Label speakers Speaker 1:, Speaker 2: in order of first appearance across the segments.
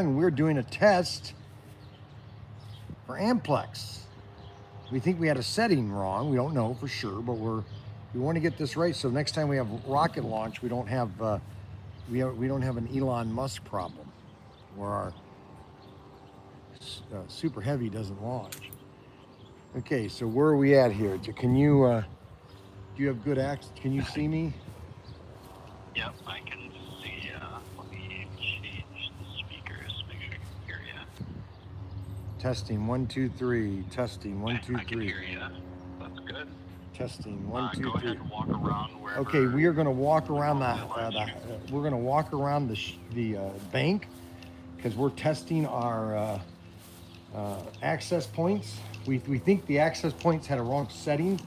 Speaker 1: We're doing a test for Amplex. We think we had a setting wrong. We don't know for sure, but we want to get this right. So next time we have rocket launch, we don't have we don't have an Elon Musk problem where our Super Heavy doesn't launch. Okay, so where are we at here? Can you do you have good access? Can you see me?
Speaker 2: Yep, I can see. Let me change the speakers. Make sure I can hear you.
Speaker 1: Testing 1 2 3. Testing 1 2 3.
Speaker 2: I can hear you. That's good.
Speaker 1: Testing 1 2 3.
Speaker 2: Go ahead and walk around wherever.
Speaker 1: Okay, we are going to walk around we're going to walk around the bank because we're testing our access points. We think the access points had a wrong setting.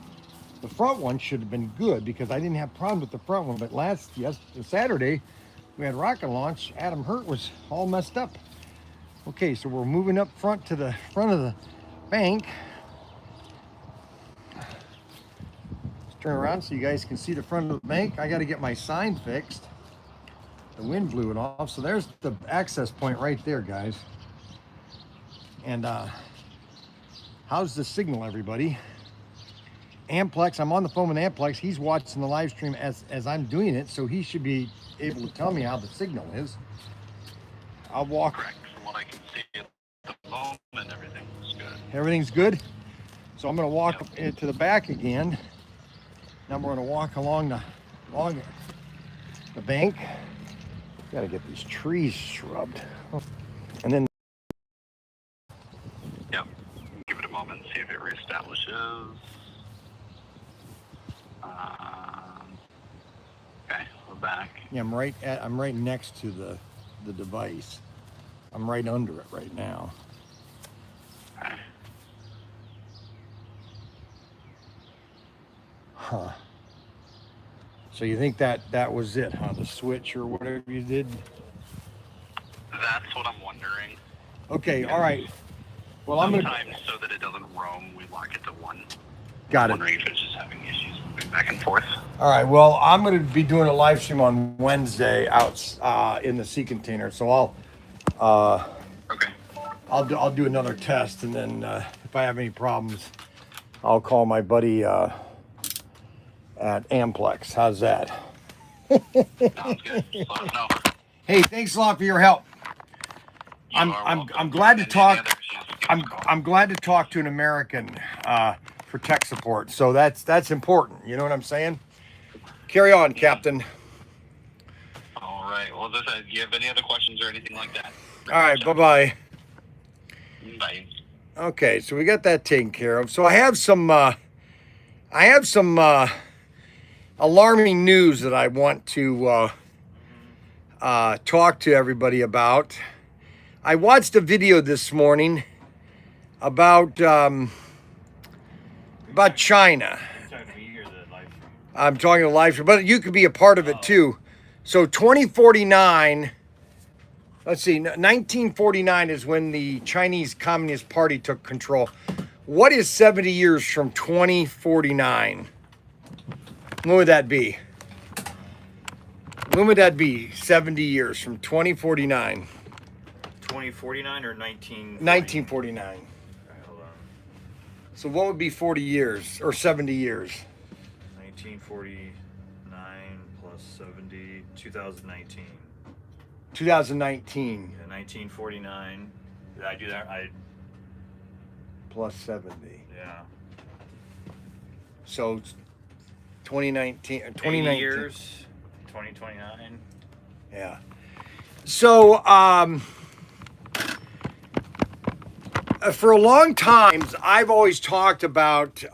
Speaker 1: The front one should have been good because I didn't have problem with the front one. But Saturday, we had rocket launch. Adam Hurt was all messed up. Okay, so we're moving up front to the front of the bank. Let's turn around so you guys can see the front of the bank. I got to get my sign fixed. The wind blew it off. So there's the access point right there, guys. And how's the signal, everybody? Amplex, I'm on the phone with Amplex. He's watching the live stream as I'm doing it, so he should be able to tell me how the signal is. I'll walk.
Speaker 2: Correct. From what I can see at the moment, everything's good.
Speaker 1: Everything's good? So I'm going to walk to the back again. Now we're going to walk along the bank. Got to get these trees shrubbed. And then
Speaker 2: Yep. Give it a moment, see if it reestablishes. Okay, we're back.
Speaker 1: yeah, I'm right next to the device. I'm right under it right now.
Speaker 2: Okay.
Speaker 1: Huh. So you think that was it, huh? The switch or whatever you did?
Speaker 2: That's what I'm wondering.
Speaker 1: Okay, all right. Well,
Speaker 2: Sometimes so that it doesn't roam, we lock it to 1.
Speaker 1: Got it.
Speaker 2: I'm wondering if it's just having issues moving back and forth.
Speaker 1: All right. Well, I'm going to be doing a live stream on Wednesday out in the sea container. So
Speaker 2: Okay.
Speaker 1: I'll do another test, and then if I have any problems, I'll call my buddy at Amplex. How's that?
Speaker 2: Sounds good. Just let us know.
Speaker 1: Hey, thanks a lot for your help. I'm glad to talk. I'm glad to talk to an American for tech support. So that's important. You know what I'm saying? Carry on, Captain.
Speaker 2: All right. Well, do you have any other questions or anything like that?
Speaker 1: All right. Bye-bye.
Speaker 2: Bye.
Speaker 1: Okay, so we got that taken care of. So I have some alarming news that I want to talk to everybody about. I watched a video this morning about China.
Speaker 3: Talking to me or the live stream?
Speaker 1: I'm talking to live stream, but you could be a part of it too. So 2049, let's see, 1949 is when the Chinese Communist Party took control. What is 70 years from 2049? When would that be? When would that be? 70 years from 2049.
Speaker 3: 2049 or
Speaker 1: 1949.
Speaker 3: Alright, hold on.
Speaker 1: So what would be 40 years or 70 years?
Speaker 3: 1949 plus 70, 2019.
Speaker 1: 2019
Speaker 3: Yeah, 1949. Did I do that?
Speaker 1: plus 70.
Speaker 3: Yeah.
Speaker 1: So 2019.
Speaker 3: 80 years. 2029.
Speaker 1: Yeah. So for a long time, I've always talked about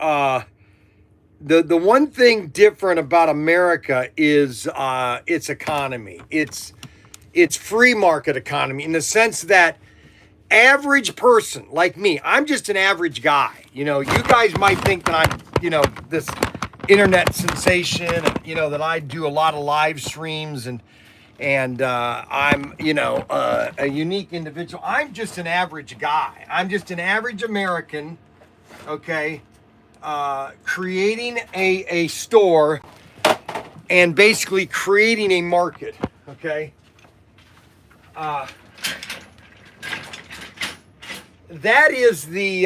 Speaker 1: the one thing different about America is its economy. It's free market economy in the sense that average person like me, I'm just an average guy. You know, you guys might think that I'm, this internet sensation, that I do a lot of live streams and I'm, a unique individual. I'm just an average guy. I'm just an average American, okay, creating a store and basically creating a market, okay? that is the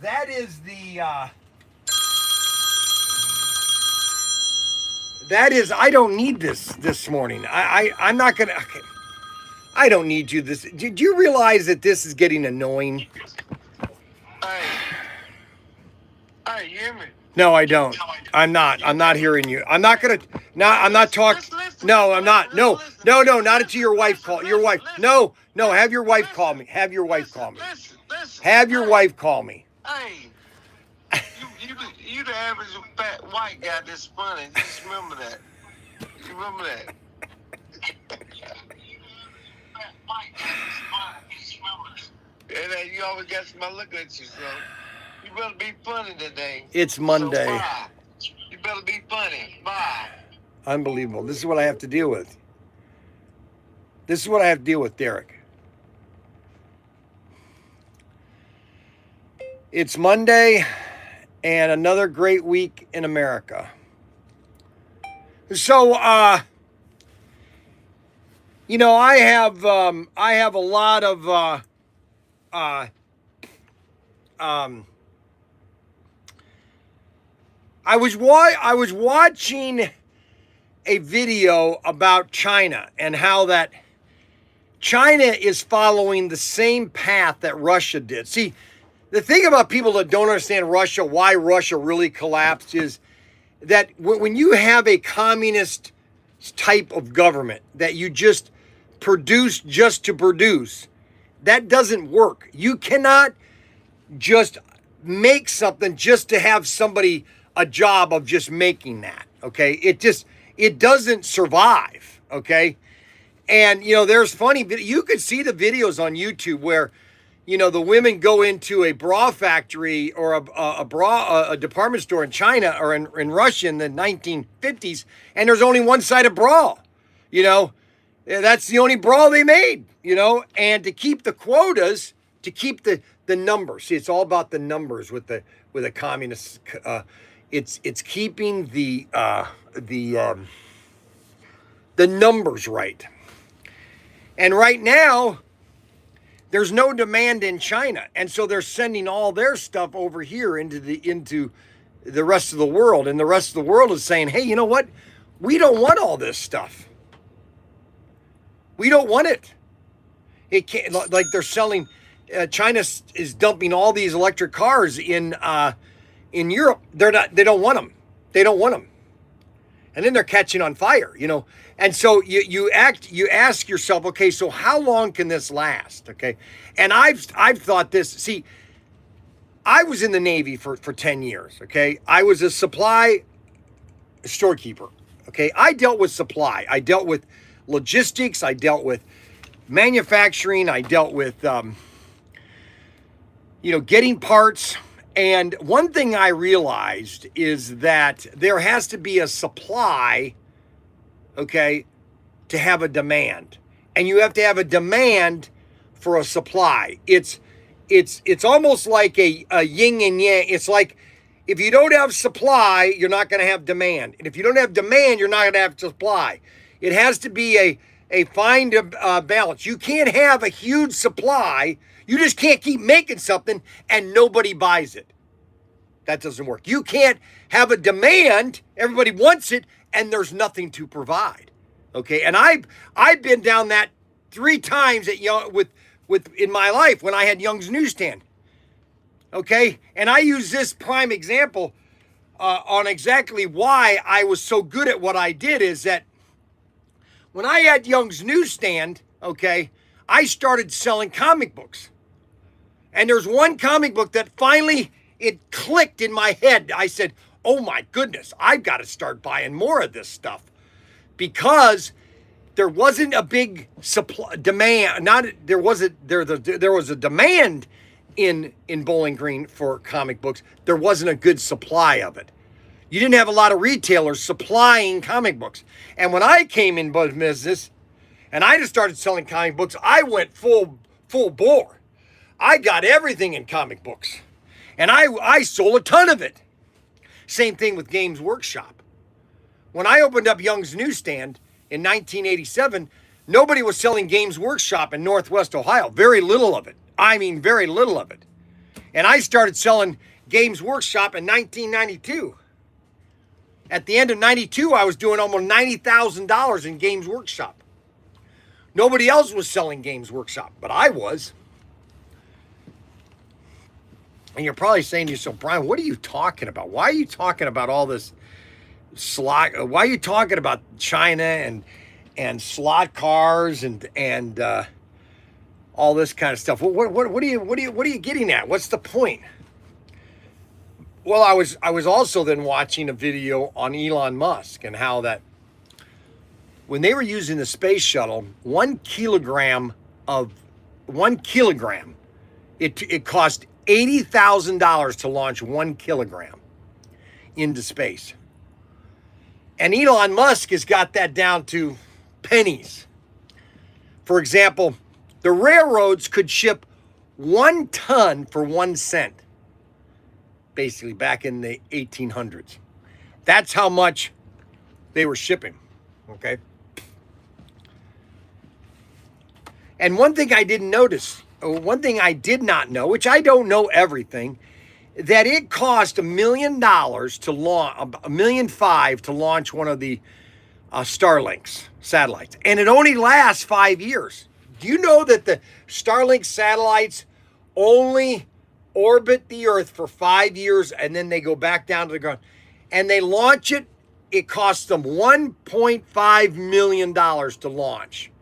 Speaker 1: that is the that is I don't need this morning. I'm not gonna. Okay. I don't need you this. Do you realize that this is getting annoying?
Speaker 4: Hey, hey, you hear me?
Speaker 1: No, I don't. I'm not. I'm not hearing you. I'm not gonna. No, I'm not talking. No, I'm not. No, no, no, not until your wife call. Your wife. No, no. Have your wife call me. Have your wife call me.
Speaker 4: Listen.
Speaker 1: Have your wife call me.
Speaker 4: Hey, you the average fat white guy that's funny. Just remember that. You remember that. And then you always got somebody looking at you, so you better be funny today.
Speaker 1: It's Monday.
Speaker 4: So bye. You better be funny. Bye.
Speaker 1: Unbelievable. This is what I have to deal with. This is what I have to deal with, Derek. It's Monday and another great week in America. So, you know, I have a lot of I was watching a video about China and how that China is following the same path that Russia did. See, the thing about people that don't understand Russia, why Russia really collapsed, is that when you have a communist type of government that you just produce just to produce, that doesn't work. You cannot just make something just to have somebody a job of just making that, okay? It doesn't survive, okay? And, you know, there's funny, you could see the videos on YouTube where, you know, the women go into a bra factory or a department store in China or in Russia in the 1950s, and there's only one side of bra, you know? That's the only bra they made, you know? And to keep the quotas, to keep the numbers. See, it's all about the numbers with a communist. It's keeping the numbers right. And right now, there's no demand in China, and so they're sending all their stuff over here into the rest of the world, and the rest of the world is saying, "Hey, you know what? We don't want all this stuff. We don't want it. It can't, like they're selling. China is dumping all these electric cars in Europe. They don't want them. They don't want them, and then they're catching on fire. You know." And so you ask yourself, okay, so how long can this last? Okay. And I've thought this, see, I was in the Navy for 10 years. Okay. I was a supply storekeeper. Okay. I dealt with supply. I dealt with logistics. I dealt with manufacturing. I dealt with, getting parts. And one thing I realized is that there has to be a supply, okay, to have a demand. And you have to have a demand for a supply. It's almost like a yin and yang. It's like if you don't have supply, you're not going to have demand. And if you don't have demand, you're not going to have supply. It has to be a fine balance. You can't have a huge supply. You just can't keep making something and nobody buys it. That doesn't work. You can't have a demand, everybody wants it, and there's nothing to provide. Okay, and I've been down that 3 times with in my life when I had Young's Newsstand. Okay, and I use this prime example on exactly why I was so good at what I did is that when I had Young's Newsstand, okay, I started selling comic books. And there's one comic book that finally it clicked in my head. I said, oh my goodness, I've got to start buying more of this stuff because there wasn't a big supply demand. There was a demand in Bowling Green for comic books. There wasn't a good supply of it. You didn't have a lot of retailers supplying comic books. And when I came in business and I just started selling comic books, I went full bore. I got everything in comic books. And I sold a ton of it. Same thing with Games Workshop. When I opened up Young's Newsstand in 1987, Nobody was selling Games Workshop in Northwest Ohio. Very little of it. I mean, very little of it. And I started selling Games Workshop in 1992. At the end of 92, I was doing almost $90,000 in Games Workshop. Nobody else was selling Games Workshop, but I was. And you're probably saying to yourself, Bryan, what are you talking about? Why are you talking about all this slot? Why are you talking about China and slot cars and all this kind of stuff? What are you getting at? What's the point? Well, I was also then watching a video on Elon Musk and how that when they were using the space shuttle, 1 kilogram, it cost $80,000 to launch 1 kilogram into space. And Elon Musk has got that down to pennies. For example, the railroads could ship 1 ton for 1 cent, basically back in the 1800s. That's how much they were shipping, okay? And one thing I didn't notice, one thing I did not know, which I don't know everything, that it cost $1 million to launch, $1.5 million to launch one of the Starlink's satellites. And it only lasts 5 years. Do you know that the Starlink satellites only orbit the Earth for 5 years and then they go back down to the ground? And they launch it, it costs them $1.5 million to launch.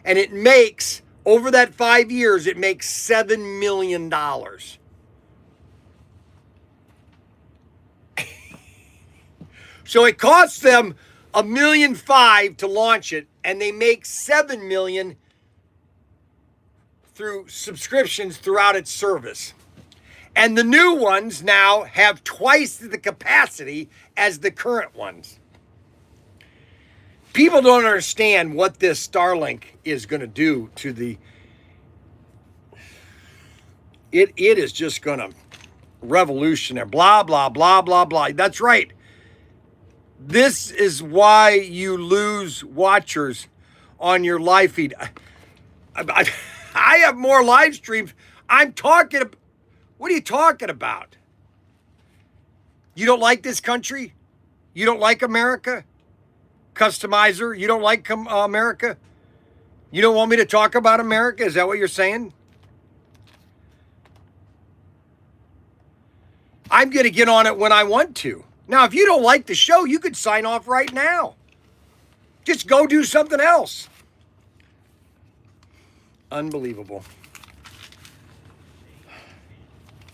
Speaker 1: And it makes, over that 5 years, it makes $7 million. So it costs them $1.5 million to launch it, and they make $7 million through subscriptions throughout its service. And the new ones now have twice the capacity as the current ones. People don't understand what this Starlink is going to do to the... It is just going to revolutionary. Blah, blah, blah, blah, blah. That's right. This is why you lose watchers on your live feed. I have more live streams. I'm talking... What are you talking about? You don't like this country? You don't like America? Customizer, you don't like America? You don't want me to talk about America? Is that what you're saying? I'm going to get on it when I want to. Now, if you don't like the show, you could sign off right now. Just go do something else. Unbelievable.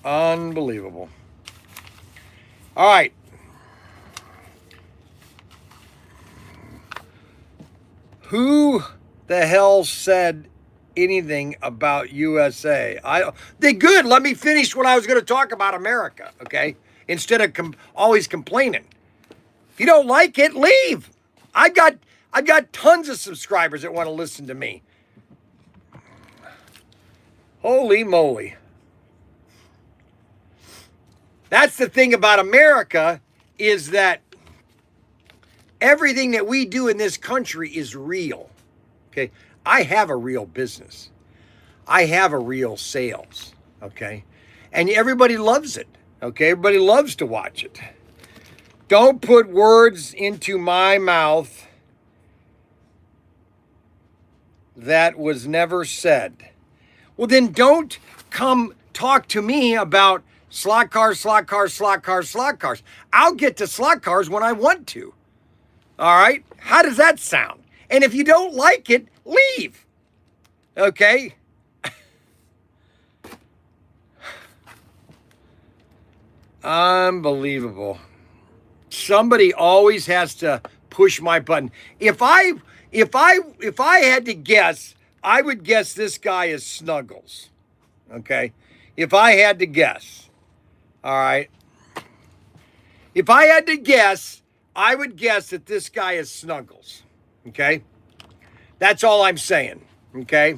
Speaker 1: Unbelievable. All right. Who the hell said anything about USA? They good. Let me finish what I was going to talk about America, okay? Instead of always complaining. If you don't like it, leave. I've got tons of subscribers that want to listen to me. Holy moly. That's the thing about America is that everything that we do in this country is real, okay? I have a real business. I have a real sales, okay? And everybody loves it, okay? Everybody loves to watch it. Don't put words into my mouth that was never said. Well, then don't come talk to me about slot cars, slot cars, slot cars, slot cars. I'll get to slot cars when I want to. All right? How does that sound? And if you don't like it, leave. Okay? Unbelievable. Somebody always has to push my button. If I had to guess, I would guess this guy is Snuggles. Okay? If I had to guess. All right? If I had to guess, I would guess that this guy is Snuggles. Okay? That's all I'm saying. Okay?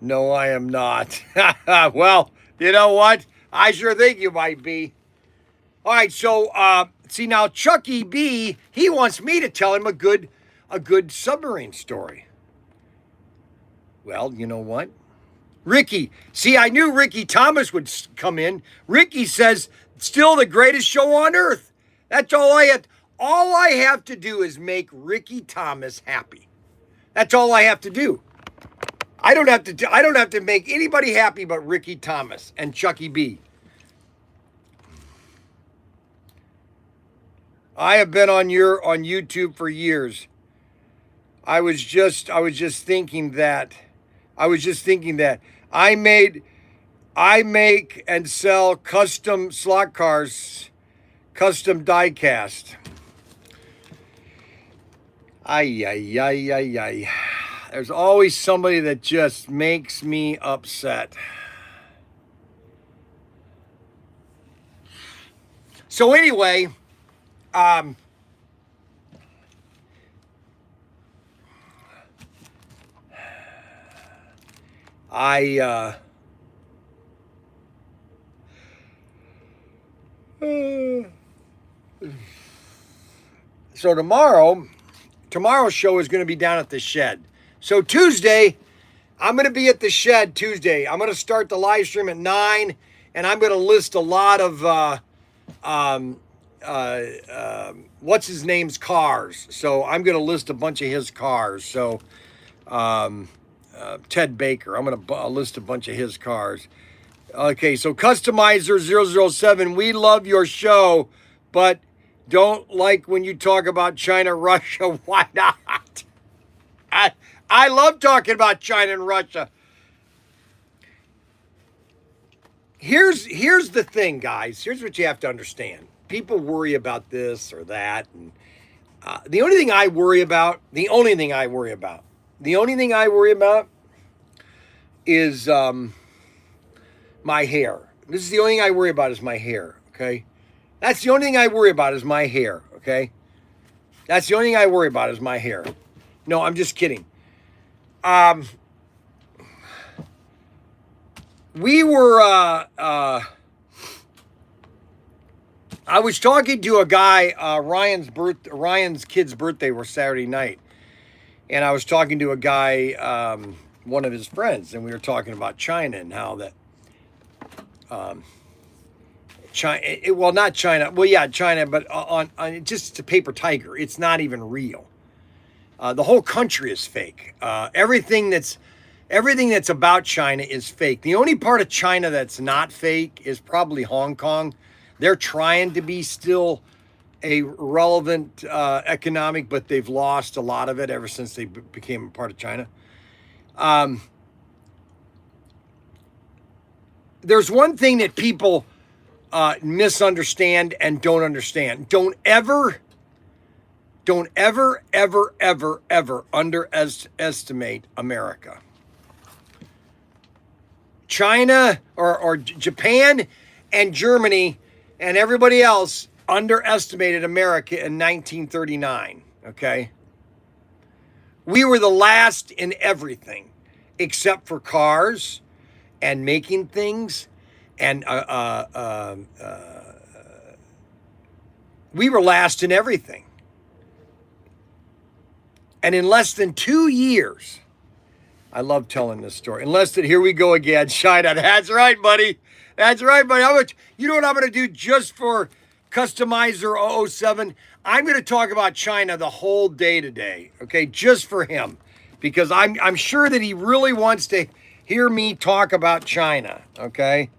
Speaker 1: No, I am not. Well, you know what? I sure think you might be. All right, so see now, Chucky B, he wants me to tell him a good submarine story. Well, you know what? Ricky, see, I knew Ricky Thomas would come in. Ricky says, still the greatest show on earth. That's all I have. All I have to do is make Ricky Thomas happy. That's all I have to do. I don't have to make anybody happy but Ricky Thomas and Chucky B. I have been on YouTube for years. I was just thinking that I make and sell custom slot cars, custom die cast. Ay. There's always somebody that just makes me upset. So anyway, so tomorrow's show is going to be down at the shed. So Tuesday, I'm going to be at the shed Tuesday. I'm going to start the live stream at 9, and I'm going to list a lot of what's his name's cars. So I'm going to list a bunch of his cars. So Ted Baker, I'm going to list a bunch of his cars. Okay, so Customizer 007, we love your show, but don't like when you talk about China, Russia. Why not? I love talking about China and Russia. Here's the thing, guys. Here's what you have to understand. People worry about this or that, and the only thing I worry about is my hair. This is the only thing I worry about is my hair. Okay, that's the only thing I worry about is my hair. Okay, that's the only thing I worry about is my hair. No, I'm just kidding. We were, I was talking to a guy, Ryan's kid's birthday was Saturday night. And I was talking to a guy, one of his friends, and we were talking about China and how that, China, not China, China, but on just a paper tiger. It's not even real. The whole country is fake. Everything that's about China is fake. The only part of China that's not fake is probably Hong Kong. They're trying to be still a relevant economic, but they've lost a lot of it ever since they became a part of China. There's one thing that people misunderstand and don't understand. Don't ever, ever underestimate America. China or Japan and Germany and everybody else underestimated America in 1939, okay? We were the last in everything except for cars and making things, and we were last in everything. And in less than 2 years, I love telling this story. Here we go again, China. That's right, buddy. That's right, buddy. You know what I'm going to do just for Customizer 007? I'm going to talk about China the whole day today, okay? Just for him, because I'm sure that he really wants to hear me talk about China, okay?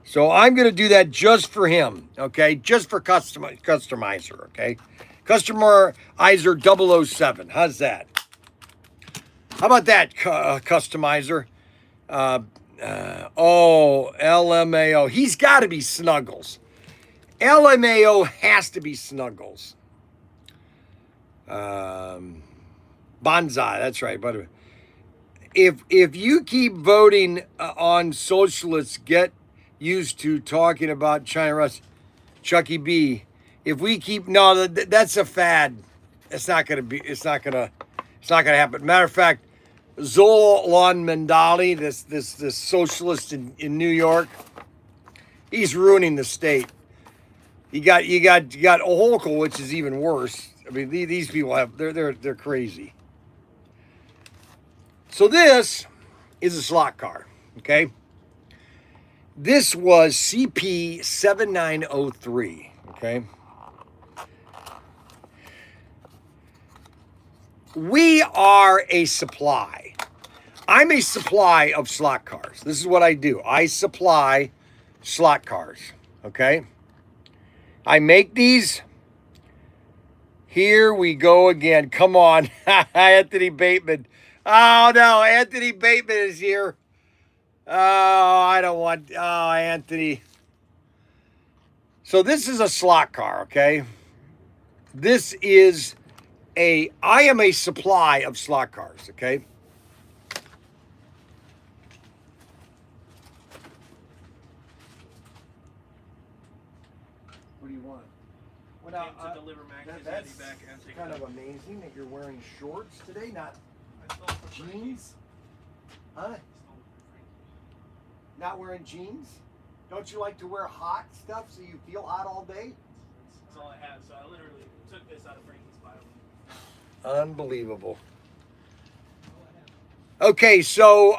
Speaker 1: So I'm going to do that just for him, okay? Just for Customizer, okay? Customizer 007. How's that? How about that, Customizer? LMAO. He's got to be Snuggles. LMAO has to be Snuggles. Bonsai, that's right. But if you keep voting on socialists, get used to talking about China, Russia, Chucky B. If we keep that's a fad. It's not gonna happen. Matter of fact, Zolan Mandali, this socialist in New York. He's ruining the state. You got Oholkel, which is even worse. I mean, these people they're crazy. So this is a slot car, okay? This was CP 7903, okay? We are a supply. I'm a supply of slot cars. This is what I do. I supply slot cars, okay? I make these. Here we go again. Come on, Anthony Bateman. Oh, no, Anthony Bateman is here. Oh, I don't want... Oh, Anthony. So this is a slot car, okay? This is I am a supply of slot cars, okay? What do you want? Well, now,
Speaker 5: to deliver Max
Speaker 1: that's
Speaker 5: back and take
Speaker 1: kind
Speaker 5: it
Speaker 1: of
Speaker 5: up.
Speaker 1: amazing that you're wearing shorts today, not
Speaker 5: I stole it from Frankie.
Speaker 1: jeans. Huh?
Speaker 5: I stole it from Frankie.
Speaker 1: Not wearing jeans? Don't you like to wear hot stuff so you feel hot all day?
Speaker 5: That's all I have. So I literally took this out of Frankie's pile.
Speaker 1: Unbelievable. Okay, so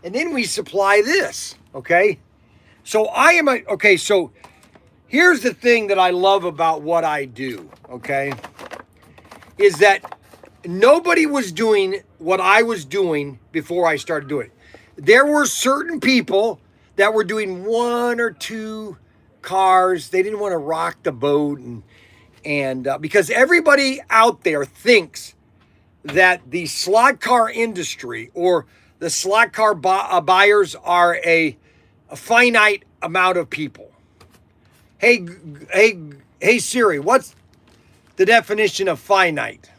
Speaker 1: and then we supply this, okay? So so here's the thing that I love about what I do, okay? Is that nobody was doing what I was doing before I started doing it. There were certain people that were doing one or two cars. They didn't want to rock the boat, and because everybody out there thinks that the slot car industry or the slot car buyers are a finite amount of people. Hey Siri, what's the definition of finite?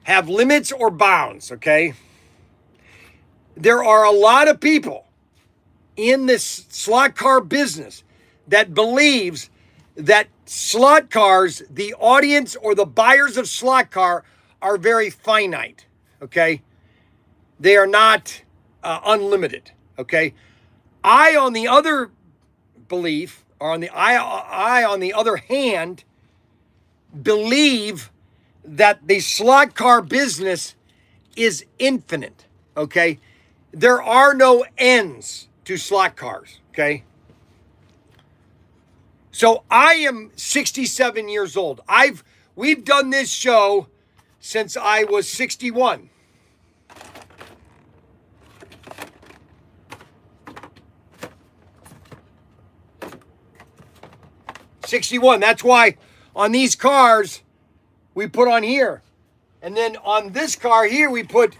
Speaker 1: Have limits or bounds, okay? There are a lot of people in this slot car business that believes that slot cars, the audience or the buyers of slot car are very finite, okay? They are not unlimited, okay? I, on the other belief, or on the other hand, believe that the slot car business is infinite, okay? There are no ends to slot cars, okay? So I am 67 years old. We've done this show since I was 61. That's why on these cars we put on here. And then on this car here we put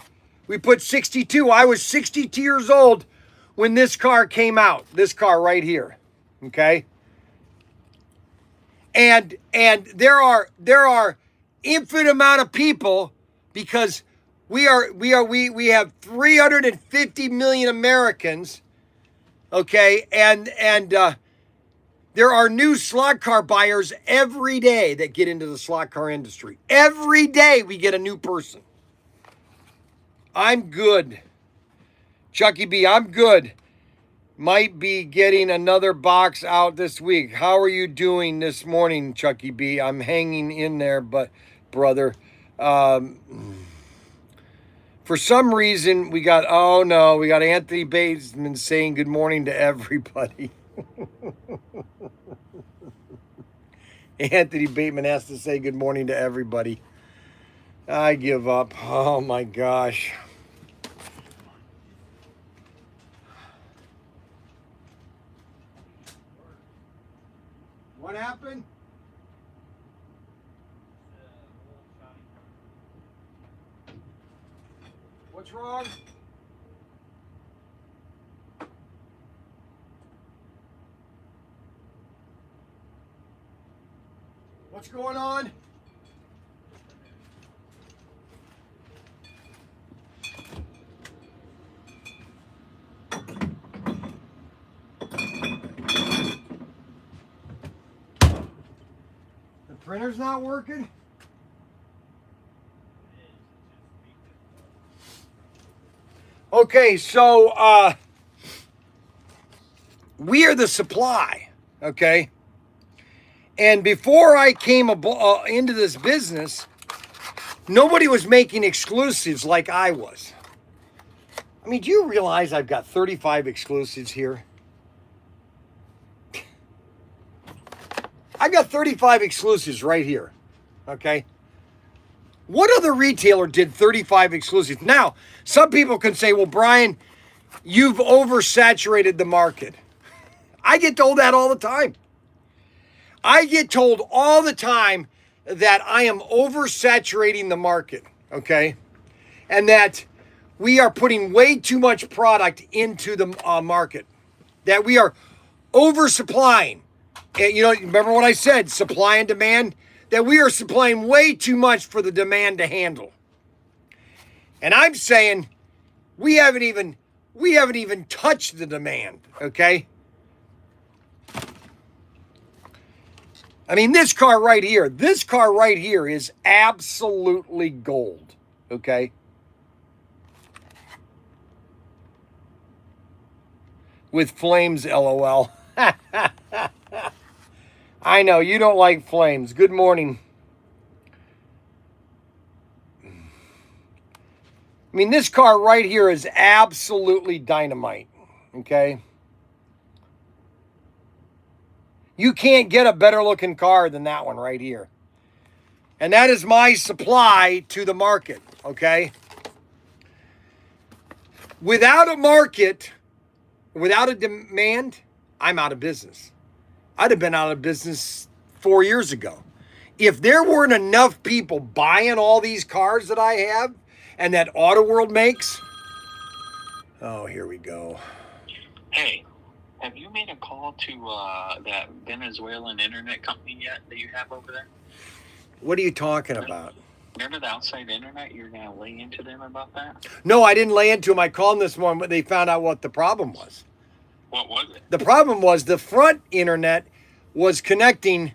Speaker 1: 62. I was 62 years old when this car came out. This car right here. Okay? And there are infinite amount of people because we have 350 million Americans, okay, and there are new slot car buyers every day that get into the slot car industry. Every day we get a new person. I'm good. Chucky B, I'm good. Might be getting another box out this week. How are you doing this morning, Chucky B? I'm hanging in there, but brother, for some reason we got Anthony Bateman saying good morning to everybody. Anthony Bateman has to say good morning to everybody. I give up. Oh my gosh. What happened? What's wrong? What's going on? printer's not working? Okay, so we are the supply, okay? And before I came into this business, nobody was making exclusives like I was. I mean, do you realize I've got 35 exclusives here? I've got 35 exclusives right here, okay? What other retailer did 35 exclusives? Now, some people can say, well, Bryan, you've oversaturated the market. I get told that all the time. I get told all the time that I am oversaturating the market, okay? And that we are putting way too much product into the market. That we are oversupplying. And, you know, remember what I said, supply and demand? That we are supplying way too much for the demand to handle. And I'm saying we haven't even touched the demand, okay? I mean, this car right here is absolutely gold, okay? With flames, LOL. I know, you don't like flames. Good morning. I mean, this car right here is absolutely dynamite, okay? You can't get a better looking car than that one right here. And that is my supply to the market, okay? Without a market, without a demand, I'm out of business. I'd have been out of business 4 years ago. If there weren't enough people buying all these cars that I have and that Auto World makes, oh, here we go.
Speaker 2: Hey, have you made a call to that Venezuelan internet company yet that you have over there?
Speaker 1: What are you talking about?
Speaker 2: Remember the outside internet? You're going to lay into them about that?
Speaker 1: No, I didn't lay into them. I called them this morning, but they found out what the problem was.
Speaker 2: What was it?
Speaker 1: The problem was the front internet was connecting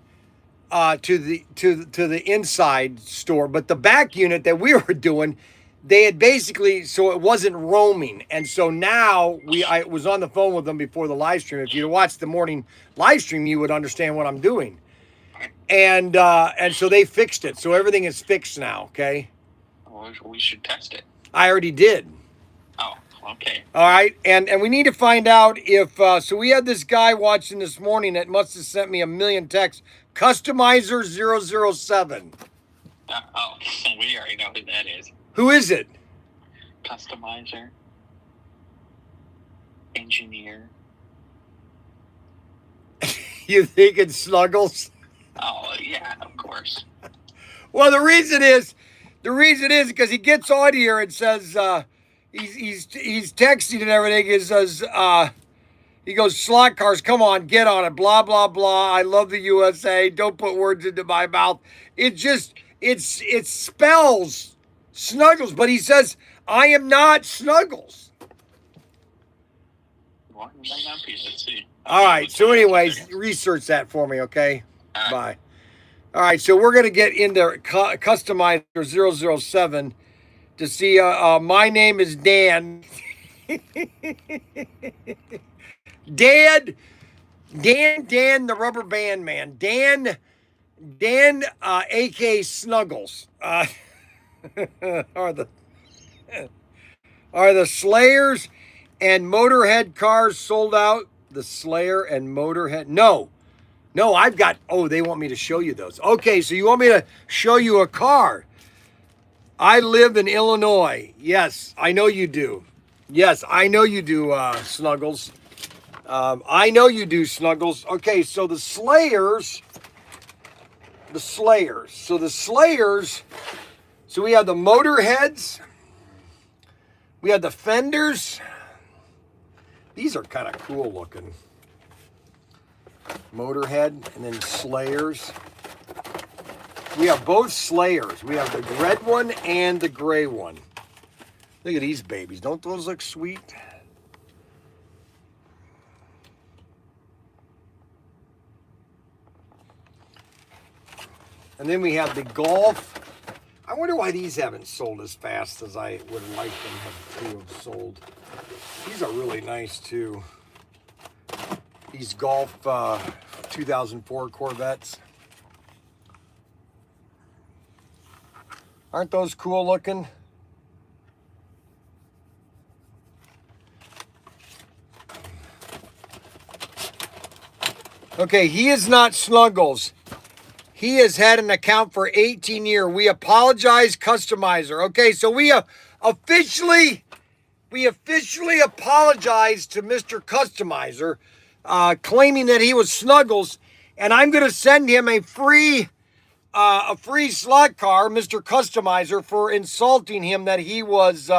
Speaker 1: to the inside store, but the back unit that we were doing, they had basically, so it wasn't roaming. And so now I was on the phone with them before the live stream. If you'd watched the morning live stream, you would understand what I'm doing. And so they fixed it. So everything is fixed now, okay?
Speaker 2: Well, we should test it.
Speaker 1: I already did.
Speaker 2: Oh, okay.
Speaker 1: All right. And we need to find out if, so we had this guy watching this morning that must have sent me a million texts. Customizer 007.
Speaker 2: We already know who that is.
Speaker 1: Who is it?
Speaker 2: Customizer. Engineer.
Speaker 1: You think it's Snuggles?
Speaker 2: Oh, yeah, of course.
Speaker 1: Well, the reason is because he gets on here and says he's texting and everything. He says he goes, slot cars, come on, get on it, blah blah blah. I love the USA. Don't put words into my mouth. It spells Snuggles, but he says I am not Snuggles.
Speaker 2: Well, it might not be. Let's see.
Speaker 1: All right. So, anyways, research that for me, okay? Bye. All right, so we're going to get into Customizer 007 to see, my name is Dan. Dan, the rubber band man. Dan, a.k.a. Snuggles, are the Slayers and Motorhead cars sold out? The Slayer and Motorhead? No, I've got, they want me to show you those. Okay, so you want me to show you a car. I live in Illinois. Yes, I know you do. Yes, I know you do, Snuggles. I know you do, Snuggles. Okay, so the Slayers. So the Slayers, so we have the Motorheads. We have the Fenders. These are kind of cool looking. Motorhead and then Slayers. We have both Slayers. We have the red one and the gray one. Look at these babies. Don't those look sweet? And then we have the Golf. I wonder why these haven't sold as fast as I would like them to have sold. These are really nice too. These Golf 2004 Corvettes. Aren't those cool looking? Okay, he is not Snuggles. He has had an account for 18 years. We apologize, customizer. Okay, so we officially apologized to Mr. Customizer, claiming that he was Snuggles, and I'm going to send him a free slot car, Mr. Customizer, for insulting him that he was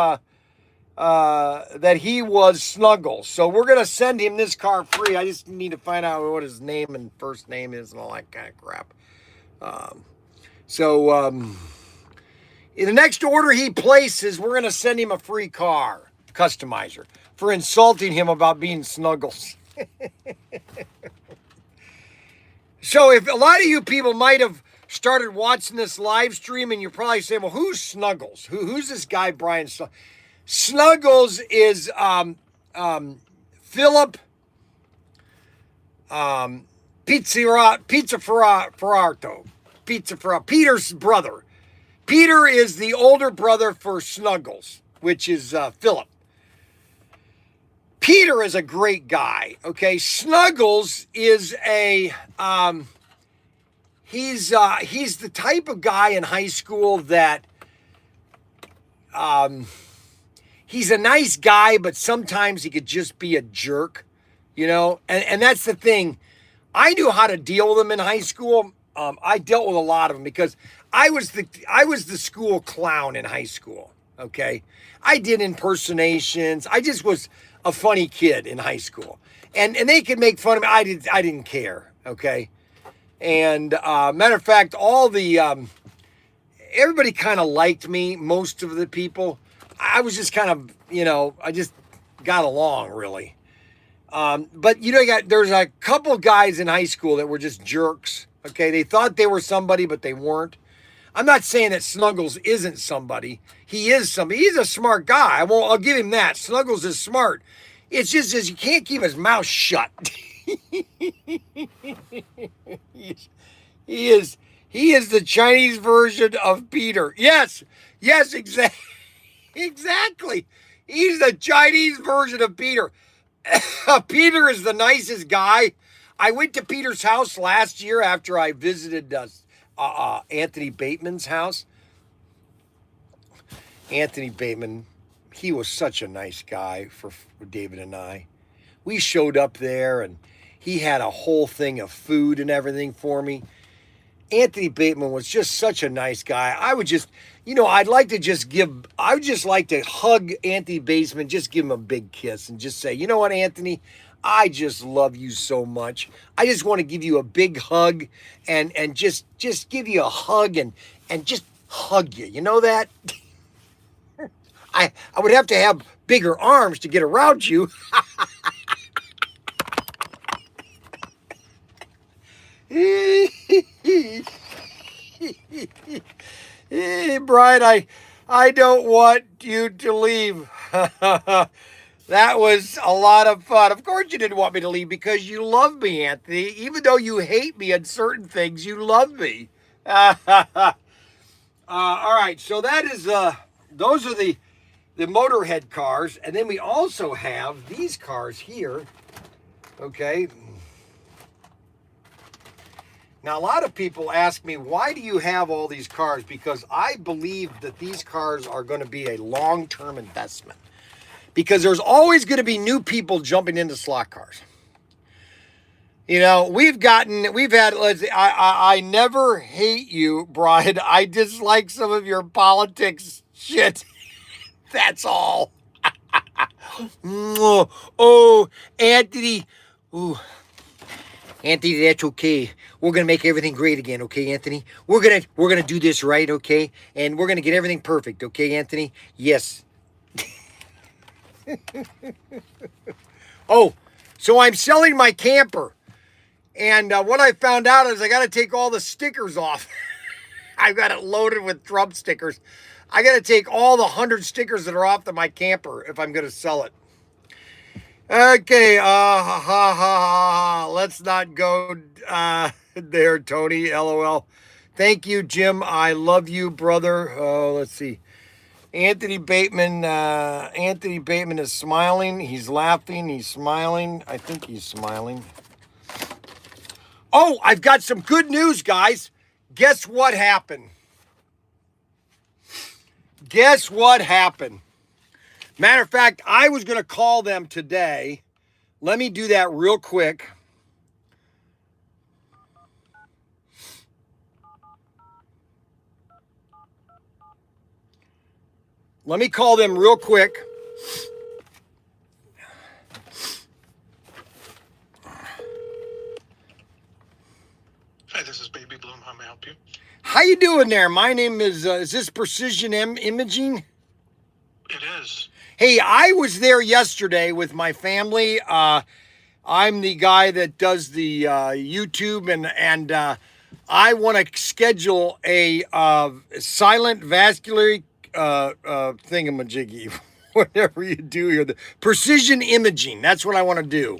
Speaker 1: Snuggles. So we're going to send him this car free. I just need to find out what his name and first name is and all that kind of crap. In the next order he places, we're going to send him a free car, Customizer, for insulting him about being Snuggles. So if a lot of you people might have started watching this live stream and you're probably saying, well, who's Snuggles? Who's this guy, Bryan? Snuggles is Philip Peter's brother. Peter is the older brother for Snuggles, which is Philip. Peter is a great guy, okay? Snuggles is he's the type of guy in high school that he's a nice guy, but sometimes he could just be a jerk, you know? And that's the thing. I knew how to deal with them in high school. I dealt with a lot of them because I was the school clown in high school, okay? I did impersonations. I just was a funny kid in high school. And they could make fun of me. I didn't care, okay? And matter of fact, everybody kind of liked me, most of the people. I was just kind of, I just got along, really. But, there's a couple guys in high school that were just jerks, okay? They thought they were somebody, but they weren't. I'm not saying that Snuggles isn't somebody. He is somebody. He's a smart guy. I'll give him that. Snuggles is smart. It's just as you can't keep his mouth shut. He is the Chinese version of Peter. Yes, exactly. He's the Chinese version of Peter. Peter is the nicest guy. I went to Peter's house last year after I visited Anthony Bateman's house. Anthony Bateman, he was such a nice guy for David and I. We showed up there and he had a whole thing of food and everything for me. Anthony Bateman was just such a nice guy. I would just, I would just like to hug Anthony Bateman, just give him a big kiss and just say, you know what, Anthony, I just love you so much. I just want to give you a big hug and just give you a hug and just hug you. You know that? I would have to have bigger arms to get around you. Bryan, I don't want you to leave. That was a lot of fun. Of course you didn't want me to leave because you love me, Anthony. Even though you hate me on certain things, you love me. All right, so that is those are the Motorhead cars, and then we also have these cars here. Okay. Now, a lot of people ask me, why do you have all these cars? Because I believe that these cars are going to be a long-term investment. Because there's always going to be new people jumping into slot cars. I never hate you, Bryan. I dislike some of your politics shit. That's all. Oh, Anthony. Ooh. Anthony, that's okay. We're gonna make everything great again, okay, Anthony? We're gonna do this right, okay? And we're gonna get everything perfect, okay, Anthony? Yes. Oh, so I'm selling my camper. And what I found out is I got to take all the stickers off. I've got it loaded with Trump stickers. I got to take all the 100 stickers that are off of my camper if I'm going to sell it. Okay, let's not go there, Tony, LOL. Thank you, Jim. I love you, brother. Let's see. Anthony Bateman is smiling. He's laughing. He's smiling. I think he's smiling. Oh, I've got some good news, guys. Guess what happened? Guess what happened? Matter of fact, I was going to call them today. Let me do that real quick. Let me call them real quick.
Speaker 6: Hi, this is Baby Bloom. How may I help you?
Speaker 1: How you doing there? My name is this Precision Imaging?
Speaker 6: It is.
Speaker 1: Hey, I was there yesterday with my family. I'm the guy that does the YouTube, and I want to schedule a silent vascular thingamajiggy, whatever you do here. The precision imaging. That's what I want to do.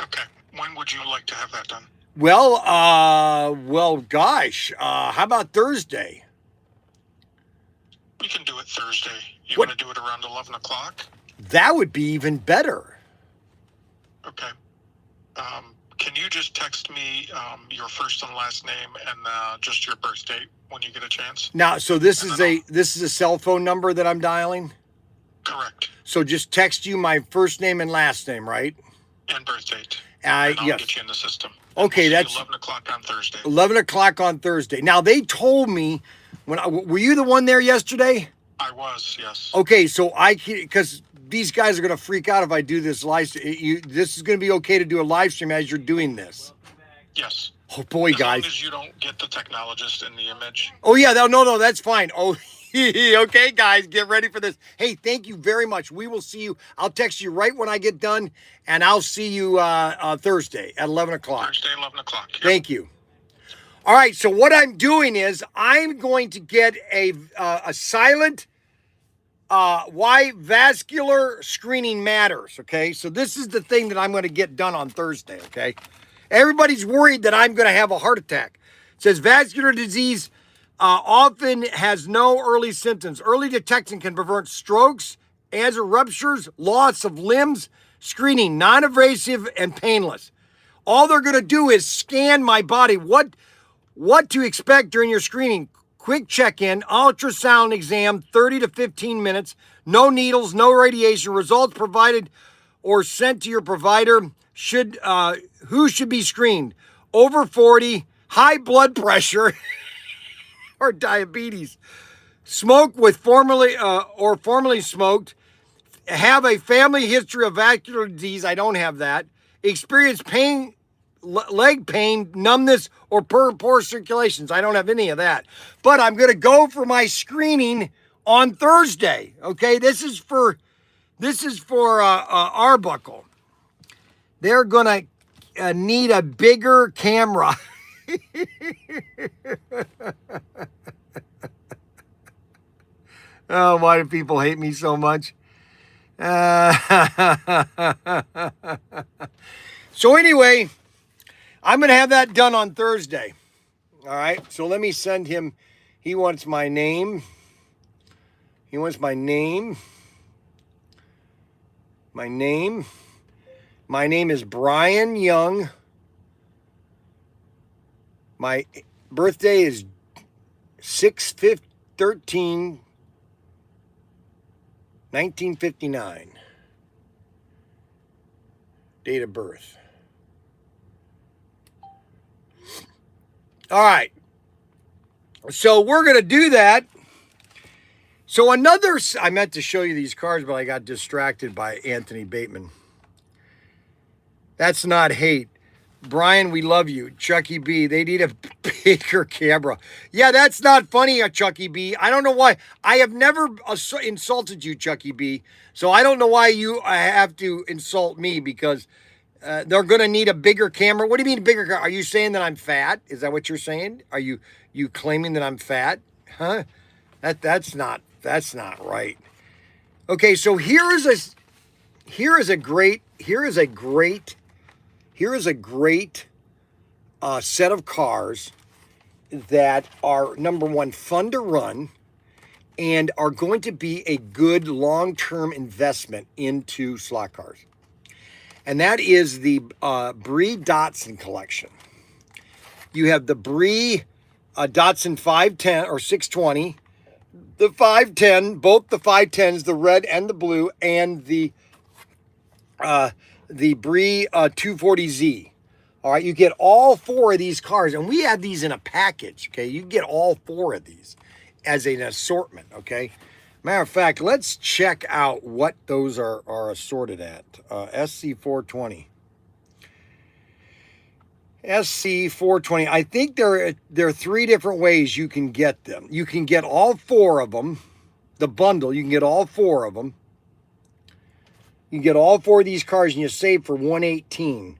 Speaker 6: Okay. When would you like to have that done?
Speaker 1: Well, gosh, how about Thursday?
Speaker 6: We can do it Thursday. You
Speaker 1: What?
Speaker 6: want to do it around 11 o'clock?
Speaker 1: That would be even better.
Speaker 6: Okay. Can you just text me your first and last name and just your birth date when you get a chance?
Speaker 1: Now, so this is a cell phone number that I'm dialing.
Speaker 6: Correct.
Speaker 1: So just text you my first name and last name, right?
Speaker 6: And birth date. And I'll
Speaker 1: Yes.
Speaker 6: get you in the system.
Speaker 1: Okay,
Speaker 6: We'll see you
Speaker 1: that's
Speaker 6: 11 o'clock on Thursday.
Speaker 1: 11 o'clock on Thursday. Now, they told me, were you the one there yesterday?
Speaker 6: I was, yes.
Speaker 1: Okay, so because these guys are going to freak out if I do this live. This is going to be okay to do a live stream as you're doing this.
Speaker 6: Yes.
Speaker 1: Oh, boy,
Speaker 6: As
Speaker 1: guys.
Speaker 6: long as you don't get the technologist in the image.
Speaker 1: Oh, yeah, no, that's fine. Oh, okay, guys, get ready for this. Hey, thank you very much. We will see you. I'll text you right when I get done, and I'll see you Thursday at 11 o'clock.
Speaker 6: Thursday, 11 o'clock. Yep.
Speaker 1: Thank you. All right, so what I'm doing is I'm going to get a silent why vascular screening matters, okay? So this is the thing that I'm going to get done on Thursday, okay? Everybody's worried that I'm going to have a heart attack. It says vascular disease often has no early symptoms. Early detection can prevent strokes, as ruptures, loss of limbs. Screening, non-invasive and painless. All they're going to do is scan my body. What to expect during your screening? Quick check-in, ultrasound exam, 30 to 15 minutes. No needles, no radiation. Results provided or sent to your provider. Who should be screened? Over 40, high blood pressure, or diabetes. Smoke with formerly smoked. Have a family history of vascular disease. I don't have that. Experience pain, leg pain, numbness, or poor circulations. I don't have any of that. But I'm going to go for my screening on Thursday. Okay, this is for Arbuckle. They're going to need a bigger camera. Oh, why do people hate me so much? So anyway, I'm going to have that done on Thursday. All right. So let me send him. He wants my name. He wants my name. My name. My name is Bryan Young. My birthday is 6/13, 1959. Date of birth. All right. So we're going to do that. So I meant to show you these cards, but I got distracted by Anthony Bateman. That's not hate. Brian, we love you. Chucky B, they need a bigger camera. Yeah, that's not funny, Chucky B. I don't know why. I have never insulted you, Chucky B. So I don't know why you have to insult me, because They're going to need a bigger camera. What do you mean bigger camera? Are you saying that I'm fat? Is that what you're saying? Are you claiming that I'm fat? Huh? That's not right. Okay, so here is a great set of cars that are, number one, fun to run and are going to be a good long-term investment into slot cars. And that is the Bree Datsun collection. You have the Bree Datsun 510 or 620, the 510, both the 510s, the red and the blue, and the Bree 240Z. All right, you get all four of these cars, and we have these in a package, okay? You get all four of these as an assortment, okay? Matter of fact, let's check out what those are assorted at. SC420. SC420. I think there are three different ways you can get them. You can get all four of them. The bundle, you can get all four of them. You can get all four of these cars and you save for $118.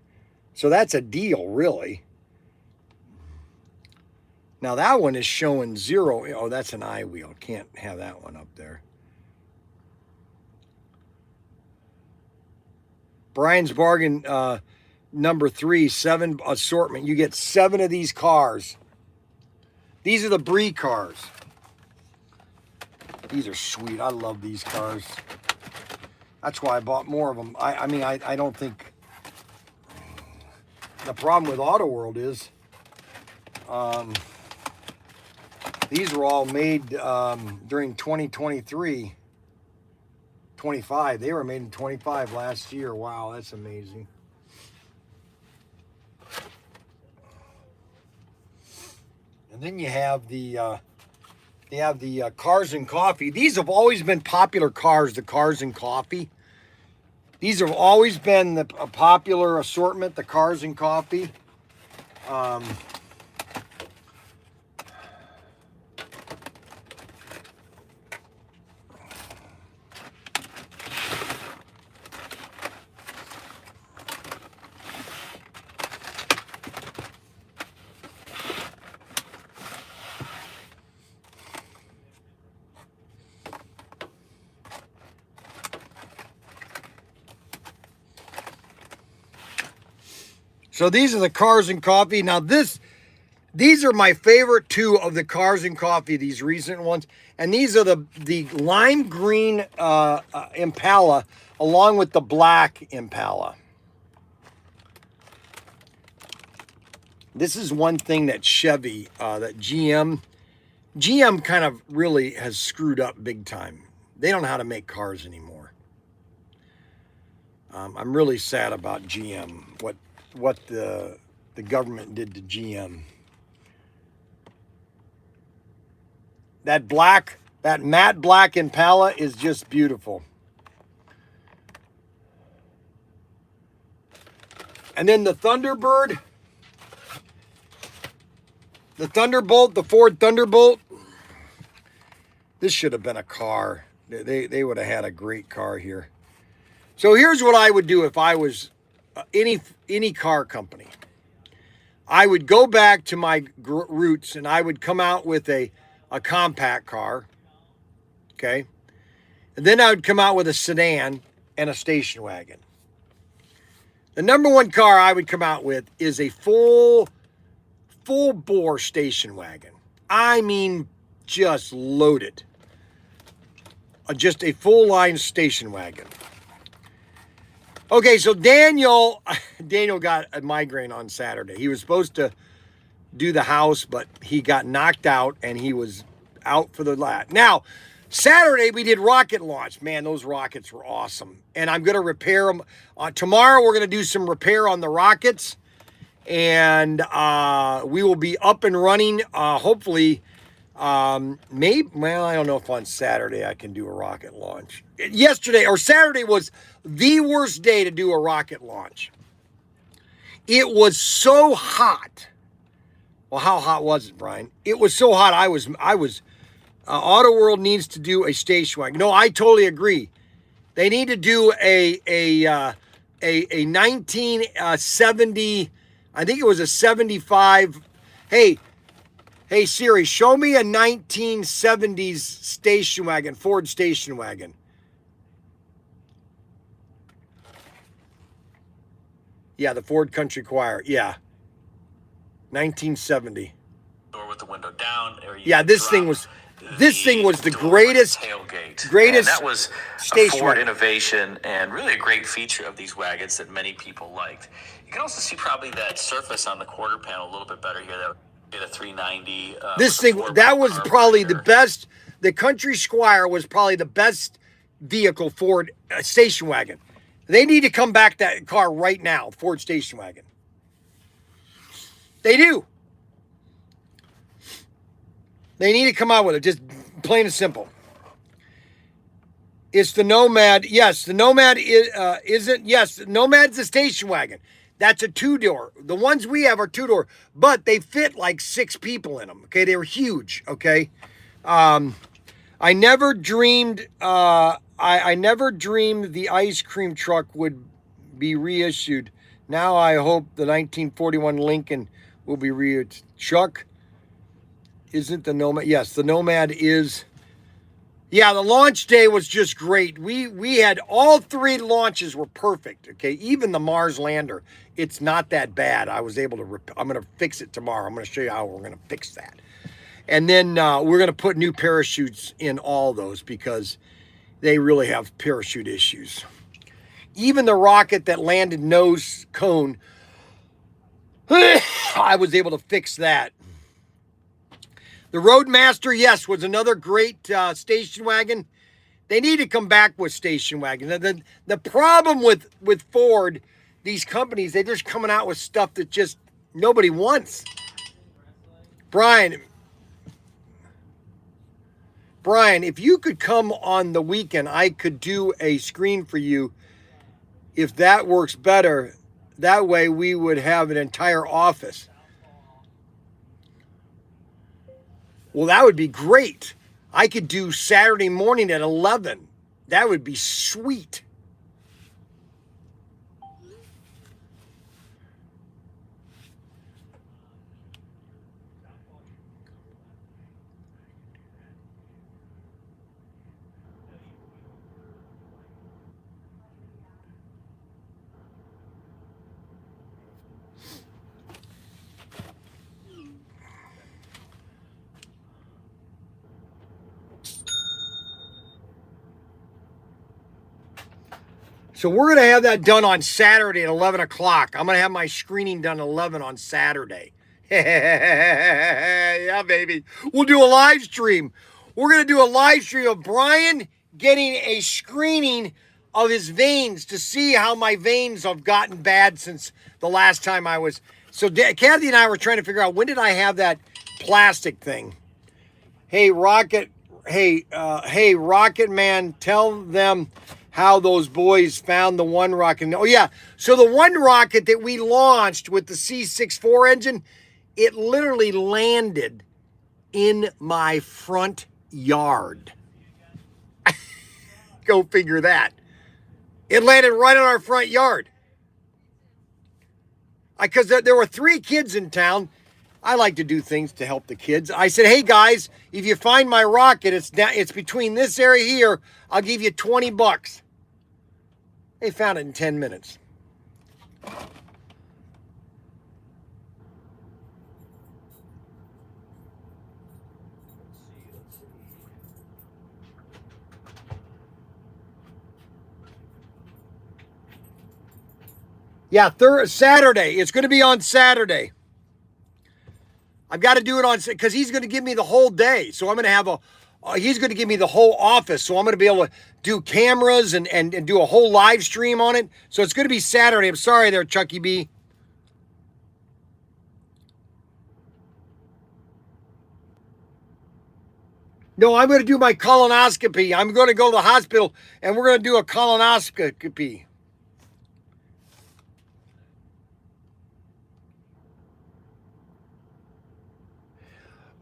Speaker 1: So that's a deal, really. Now that one is showing 0. Oh, that's an I wheel. Can't have that one up there. Bryan's Bargain number 3, 7 assortment. You get 7 of these cars. These are the Bree cars. These are sweet. I love these cars. That's why I bought more of them. I mean, I don't think... The problem with Auto World is these were all made during 2023, 25. They were made in 25 last year. Wow, that's amazing. And then you have the Cars and Coffee. These have always been popular cars, the Cars and Coffee. These have always been a popular assortment, the Cars and Coffee. So these are the Cars and Coffee. Now these are my favorite 2 of the Cars and Coffee, these recent ones. And these are the lime green Impala along with the black Impala. This is one thing that Chevy, that GM kind of really has screwed up big time. They don't know how to make cars anymore. I'm really sad about GM, what the government did to GM. That matte black Impala is just beautiful. And then the Thunderbird, the Thunderbolt, the Ford Thunderbolt. This should have been a car. They would have had a great car here. So here's what I would do if I was any car company. I would go back to my roots and I would come out with a compact car, okay? And then I would come out with a sedan and a station wagon. The number one car I would come out with is a full bore station wagon. I mean, just loaded. Just a full line station wagon. Okay, so Daniel got a migraine on Saturday. He was supposed to do the house, but he got knocked out and he was out for the last. Now, Saturday we did rocket launch. Man, those rockets were awesome. And I'm going to repair them. Tomorrow we're going to do some repair on the rockets. And we will be up and running, hopefully. Maybe, well, I don't know if on Saturday I can do a rocket launch. Saturday was the worst day to do a rocket launch. It was so hot. Well, how hot was it, Bryan? It was so hot. I was Auto World needs to do a station wagon. No, I totally agree. They need to do a a 1970, I think it was a 75. Hey Siri, show me a 1970s station wagon, Ford station wagon. Yeah, the Ford Country Choir. Yeah. 1970.
Speaker 7: Door with the window down. Or
Speaker 1: Yeah, this thing was the greatest
Speaker 7: tailgate.
Speaker 1: greatest
Speaker 7: And that was a
Speaker 1: station
Speaker 7: Ford
Speaker 1: wagon.
Speaker 7: innovation and really a great feature of these wagons that many people liked. You can also see probably that surface on the quarter panel a little bit better here. That would be a 390.
Speaker 1: This
Speaker 7: with a
Speaker 1: thing,
Speaker 7: Ford
Speaker 1: that was probably the
Speaker 7: carburetor.
Speaker 1: best. The Country Squire was probably the best vehicle Ford station wagon. They need to come back that car right now, Ford station wagon. They do. They need to come out with it, just plain and simple. It's the Nomad. Yes, the Nomad isn't. Yes, the Nomad's a station wagon. That's a two-door. The ones we have are two-door, but they fit like 6 people in them. Okay, they were huge. Okay, I never dreamed. I never dreamed the ice cream truck would be reissued. Now I hope the 1941 Lincoln will be reissued. Chuck, isn't the Nomad? Yes, the Nomad is. Yeah, the launch day was just great. We had all 3 launches were perfect. Okay, even the Mars lander, it's not that bad. I was able to. I'm going to fix it tomorrow. I'm going to show you how we're going to fix that. And then we're going to put new parachutes in all those because they really have parachute issues. Even the rocket that landed nose cone, I was able to fix that. The Roadmaster, yes, was another great station wagon. They need to come back with station wagons. The problem with Ford, these companies, they're just coming out with stuff that just nobody wants. Bryan, if you could come on the weekend, I could do a screen for you. If that works better, that way we would have an entire office. Well, that would be great. I could do Saturday morning at 11. That would be sweet. So we're going to have that done on Saturday at 11 o'clock. I'm going to have my screening done at 11 on Saturday. Yeah, baby. We'll do a live stream. We're going to do a live stream of Bryan getting a screening of his veins to see how my veins have gotten bad since the last time I was. So Kathy and I were trying to figure out, when did I have that plastic thing? Hey, Rocket. Hey, Rocket Man, tell them how those boys found the one rocket. Oh, yeah. So the one rocket that we launched with the C64 engine, it literally landed in my front yard. Go figure that. It landed right in our front yard. Because there were 3 kids in town. I like to do things to help the kids. I said, hey, guys, if you find my rocket, it's between this area here. I'll give you $20. They found it in 10 minutes. Yeah, Saturday. It's going to be on Saturday. I've got to do it on, because he's going to give me the whole day. So I'm going to have he's going to give me the whole office. So I'm going to be able to do cameras and do a whole live stream on it. So it's going to be Saturday. I'm sorry there, Chucky B. No, I'm going to do my colonoscopy. I'm going to go to the hospital and we're going to do a colonoscopy.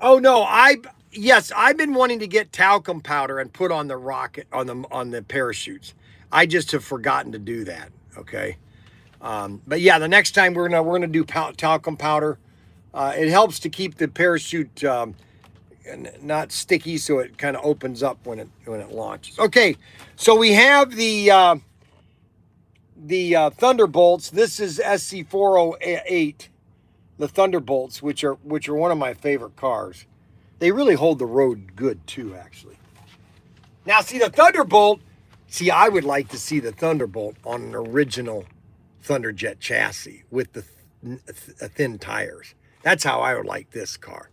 Speaker 1: Oh no, yes, I've been wanting to get talcum powder and put on the rocket on the parachutes. I just have forgotten to do that. Okay, But yeah, the next time we're gonna do talcum powder. It helps to keep the parachute not sticky, so it kind of opens up when it launches. Okay, so we have the Thunderbolts. This is SC408, the Thunderbolts, which are one of my favorite cars. They really hold the road good too, actually. Now, see the Thunderbolt. See, I would like to see the Thunderbolt on an original Thunderjet chassis with the thin tires. That's how I would like this car.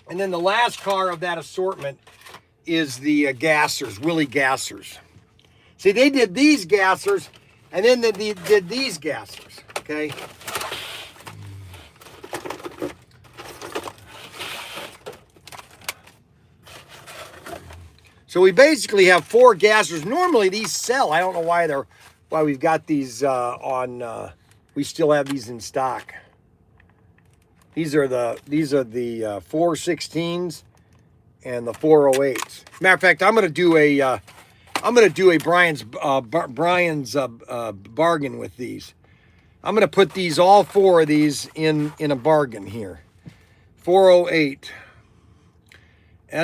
Speaker 1: And then the last car of that assortment is the Gassers, Willie Gassers. See, they did these Gassers, and then they did these Gassers, okay? So we basically have 4 Gassers. Normally these sell. I don't know why we've got these we still have these in stock. These are the 416s and the 408s. Matter of fact, I'm gonna do a Bryan's bargain with these. I'm gonna put these all 4 of these in a bargain here. 408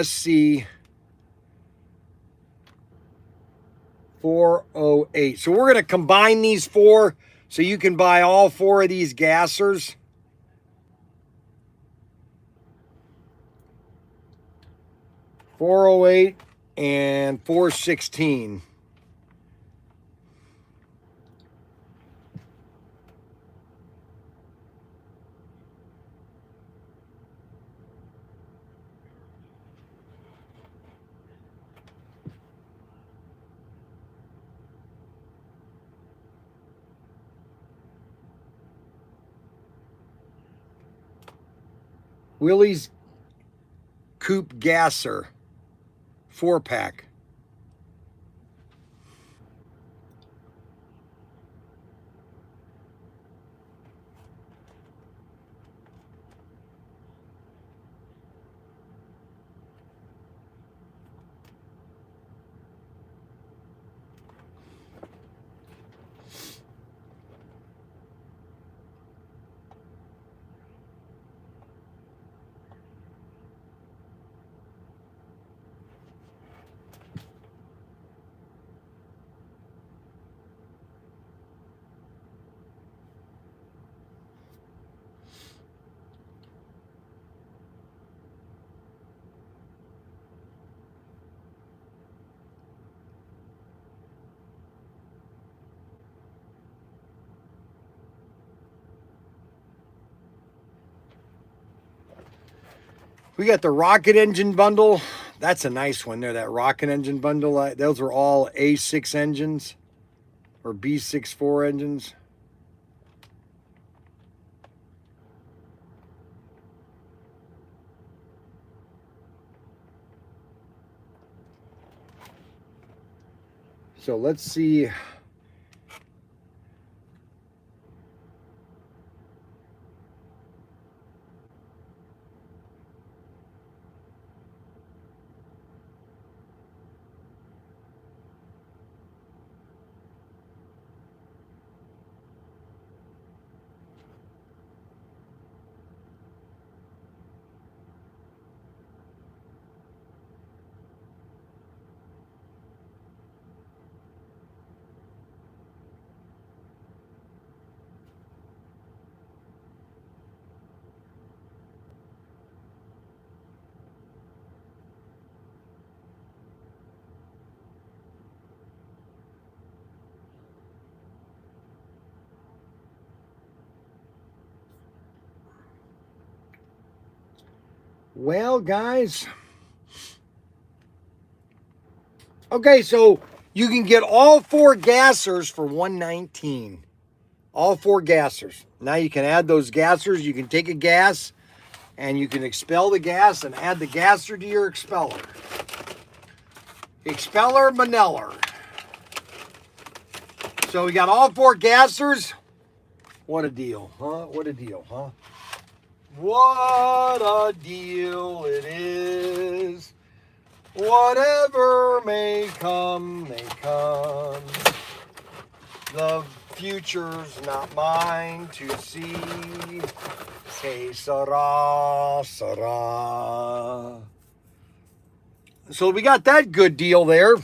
Speaker 1: SC 408. So we're gonna combine these 4 so you can buy all 4 of these Gassers. .408 and 416. Willie's Coupe Gasser 4-pack. We got the rocket engine bundle. That's a nice one there, that rocket engine bundle. Those are all A6 engines or B64 engines. So let's see. Well, guys. Okay, so you can get all 4 Gassers for $119. All 4 Gassers. Now you can add those Gassers. You can take a gas and you can expel the gas and add the Gasser to your expeller. Expeller Maneller. So we got all 4 Gassers. What a deal, huh? What a deal, huh? What a deal it is. Whatever may come, may come. The future's not mine to see. Que sera, sera. So we got that good deal there.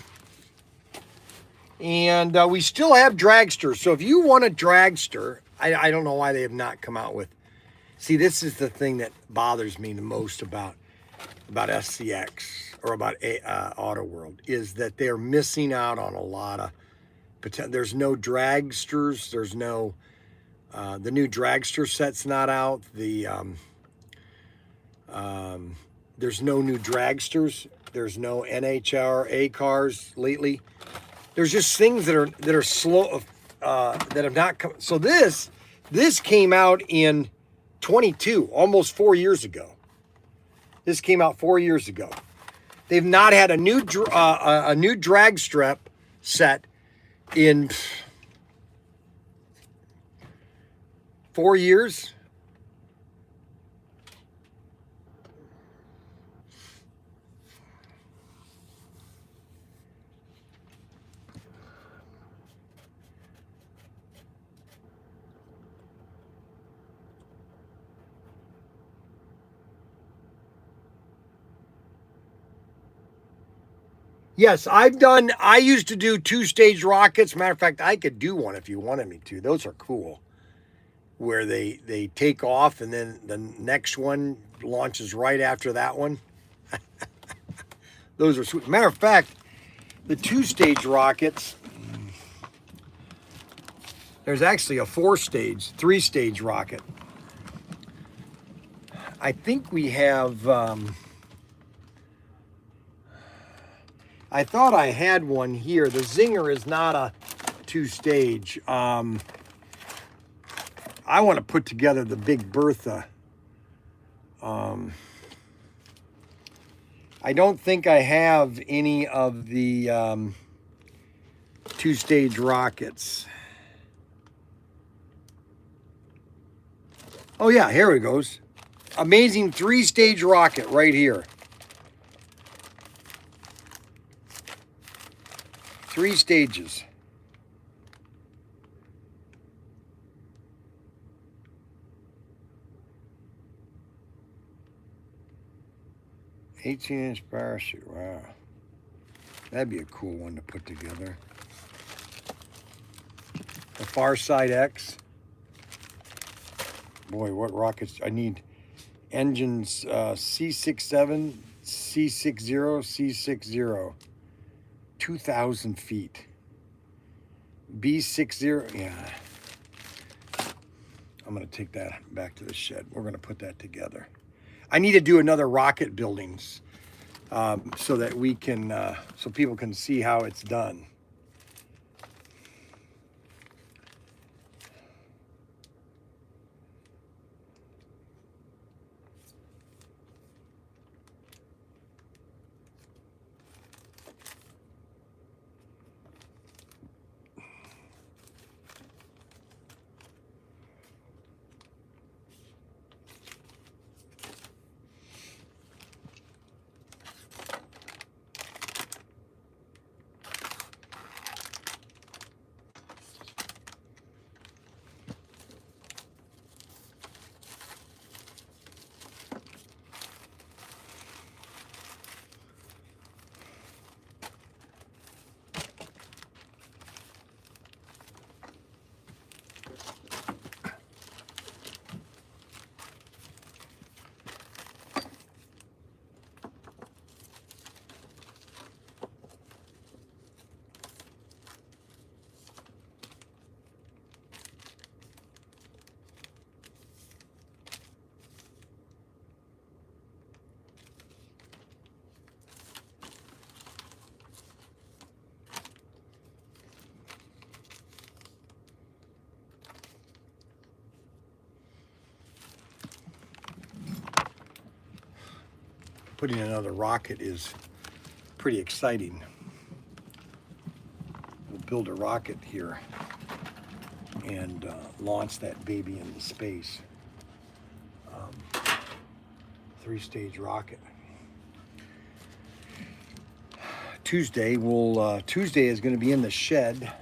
Speaker 1: And we still have dragsters. So if you want a dragster, I don't know why they have not come out with. See, this is the thing that bothers me the most about SCX or about Auto World, is that they're missing out on a lot of potential. There's no dragsters. There's no, the new dragster set's not out. There's no new dragsters. There's no NHRA cars lately. There's just things that are slow, that have not come. So this came out in 22, almost 4 years ago. This came out 4 years ago. They've not had a new drag strap set in 4 years. Yes, I used to do 2-stage rockets. Matter of fact, I could do one if you wanted me to. Those are cool. Where they take off and then the next one launches right after that one. Those are sweet. Matter of fact, the 2-stage rockets, there's actually a 4-stage, 3-stage rocket. I think we have, I thought I had one here. The Zinger is not a 2-stage. I want to put together the Big Bertha. I don't think I have any of the 2-stage rockets. Oh yeah, here it goes. Amazing 3-stage rocket right here. 3 stages. "18-inch parachute." Wow. That'd be a cool one to put together. The Far Side X. Boy, what rockets. I need engines C67, C60, C60. 2,000 feet. B60, yeah. I'm going to take that back to the shed. We're going to put that together. I need to do another rocket buildings so that we can, so people can see how it's done. Putting another rocket is pretty exciting. We'll build a rocket here and launch that baby into space. 3-stage rocket. Tuesday. Tuesday is going to be in the shed.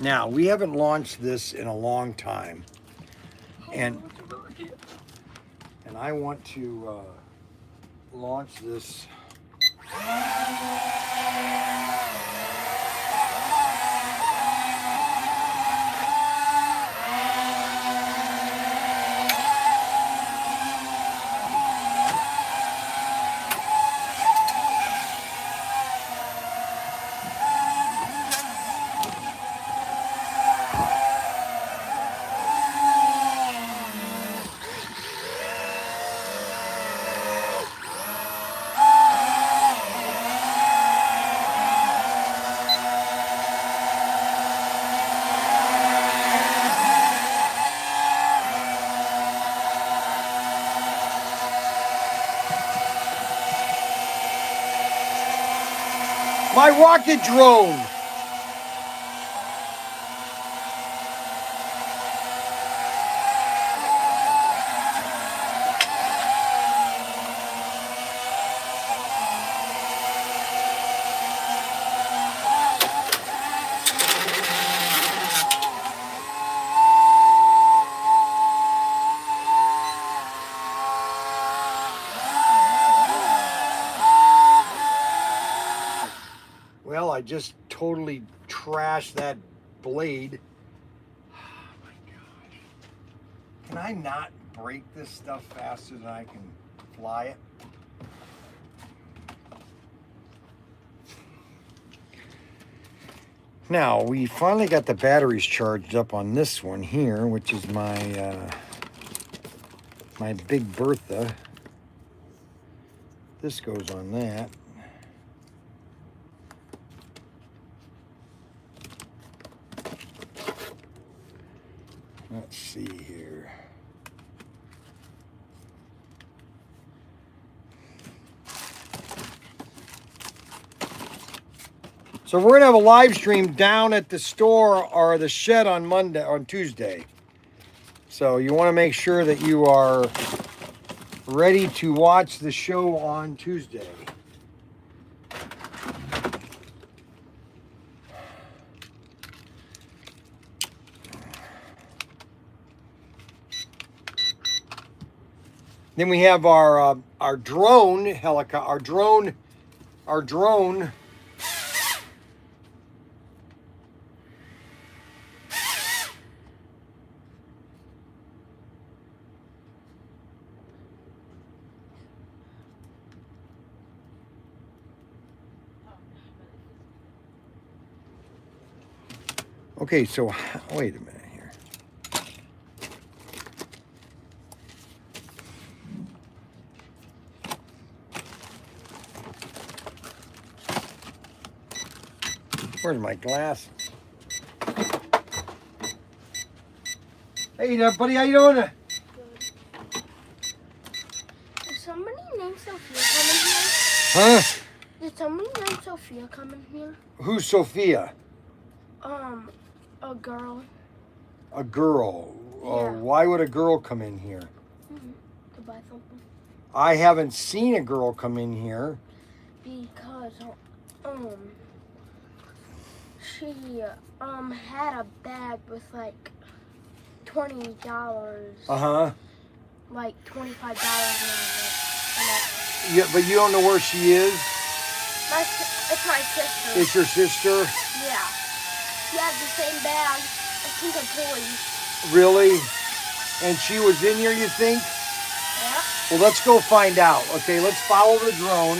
Speaker 1: Now, we haven't launched this in a long time, and I want to launch this. My rocket drone. Well, I just totally trashed that blade. Oh my gosh. Can I not break this stuff faster than I can fly it? Now, we finally got the batteries charged up on this one here, which is my my Big Bertha. This goes on that. Let's see here. So we're gonna have a live stream down at the store or the shed on Tuesday. So you want to make sure that you are ready to watch the show on Tuesday. Then we have our drone helicopter, our drone. Okay, so wait a minute here. Where's my glasses? Hey there, buddy, how you doing?
Speaker 8: Did somebody named Sophia come in here?
Speaker 1: Huh?
Speaker 8: Did somebody named Sophia come in here?
Speaker 1: Who's Sophia?
Speaker 8: A girl.
Speaker 1: A girl.
Speaker 8: Yeah.
Speaker 1: Why would a girl come in here?
Speaker 8: To buy something.
Speaker 1: I haven't seen a girl come in here.
Speaker 8: Because, she, had a bag with, like, $20.
Speaker 1: Uh-huh.
Speaker 8: Like, $25 in it.
Speaker 1: Yeah, but you don't know where she is?
Speaker 8: It's my sister.
Speaker 1: It's your sister?
Speaker 8: Yeah. She had the same bag. I think of toys.
Speaker 1: Really? And she was in here, you think?
Speaker 8: Yeah.
Speaker 1: Well, let's go find out. Okay, let's follow the drone.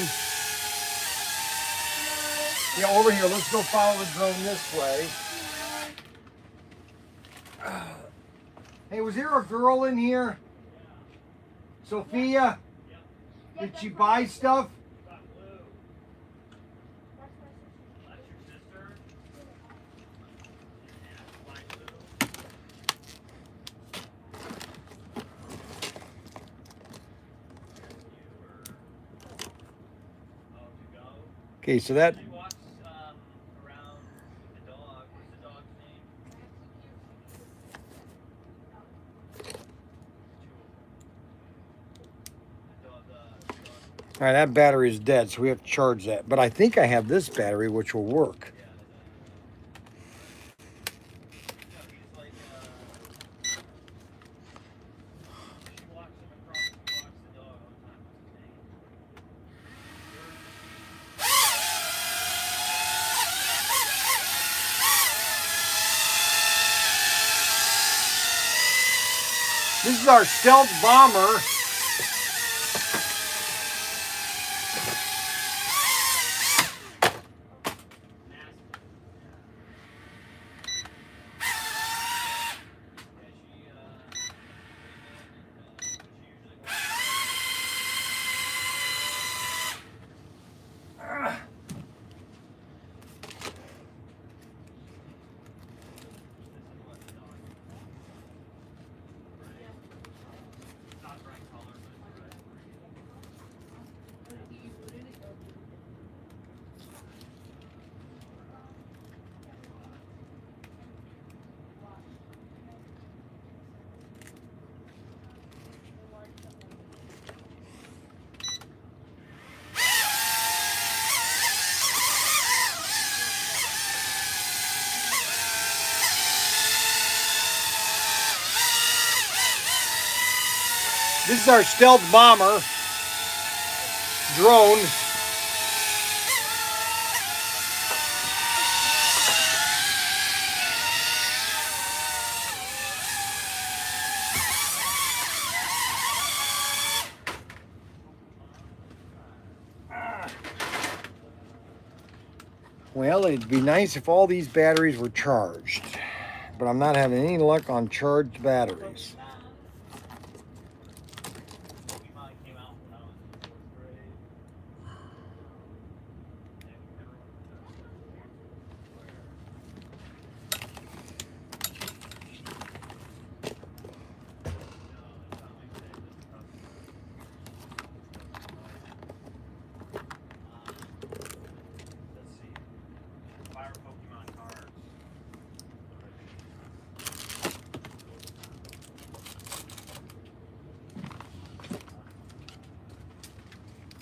Speaker 1: Yeah, over here. Let's go follow the drone this way. Hey, was there a girl in here? Sophia? Did she buy stuff? Okay, so that.
Speaker 5: She walks around with the dog. What's the dog's name?
Speaker 1: All right, that battery is dead, so we have to charge that. But I think I have this battery, which will work. This is our stealth bomber. This is our stealth bomber drone. Well, it'd be nice if all these batteries were charged, but I'm not having any luck on charged batteries.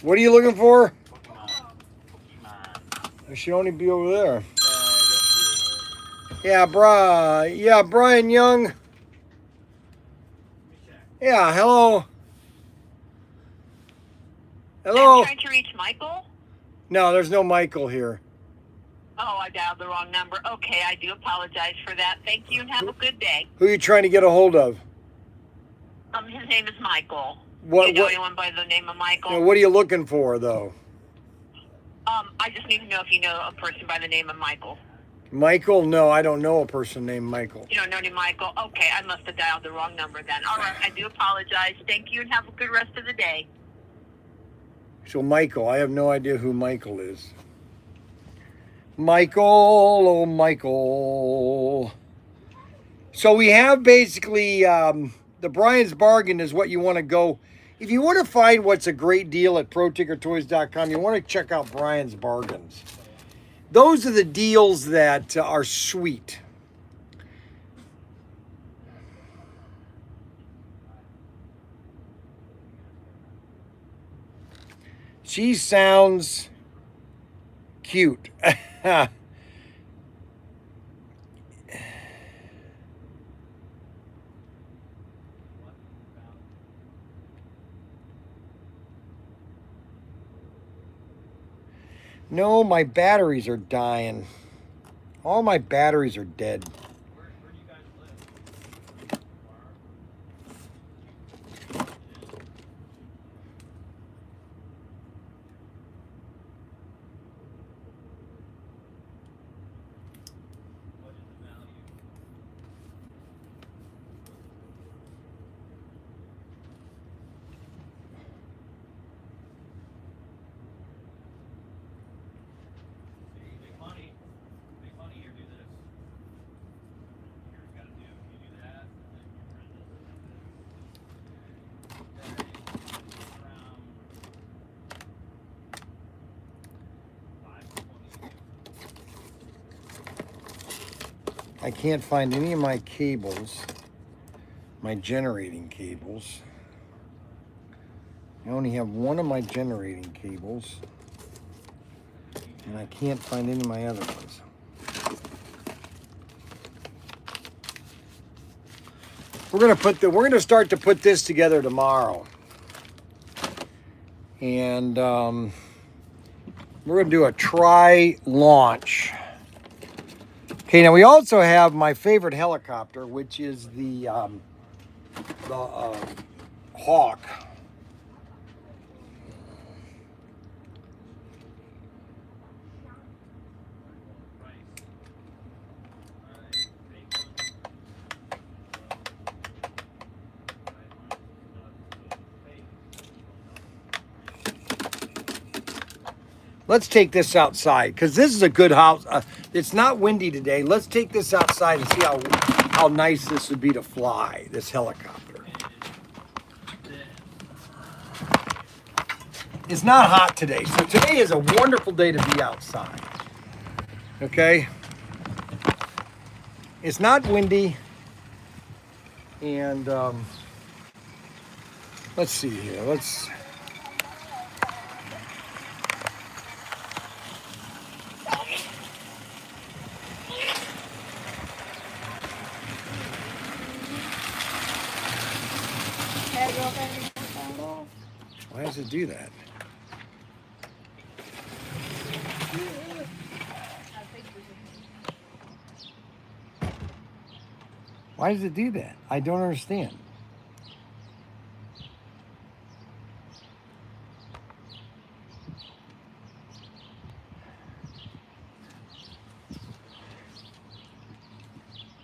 Speaker 1: What are you looking for? It should only be over there. Yeah, Bryan Young. Yeah, hello. Hello?
Speaker 9: I'm trying to reach Michael.
Speaker 1: No, there's no Michael here.
Speaker 9: Oh, I dialed the wrong number. Okay, I do apologize for that. Thank you and have a good day.
Speaker 1: Who are you trying to get a hold of?
Speaker 9: His name is Michael.
Speaker 1: What?
Speaker 9: Do you know
Speaker 1: What?
Speaker 9: anyone by the name of Michael?
Speaker 1: What are you looking for, though?
Speaker 9: I just need to know if you know a person by the name of Michael.
Speaker 1: Michael? No, I don't know a person named Michael.
Speaker 9: You don't know any Michael? Okay, I must have dialed the wrong number then. All right, I do apologize. Thank you and have a good rest of the day.
Speaker 1: So Michael, I have no idea who Michael is. Michael, oh Michael. So we have basically the Bryan's Bargain is what you want to go. If you want to find what's a great deal at ProTinkerToys.com, you want to check out Bryan's Bargains. Those are the deals that are sweet. She sounds cute. No, my batteries are dying. All my batteries are dead.
Speaker 5: Where do you guys live? What is the value? See, make money here, do this. Here's what you gotta do. You do that, and then you run this. Around 520.
Speaker 1: I can't find any of my cables, my generating cables. I only have one of my generating cables, and I can't find any of my other ones. We're gonna start to put this together tomorrow, and we're gonna do a try launch. Okay, now we also have my favorite helicopter, which is the Hawk. Let's take this outside because this is a good house. It's not windy today. Let's take this outside and see how nice this would be to fly, this helicopter. It's not hot today, so today is a wonderful day to be outside. Okay? It's not windy, and let's see here. Why does it do that? Why does it do that? I don't understand.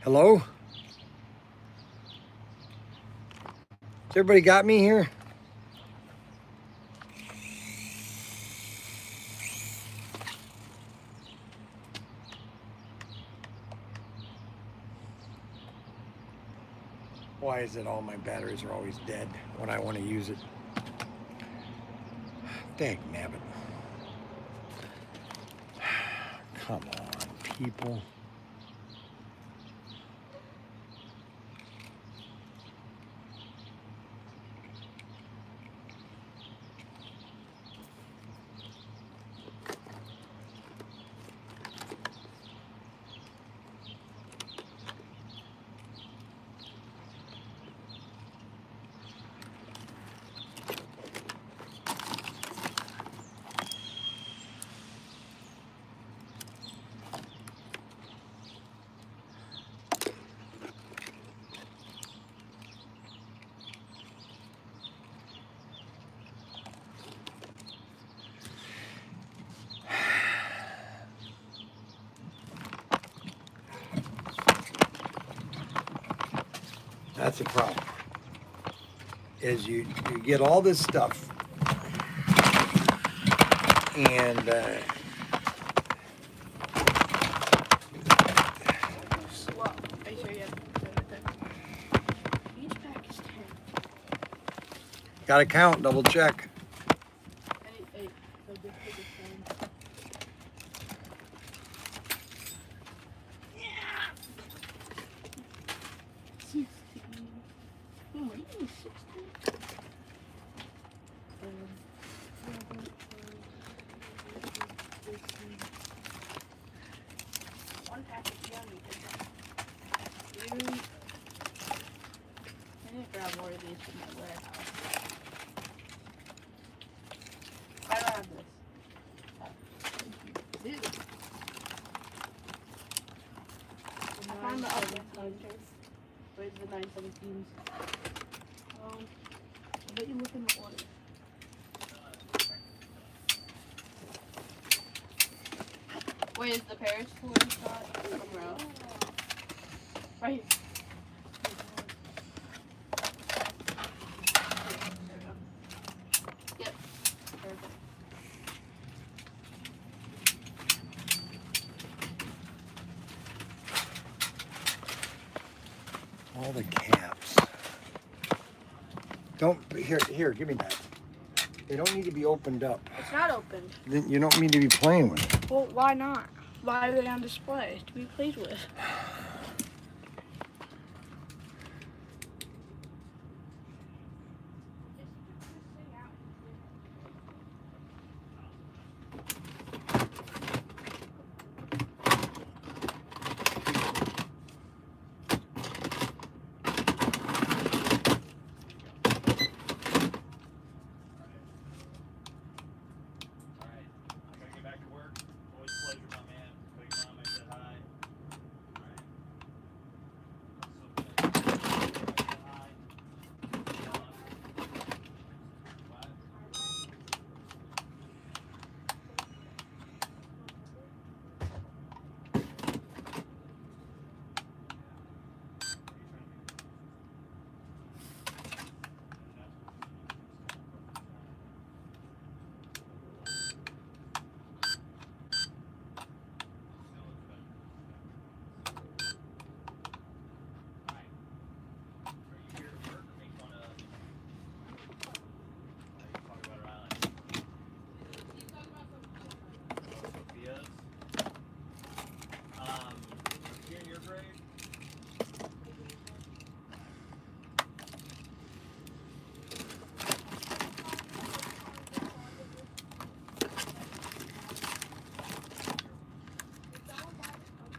Speaker 1: Hello? Has everybody got me here? Why is it all my batteries are always dead when I want to use it? Dagnabbit. Come on, people. That's a problem. Is you get all this stuff, and
Speaker 8: Slow. Are you sure you have each pack is 10.
Speaker 1: gotta count, double check.
Speaker 8: Hey, so just take a 10. Yeah. 16. Oh, are you doing 16? 1 pack of yummy. Dude. I need to grab more of these from my warehouse. I don't have this. Dude. I found the other Protinkers. Where's the 917s? I bet you look in the order. Wait, is the Paris tour shot somewhere else? Right here. Yep. Perfect.
Speaker 1: All the caps. Don't here. Give me that. They don't need to be opened up.
Speaker 8: It's not opened.
Speaker 1: Then you don't need to be playing with it.
Speaker 8: Well, why not? Why are they on display? To be played with.
Speaker 5: Alright, I gotta get back to work. Always a pleasure, my man. Big Mom, I said hi. Alright. Hi.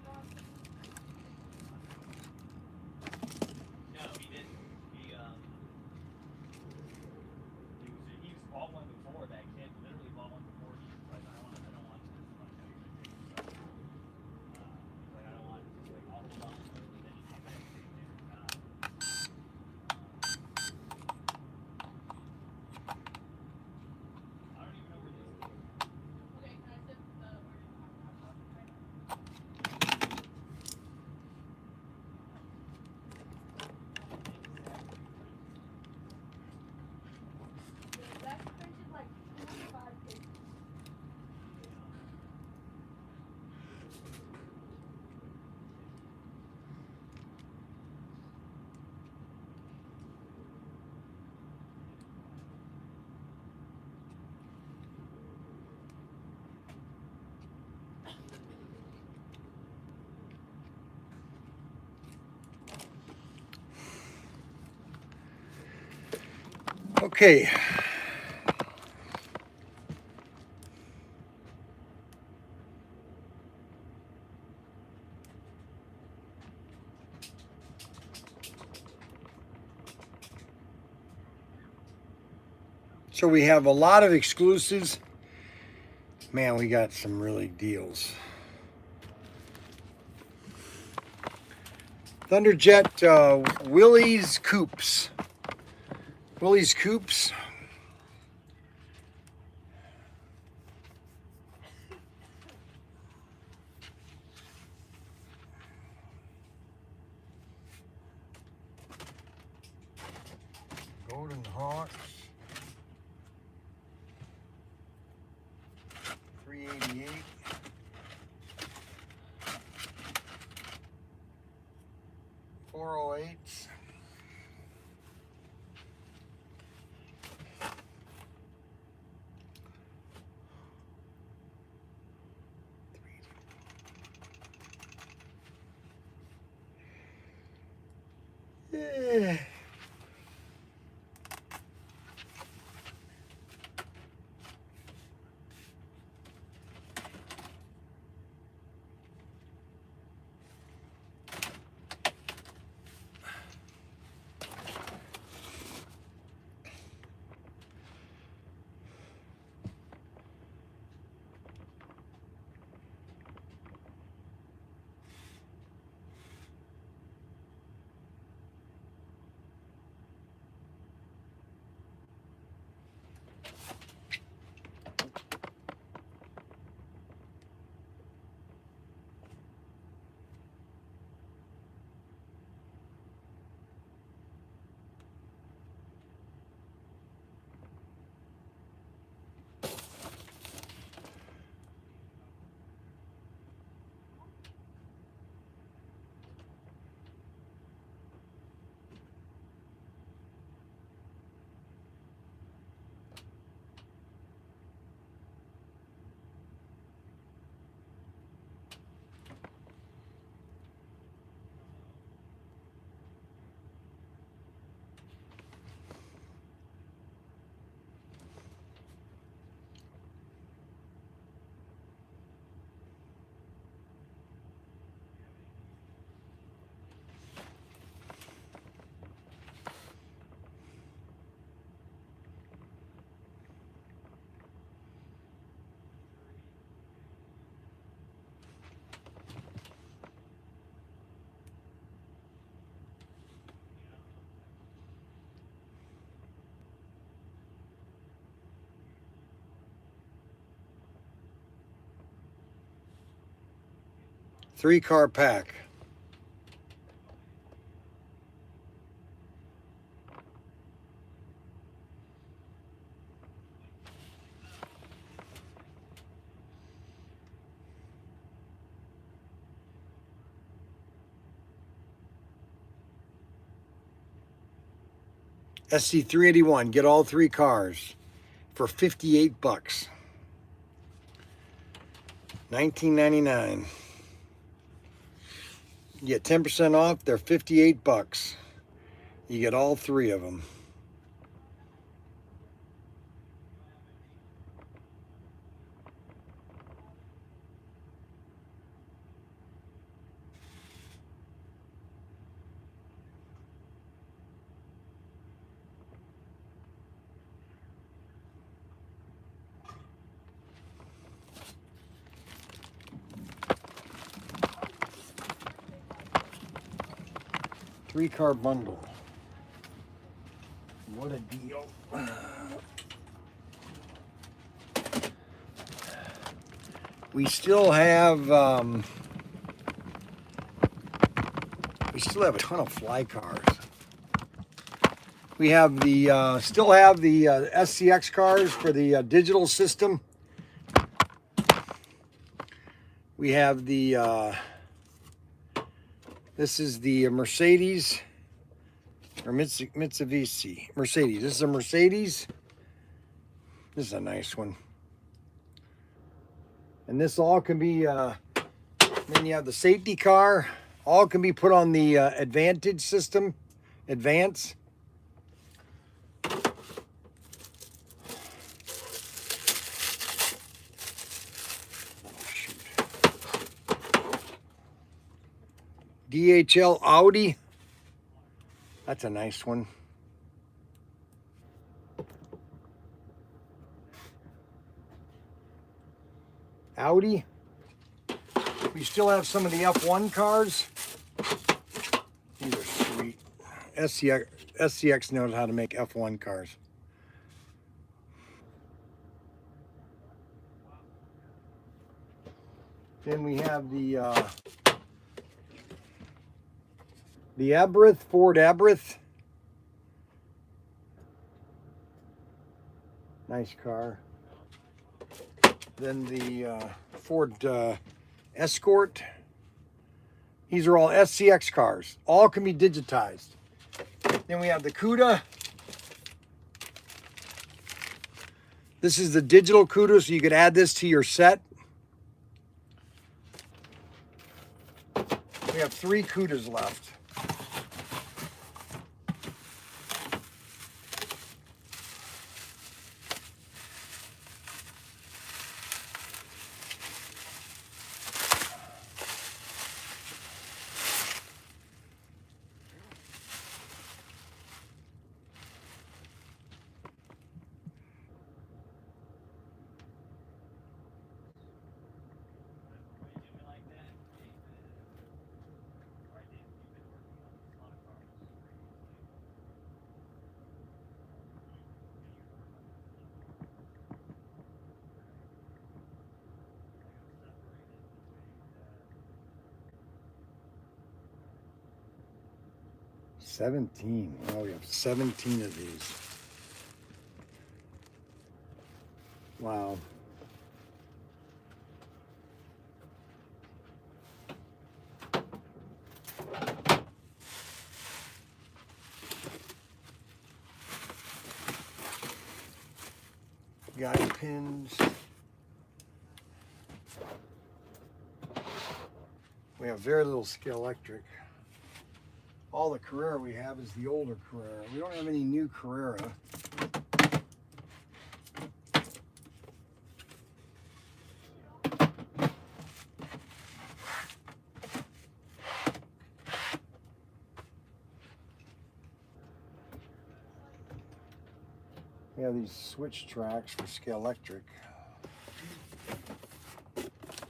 Speaker 5: What? No, he didn't. He bought one before. That kid literally bought one before. He was like, I don't want this. He's like, I don't want this. Like, I'll hold on to it. And then he came back and said, I don't even know where this is.
Speaker 8: Okay, can I sip the That's printed like 25 pages.
Speaker 1: Okay. So we have a lot of exclusives. Man, we got some really deals. Thunderjet Willie's Coupes. Willie's Coupes. plates. Yeah. Three-car pack. SC381. Get all three cars for 58 bucks. 19.99. You get 10% off. They're 58 bucks. You get all three of them. Three-car bundle. What a deal. We still have a ton of fly cars. We have the still have the SCX cars for the digital system. We have the this is the Mercedes or Mitsubishi Mercedes. This is a Mercedes. This is a nice one. And this all can be, then you have the safety car. All can be put on the Advantage system, Advance. DHL Audi. That's a nice one. Audi. We still have some of the F1 cars. These are sweet. SCX knows how to make F1 cars. Then we have the Aberth, Ford Aberth. Nice car. Then the Ford Escort. These are all SCX cars. All can be digitized. Then we have the CUDA. This is the digital CUDA, so you could add this to your set. We have 3 CUDAs left. Oh, we have 17 of these. Wow. Guide pins. We have very little scale electric. All the Carrera we have is the older Carrera. We don't have any new Carrera. We have these switch tracks for scale electric.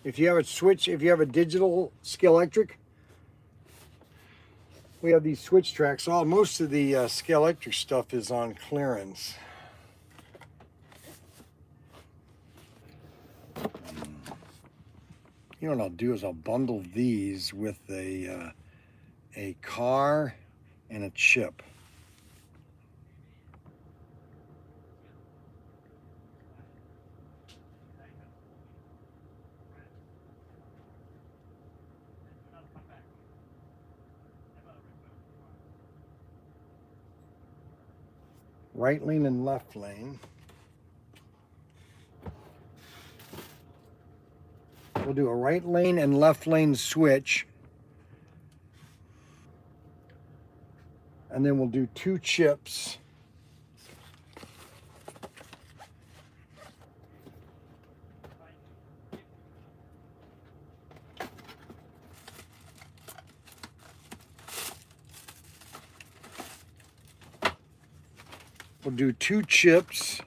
Speaker 1: If you have a switch, if you have a digital scale electric, we have these switch tracks. Most of the scale electric stuff is on clearance. You know what I'll do is I'll bundle these with a car and a chip. Right lane and left lane. We'll do a right lane and left lane switch. And then we'll do 2 chips. We'll do 2 chips.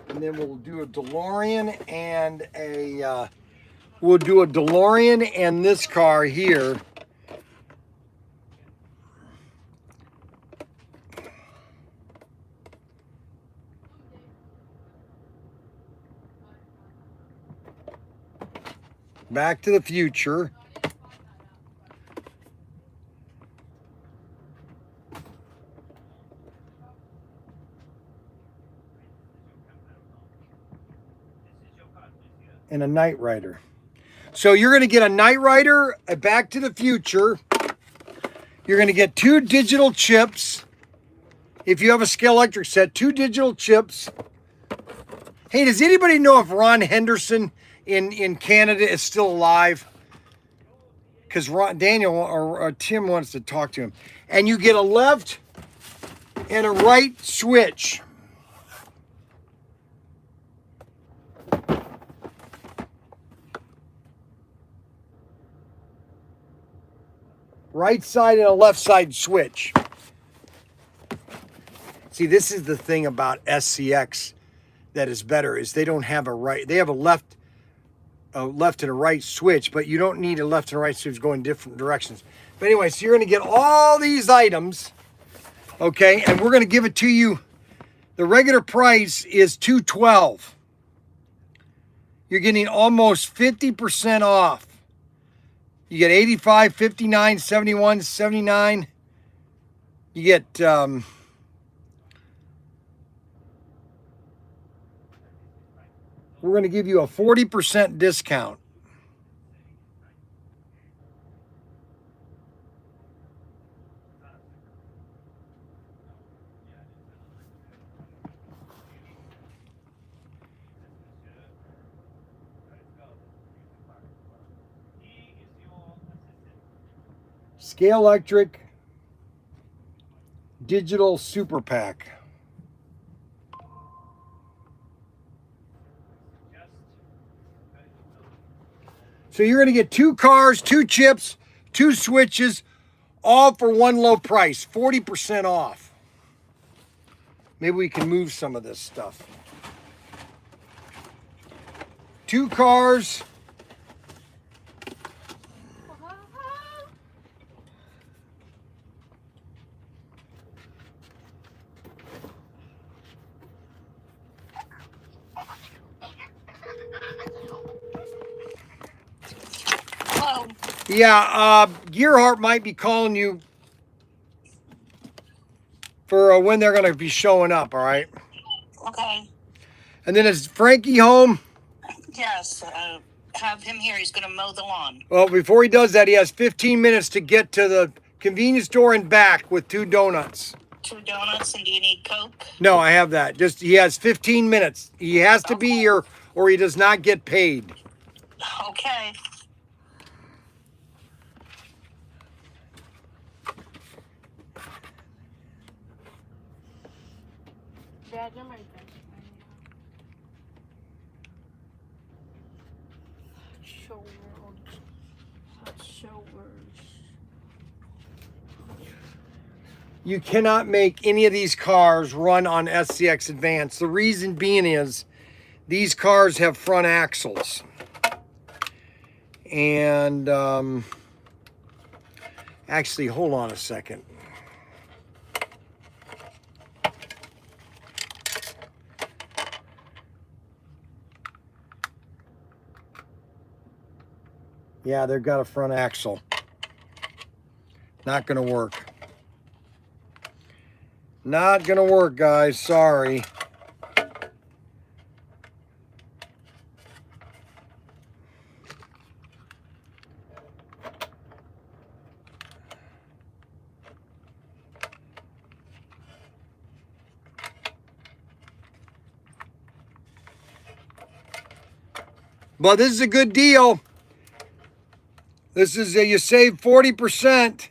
Speaker 1: And then we'll do a DeLorean and a we'll do a DeLorean and this car here. Back to the Future. And a Knight Rider. So you're going to get a Knight Rider, a Back to the Future. You're going to get 2 digital chips. If you have a scale electric set, 2 digital chips. Hey, does anybody know if Ron Henderson in Canada is still alive? Because Daniel or Tim wants to talk to him. And you get a left and a right switch. Right side and a left side switch. See, this is the thing about SCX that is better, is they don't have a right. They have a left and a right switch, but you don't need a left and a right switch going different directions. But anyway, so you're going to get all these items, okay? And we're going to give it to you The regular price is $212. You're getting almost 50% off. You get 85, 59, 71, 79. You get we're going to give you a 40% discount. Scale Electric Digital Super Pack. So you're going to get 2 cars, 2 chips, 2 switches, all for one low price, 40% off. Maybe we can move some of this stuff. 2 cars.
Speaker 9: Hello.
Speaker 1: Yeah, Gearhart might be calling you for when they're going to be showing up, all right?
Speaker 9: Okay.
Speaker 1: And then is Frankie home?
Speaker 9: Yes. Have him here. He's going to mow the lawn.
Speaker 1: Well, before he does that, he has 15 minutes to get to the convenience store and back with 2 donuts.
Speaker 9: 2 donuts, and do you need Coke?
Speaker 1: No, I have that. Just he has 15 minutes. He has to be here or he does not get paid.
Speaker 9: Okay.
Speaker 8: Dad, I'm right there. Show world. Show words.
Speaker 1: You cannot make any of these cars run on SCX Advance. The reason being is these cars have front axles. And actually, hold on a second. Yeah, they've got a front axle. Not gonna work. Not gonna work, guys. Sorry. But this is a good deal. This is you save 40%.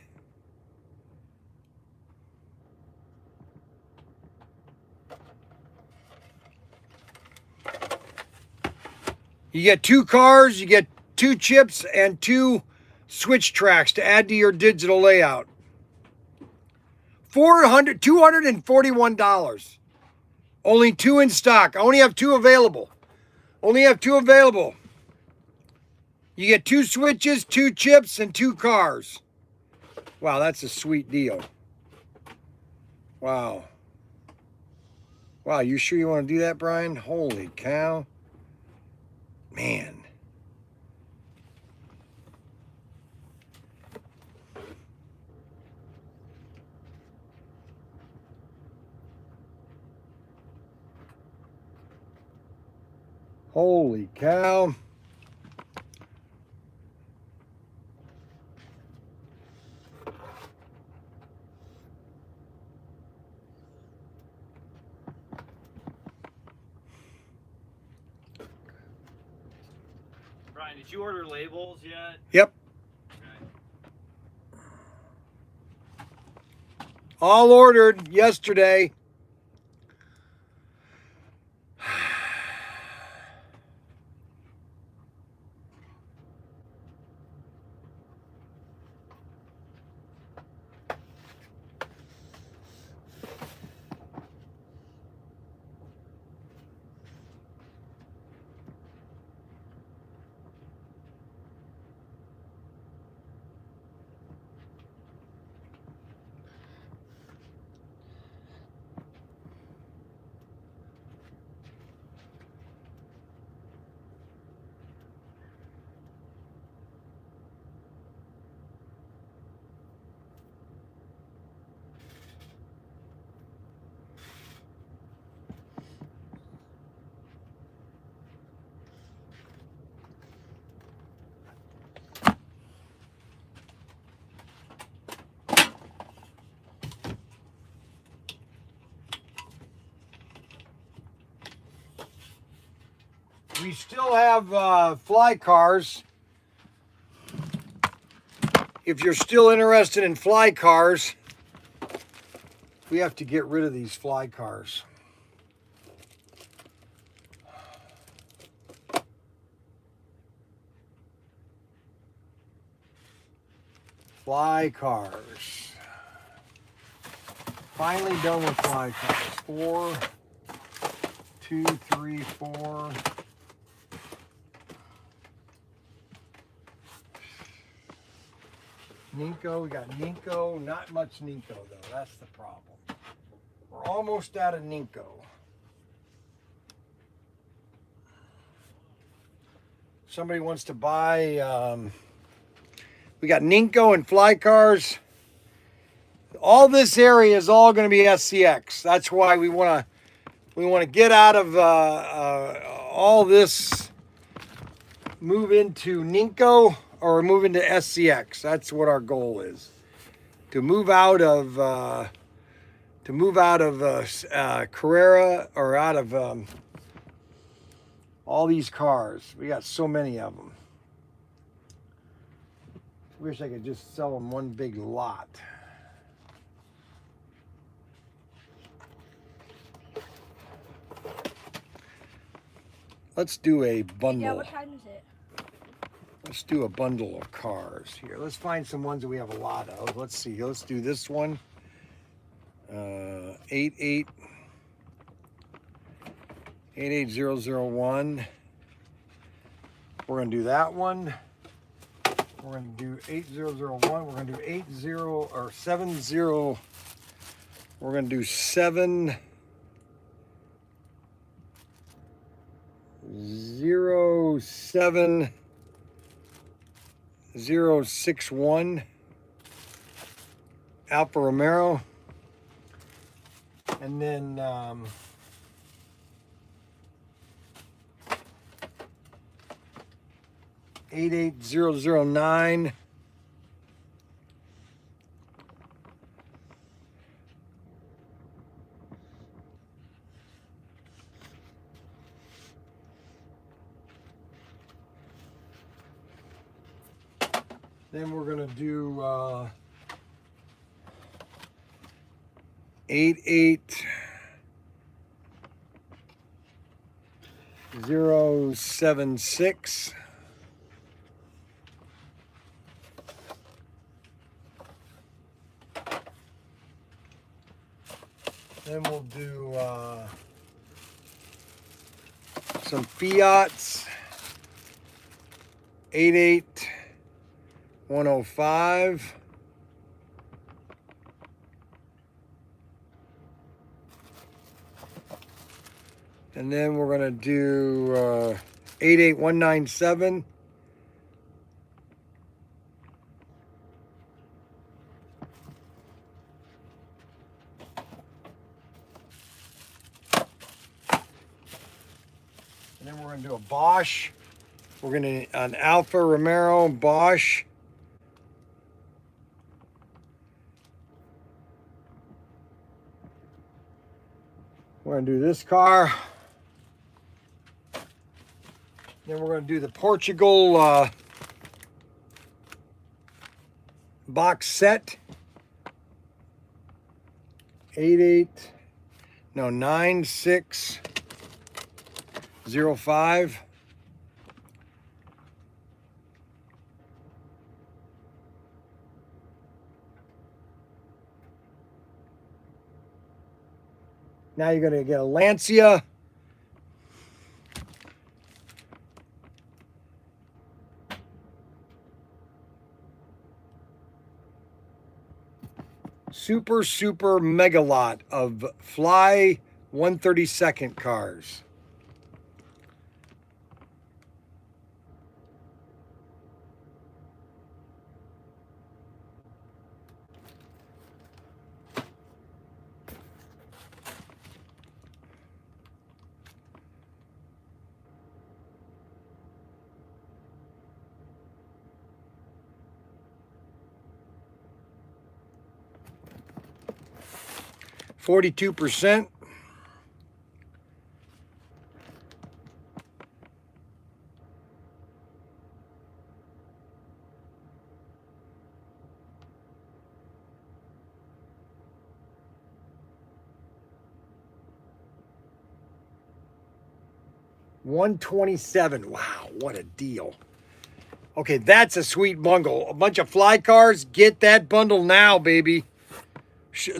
Speaker 1: You get 2 cars, you get 2 chips, and 2 switch tracks to add to your digital layout. $241. Only 2 in stock. I only have 2 available. Only have 2 available. You get 2 switches, 2 chips, and 2 cars. Wow, that's a sweet deal. Wow. Wow, you sure you want to do that, Brian? Holy cow. Man. Holy cow.
Speaker 3: Bryan, did you order labels yet?
Speaker 1: Yep.
Speaker 3: Okay.
Speaker 1: All ordered yesterday. we still have fly cars. If you're still interested in fly cars, we have to get rid of these fly cars. Fly cars. Finally done with fly cars. 4, 2, 3, 4. Ninko, we got Ninko. Not much Ninko though, that's the problem. We're almost out of Ninko. Somebody wants to buy, we got Ninko and fly cars. All this area is all going to be SCX. That's why we want to get out of all this, move into Ninko or move into SCX. That's what our goal is. To move out of Carrera or out of all these cars. We got so many of them. Wish I could just sell them one big lot. Let's do a bundle.
Speaker 8: Yeah, what time is it?
Speaker 1: Let's do a bundle of cars here. Let's find some ones that we have a lot of. Let's see. Let's do this one. 88001. We're going to do that one. We're going to do 8001. We're going to do 80 or 70. We're going to do 707-061 Alfa Romero. And then 88009. Then we're going to do 88076. Then we'll do some Fiats. 88105. And then we're going to do 88197. And then we're going to do a Bosch. We're going to an Alfa Romero Bosch. We're going to do this car. Then we're going to do the Portugal box set. 9605. Now you're going to get a Lancia. Super mega lot of Fly 132nd cars. %. $127. Wow, what a deal. Okay, that's a sweet bundle. A bunch of fly cars. Get that bundle now, baby.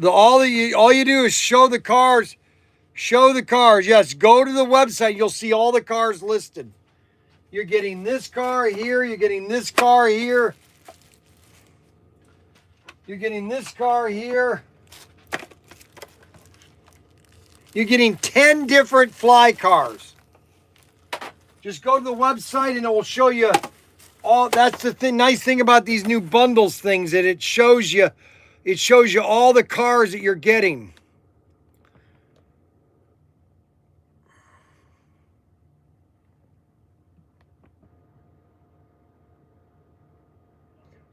Speaker 1: All you do is show the cars. Show the cars. Yes, go to the website. You'll see all the cars listed. You're getting this car here. You're getting this car here. You're getting this car here. You're getting 10 different fly cars. Just go to the website and it will show you all. That's the thing. Nice thing about these new bundles things, that it shows you all the cars that you're getting.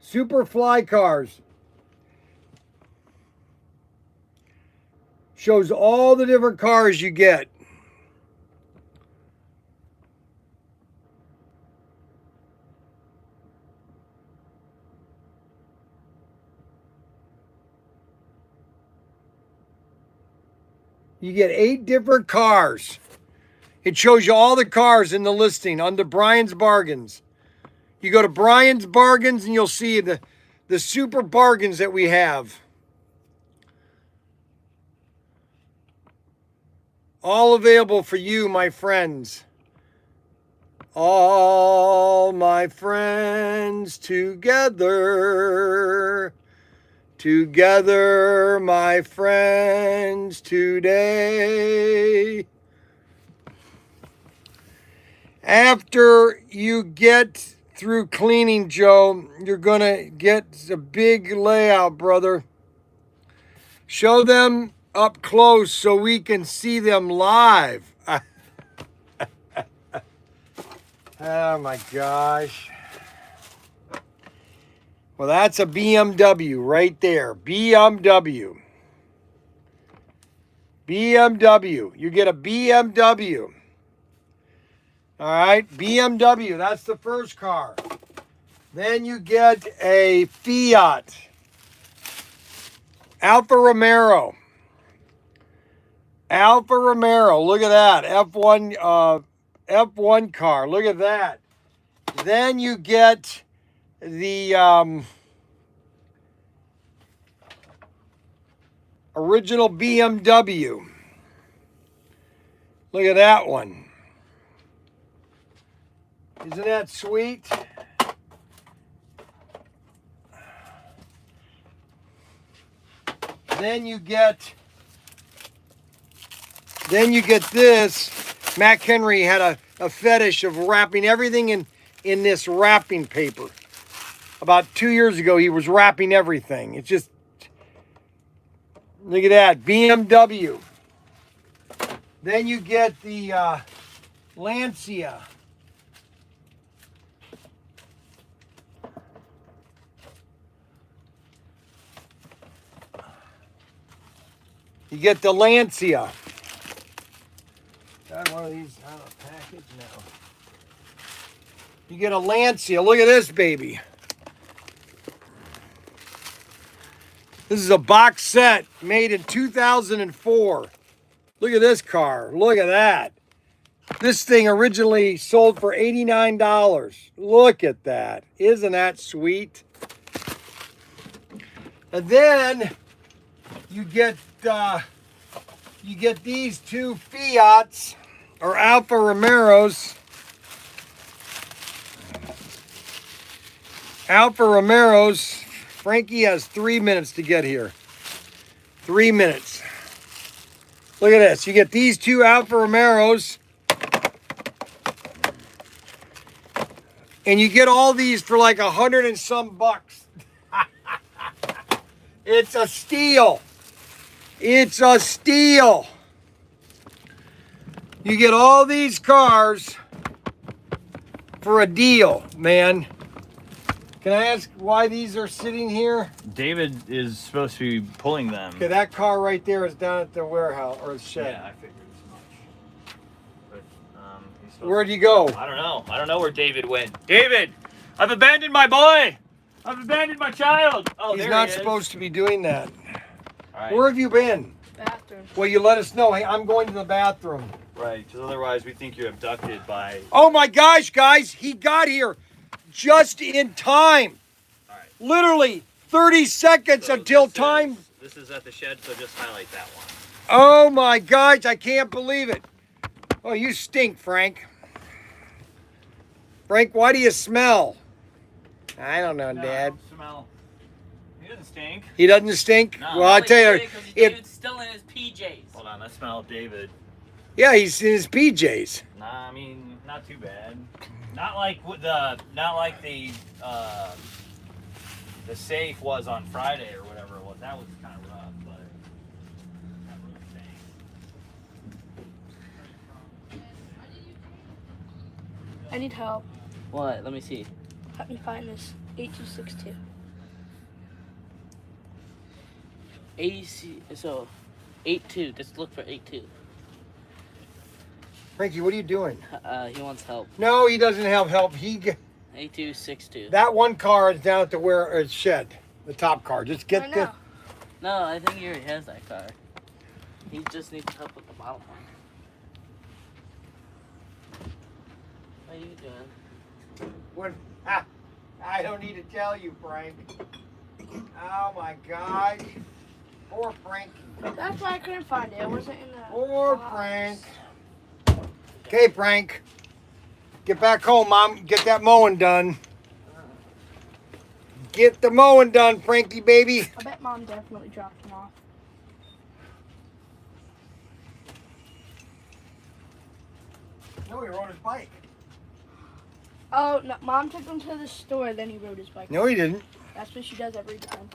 Speaker 1: Super fly cars. Shows all the different cars you get. You get 8 different cars. It shows you all the cars in the listing under Bryan's Bargains. You go to Bryan's Bargains and you'll see the super bargains that we have. All available for you, my friends. All my friends together. Together, my friends, today. After you get through cleaning, Joe, you're going to get a big layout, brother. Show them up close so we can see them live. Oh my gosh. Well, that's a BMW right there. BMW. BMW. You get a BMW. All right, BMW. That's the first car. Then you get a Fiat. Alfa Romero. Alfa Romero. Look at that. F1 car. Look at that. Then you get the original BMW. Look at that one. Isn't that sweet? Then you get this. Mac Henry had a fetish of wrapping everything in this wrapping paper. About 2 years ago, he was wrapping everything. It's just, look at that, BMW. Then you get the Lancia. You get the Lancia. Got one of these out of the package now. You get a Lancia. Look at this baby. This is a box set made in 2004. Look at this car. Look at that. This thing originally sold for $89. Look at that. Isn't that sweet? And then you get these two Fiats or Alfa Romeros. Alfa Romeros. Frankie has 3 minutes to get here. 3 minutes. Look at this. You get these two Alfa Romeros. And you get all these for like $100 and some bucks. It's a steal. It's a steal. You get all these cars for a deal, man. Can I ask why these are sitting here?
Speaker 3: David is supposed to be pulling them.
Speaker 1: Okay, that car right there is down at the warehouse or the shed.
Speaker 3: Yeah, I figured as much. But he's supposed
Speaker 1: Where'd you go?
Speaker 3: I don't know. I don't know where David went. David, I've abandoned my boy. I've abandoned my child. Oh,
Speaker 1: He's
Speaker 3: there
Speaker 1: not
Speaker 3: he is.
Speaker 1: supposed to be doing that.
Speaker 3: All right.
Speaker 1: Where have you been?
Speaker 8: Bathroom.
Speaker 1: Well, you let us know. Hey, I'm going to the bathroom.
Speaker 3: Right, because otherwise we think you're abducted by.
Speaker 1: Oh my gosh, guys, he got here just in time.
Speaker 3: All right.
Speaker 1: Literally 30 seconds
Speaker 3: So
Speaker 1: until
Speaker 3: this
Speaker 1: time.
Speaker 3: This is at the shed, so just highlight that one.
Speaker 1: Oh my gosh, I can't believe it. Oh, you stink, Frank. Frank, why do you smell? I don't know,
Speaker 3: No,
Speaker 1: Dad.
Speaker 3: I don't smell. He doesn't stink.
Speaker 1: He doesn't stink?
Speaker 3: No.
Speaker 1: Well, I'll tell you, if
Speaker 5: David's still in his PJs.
Speaker 3: Hold on, I smell David.
Speaker 1: yeah, he's in his PJs.
Speaker 3: Nah, I mean, not too bad. Not like the safe was on Friday or whatever it was. That was kind of rough, but not really stank.
Speaker 10: I need help.
Speaker 5: What? Let me see.
Speaker 10: Help me find this 8262.
Speaker 5: So 82. Just look for 82.
Speaker 1: Frankie, what are you doing?
Speaker 5: He wants help.
Speaker 1: No, he doesn't have help.
Speaker 5: 8262.
Speaker 1: That one car is down at the shed, the top car. Just
Speaker 10: I
Speaker 1: get the.
Speaker 10: know.
Speaker 5: No, I think he already has that car. He just needs help with the bottom one. What are you doing?
Speaker 1: I don't need to tell you, Frank. Oh my gosh. Poor Frankie.
Speaker 10: That's why I couldn't find it. It wasn't in the.
Speaker 1: Poor
Speaker 10: box.
Speaker 1: Frank. Okay, Frank. Get back home, Mom. Get that mowing done. Get the mowing done, Frankie, baby.
Speaker 10: I bet Mom definitely dropped him off.
Speaker 1: No, he rode his bike.
Speaker 10: Oh, no, Mom took him to the store, then he rode his bike.
Speaker 1: No, he didn't.
Speaker 10: That's what she does every time.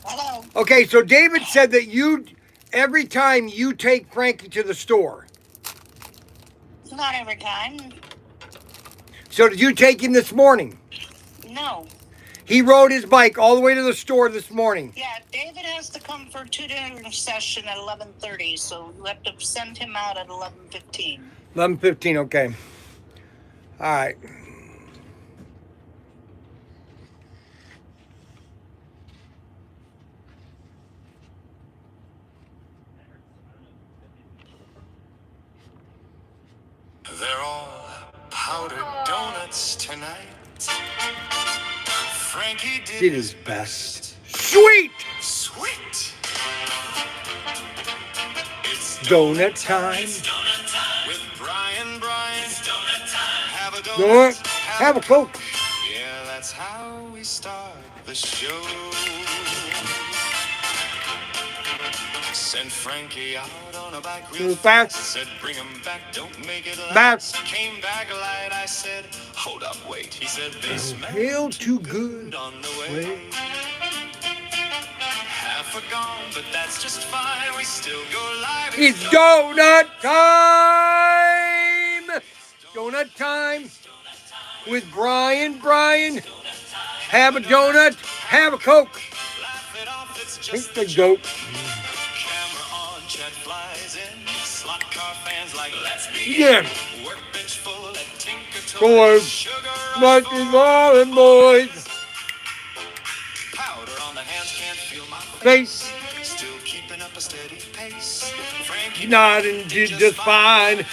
Speaker 4: Hello.
Speaker 1: Okay, so David said that every time you take Frankie to the store.
Speaker 9: Not every time.
Speaker 1: So did you take him this morning?
Speaker 9: No.
Speaker 1: He rode his bike all the way to the store this morning.
Speaker 9: Yeah, David has to come for a tutoring session at 11:30, so you have to send him out at 11:15.
Speaker 1: 11:15, okay. All right.
Speaker 11: They're all powdered donuts tonight. Frankie
Speaker 1: Did his best. Sweet!
Speaker 11: Sweet! It's
Speaker 1: Donut time.
Speaker 11: with Bryan. Have a
Speaker 1: Donut.
Speaker 11: donut.
Speaker 1: Have a Coke.
Speaker 11: Yeah, that's how we start the show. Sent Frankie out on a bike real
Speaker 1: Real fast.
Speaker 11: Said bring him back, don't make it
Speaker 1: Back.
Speaker 11: last. Came back light, I said, hold up, wait. He said they smell
Speaker 1: Feel too good.
Speaker 11: on the way. Half are gone, but that's just fine. We still go live.
Speaker 1: It's donut time! Donut time with Bryan. Bryan, have a donut, have a Coke.
Speaker 11: Laugh it off, it's
Speaker 1: Drink
Speaker 11: just
Speaker 1: the goat.
Speaker 11: camera on, chat flies in. Slot car fans like, let's
Speaker 1: Yeah.
Speaker 11: Workbench full at TinkerToys.
Speaker 1: Boys,
Speaker 11: Sugar
Speaker 1: Like
Speaker 11: rush
Speaker 1: the
Speaker 11: full.
Speaker 1: Marlin boys.
Speaker 11: Powder on the hands, can't feel my
Speaker 1: Face
Speaker 11: Still keeping up a steady pace. Frankie
Speaker 1: nodding just fine.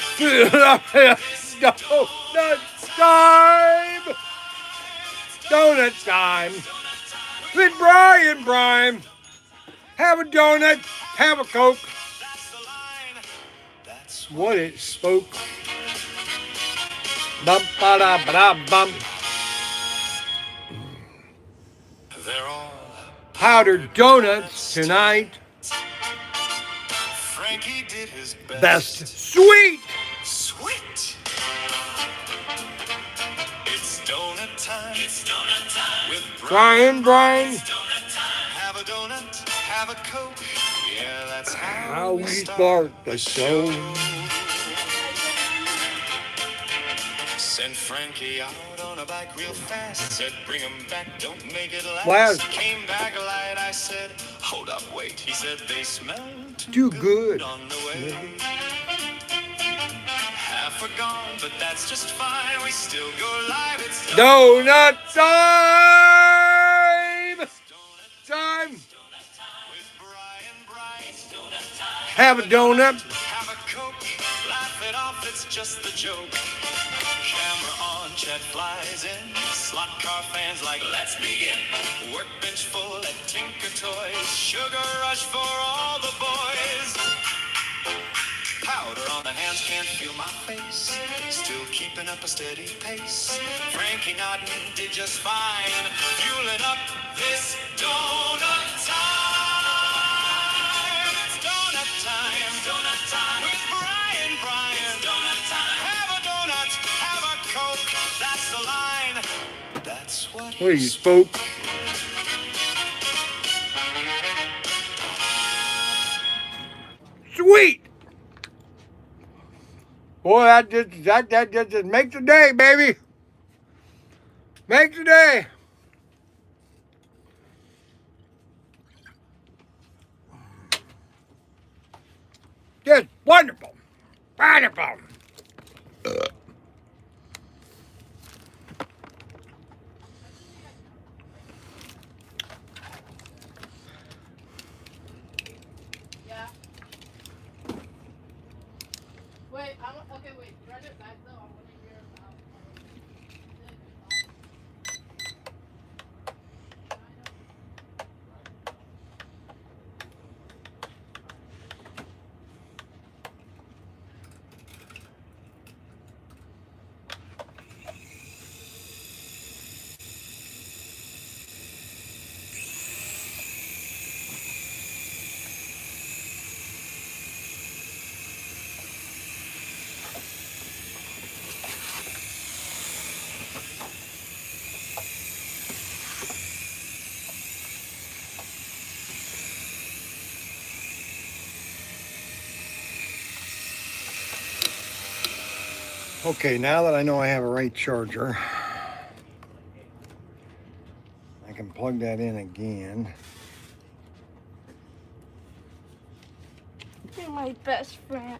Speaker 1: Donut time! Donut time with Bryan. Bryan, have a donut, have a Coke.
Speaker 11: That's the line. That's
Speaker 1: What it spoke. Bum ba da ba da bum.
Speaker 11: they're all
Speaker 1: Powdered donuts tonight.
Speaker 11: Frankie did his
Speaker 1: Best sweet.
Speaker 11: Sweet. It's donut time. It's donut time. With
Speaker 1: Bryan. Bryan,
Speaker 11: Have a donut, have a Coke. Yeah, that's
Speaker 1: how we start the show.
Speaker 11: Sent Frankie out on a bike real fast. Said bring him back, don't make it last.
Speaker 1: Last.
Speaker 11: Came back light, I said, hold up, wait. He said they smell
Speaker 1: Too good.
Speaker 11: on the way. Half are gone, but that's just fine. We still go live. It's
Speaker 1: Donut time! have a donut.
Speaker 11: Have a Coke, laugh it off, it's just a joke. Camera on, Chet flies in. Slot car fans like, let's begin. Workbench full at TinkerToys. Sugar rush for all the boys. Powder on the hands, can't feel my face. Still keeping up a steady pace. Frankie nodding did just fine. Fueling up this donut time. It's donut time. Donut time. With Bryan. It's donut time. Have a donut. Have a Coke. That's the line. That's what
Speaker 1: What are you, spoke? Sweet. Boy, that just makes the day, baby. Makes the day. Just wonderful. Wonderful.
Speaker 8: Yeah. Wait, okay, wait. Run it back though. I want to hear about.
Speaker 1: Okay, now that I know I have a right charger, I can plug that in again.
Speaker 10: You're my best friend.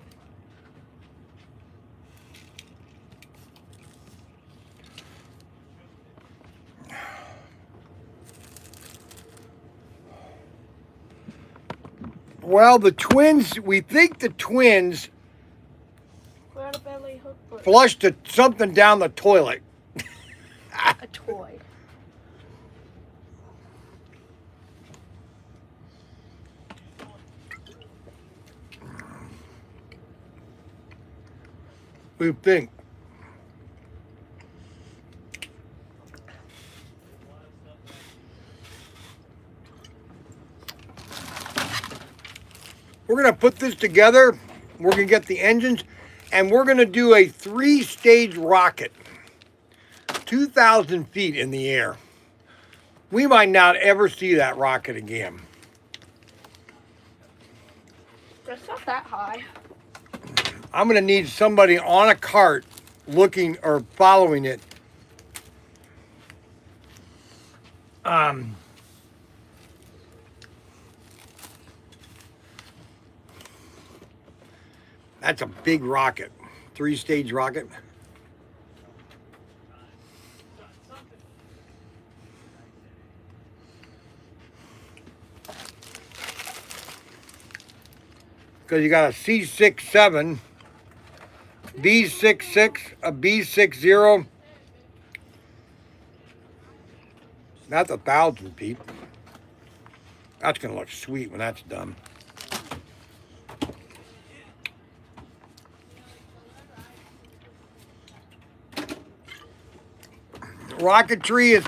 Speaker 1: Well, the twins, we think the twins
Speaker 10: Where the belly hook foot?
Speaker 1: flushed something down the toilet.
Speaker 10: A toy.
Speaker 1: We think. We're going to put this together. We're going to get the engines, and we're going to do a 3-stage rocket. 2,000 feet in the air. We might not ever see that rocket again.
Speaker 10: That's not that high.
Speaker 1: I'm going to need somebody on a cart looking or following it. That's a big rocket. 3-stage rocket. Because you got a C67, B66, a B60. That's 1,000 feet. That's going to look sweet when that's done. Rocketry is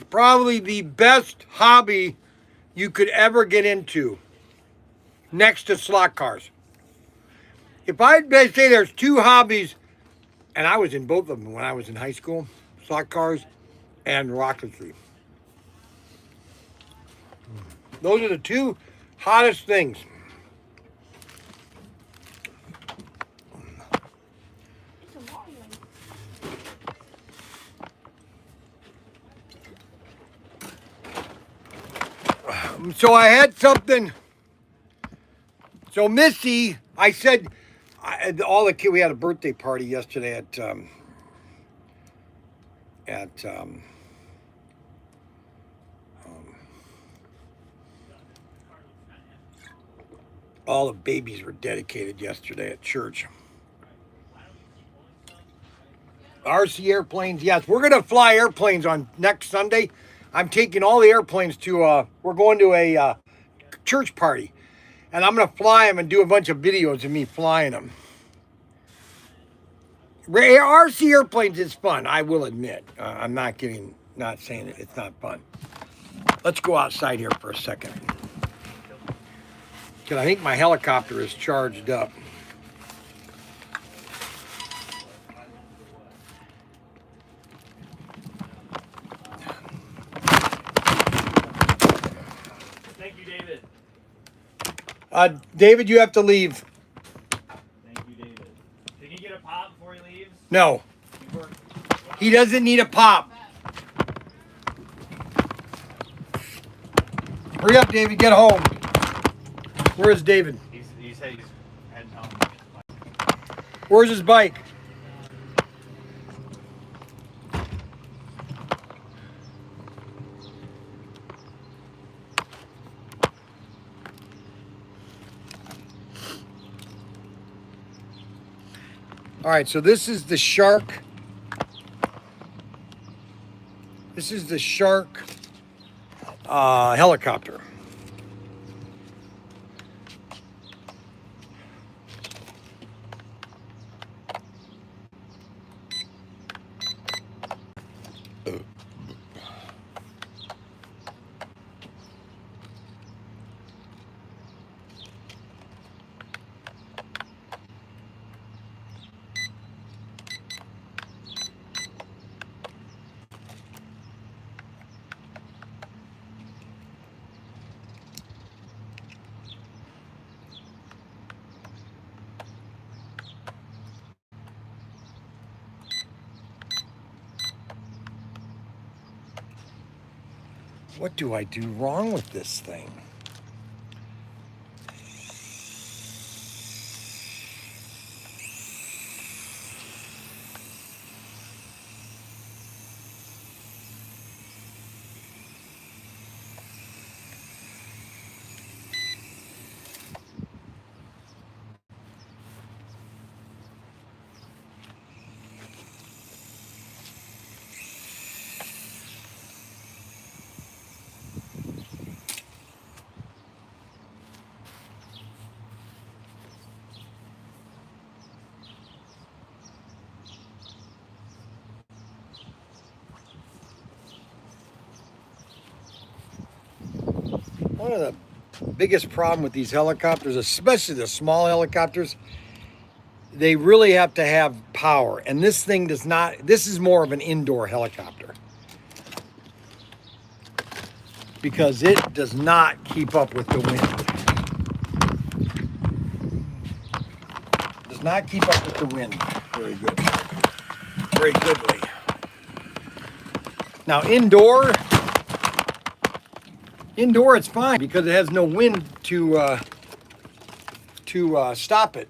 Speaker 1: probably the best hobby you could ever get into, next to slot cars. If I'd say there's 2 hobbies, and I was in both of them when I was in high school, slot cars and rocketry. Those are the 2 hottest things. So I had something. So Missy, I said, all the kids, we had a birthday party yesterday All the babies were dedicated yesterday at church. RC airplanes, yes. We're going to fly airplanes on next Sunday. I'm taking all the airplanes to, we're going to a church party. And I'm going to fly them and do a bunch of videos of me flying them. RC airplanes is fun, I will admit. I'm not saying it's not fun. Let's go outside here for a second. Because I think my helicopter is charged up.
Speaker 3: Thank you, David.
Speaker 1: David, you have to leave.
Speaker 3: Thank you, David. Did he get a pop before he leaves?
Speaker 1: No. He doesn't need a pop. Hurry up, David. Get home. Where is David?
Speaker 3: He said he's heading home.
Speaker 1: Where's his bike? All right, so this is the Shark. This is the Shark helicopter. What do I do wrong with this thing? One of the biggest problem with these helicopters, especially the small helicopters, they really have to have power. And this thing does not, this is more of an indoor helicopter. Because it does not keep up with the wind. Does not keep up with the wind very good. Very goodly. Now indoor it's fine because it has no wind to stop it.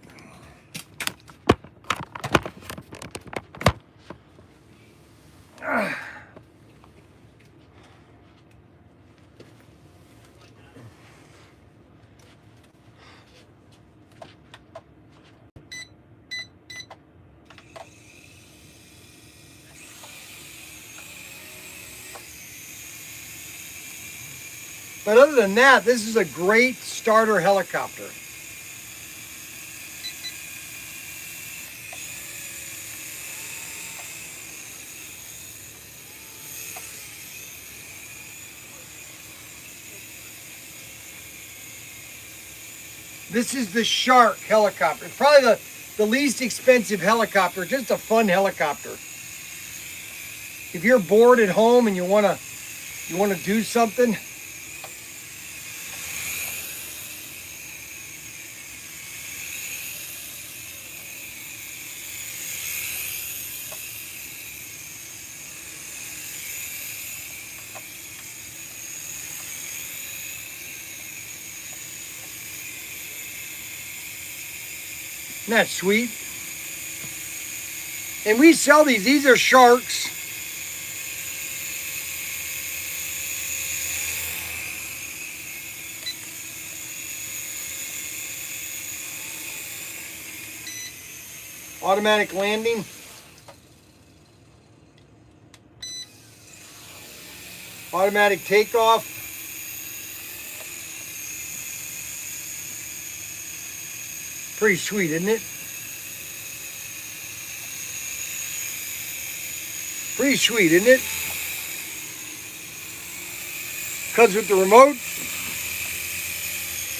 Speaker 1: But other than that, this is a great starter helicopter. This is the Shark helicopter. It's probably the least expensive helicopter, just a fun helicopter. If you're bored at home and you wanna do something, isn't that sweet? And we sell these. These are Sharks. Automatic landing. Automatic takeoff. Pretty sweet, isn't it? Pretty sweet, isn't it? Comes with the remote.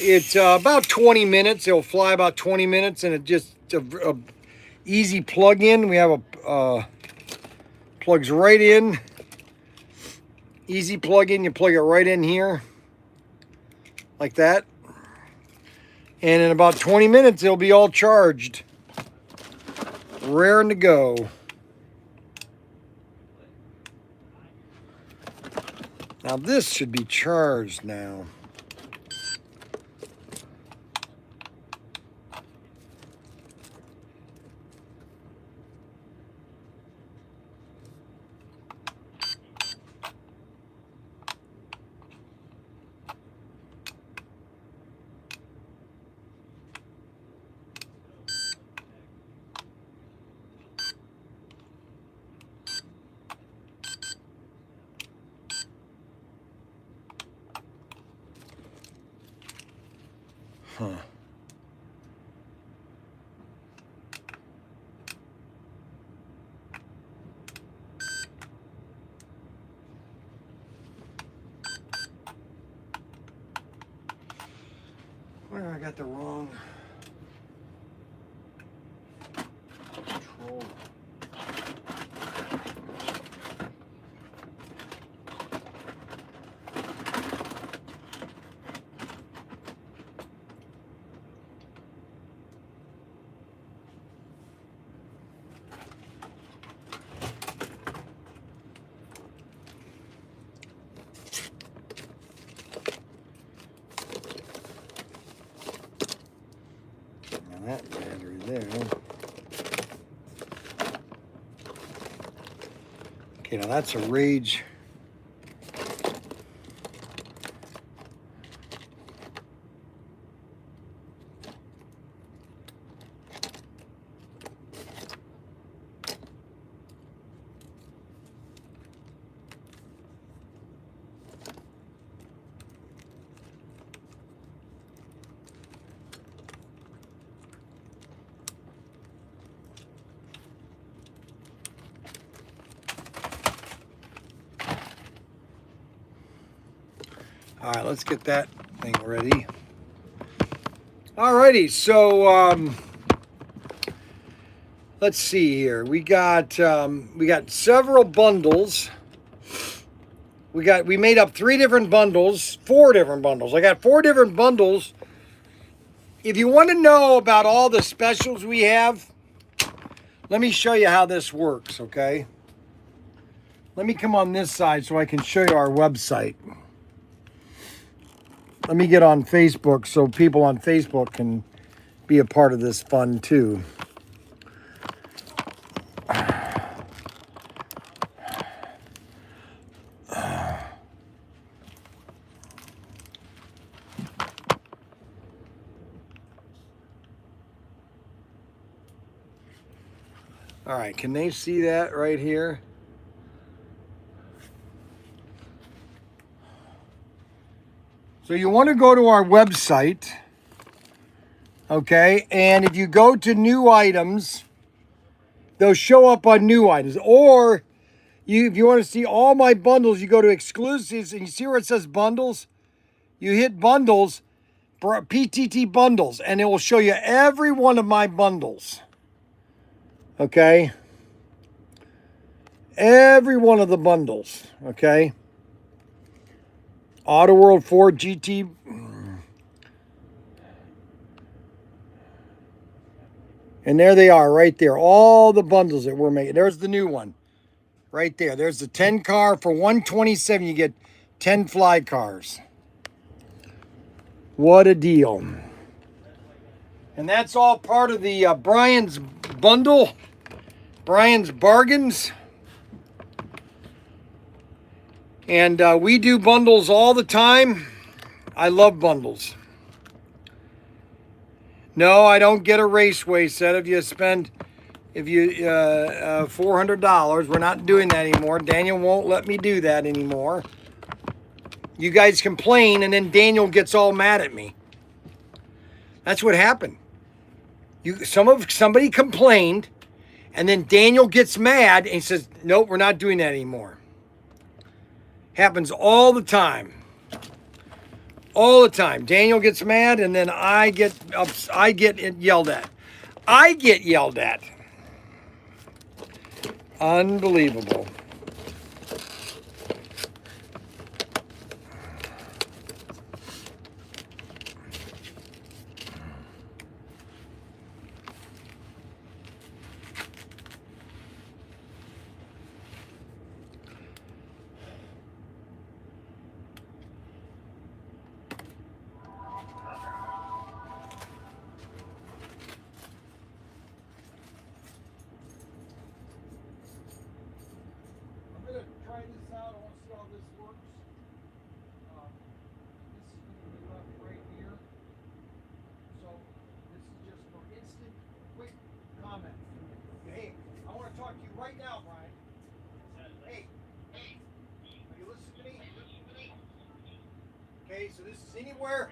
Speaker 1: It's about 20 minutes. It'll fly about 20 minutes, and it just a easy plug-in. We have a plugs right in. Easy plug-in. You plug it right in here, like that. And in about 20 minutes, it'll be all charged, raring to go. Now this should be charged now. Huh. Where I got the wrong control. That battery there. Okay, now that's a Rage. All right, let's get that thing ready. Alrighty, so let's see here. We got several bundles. We made up 4 different bundles. I got 4 different bundles. If you want to know about all the specials we have, let me show you how this works, okay? Let me come on this side so I can show you our website. Let me get on Facebook so people on Facebook can be a part of this fun too. All right, can they see that right here? So you want to go to our website, okay? And if you go to new items, they'll show up on new items. Or if you want to see all my bundles, you go to exclusives and you see where it says bundles? You hit bundles, PTT bundles, and it will show you every one of my bundles, okay? Every one of the bundles, okay? Auto World 4 GT. And there they are right there. All the bundles that we're making. There's the new one. Right there. There's the 10 car for $127. You get 10 fly cars. What a deal. And that's all part of the Bryan's bundle. Bryan's bargains. And we do bundles all the time. I love bundles. No, I don't get a Raceway set. If you spend If you $400, we're not doing that anymore. Daniel won't let me do that anymore. You guys complain, and then Daniel gets all mad at me. That's what happened. Somebody complained, and then Daniel gets mad and he says, "Nope, we're not doing that anymore." Happens all the time. All the time. Daniel gets mad, and then I get yelled at. I get yelled at. Unbelievable. Try this out. I want to see how this works. This is going to be left right here. So this is just for instant, quick comment. Hey, I want to talk to you right now, Bryan. Hey, are you listening to me? Okay, so this is anywhere.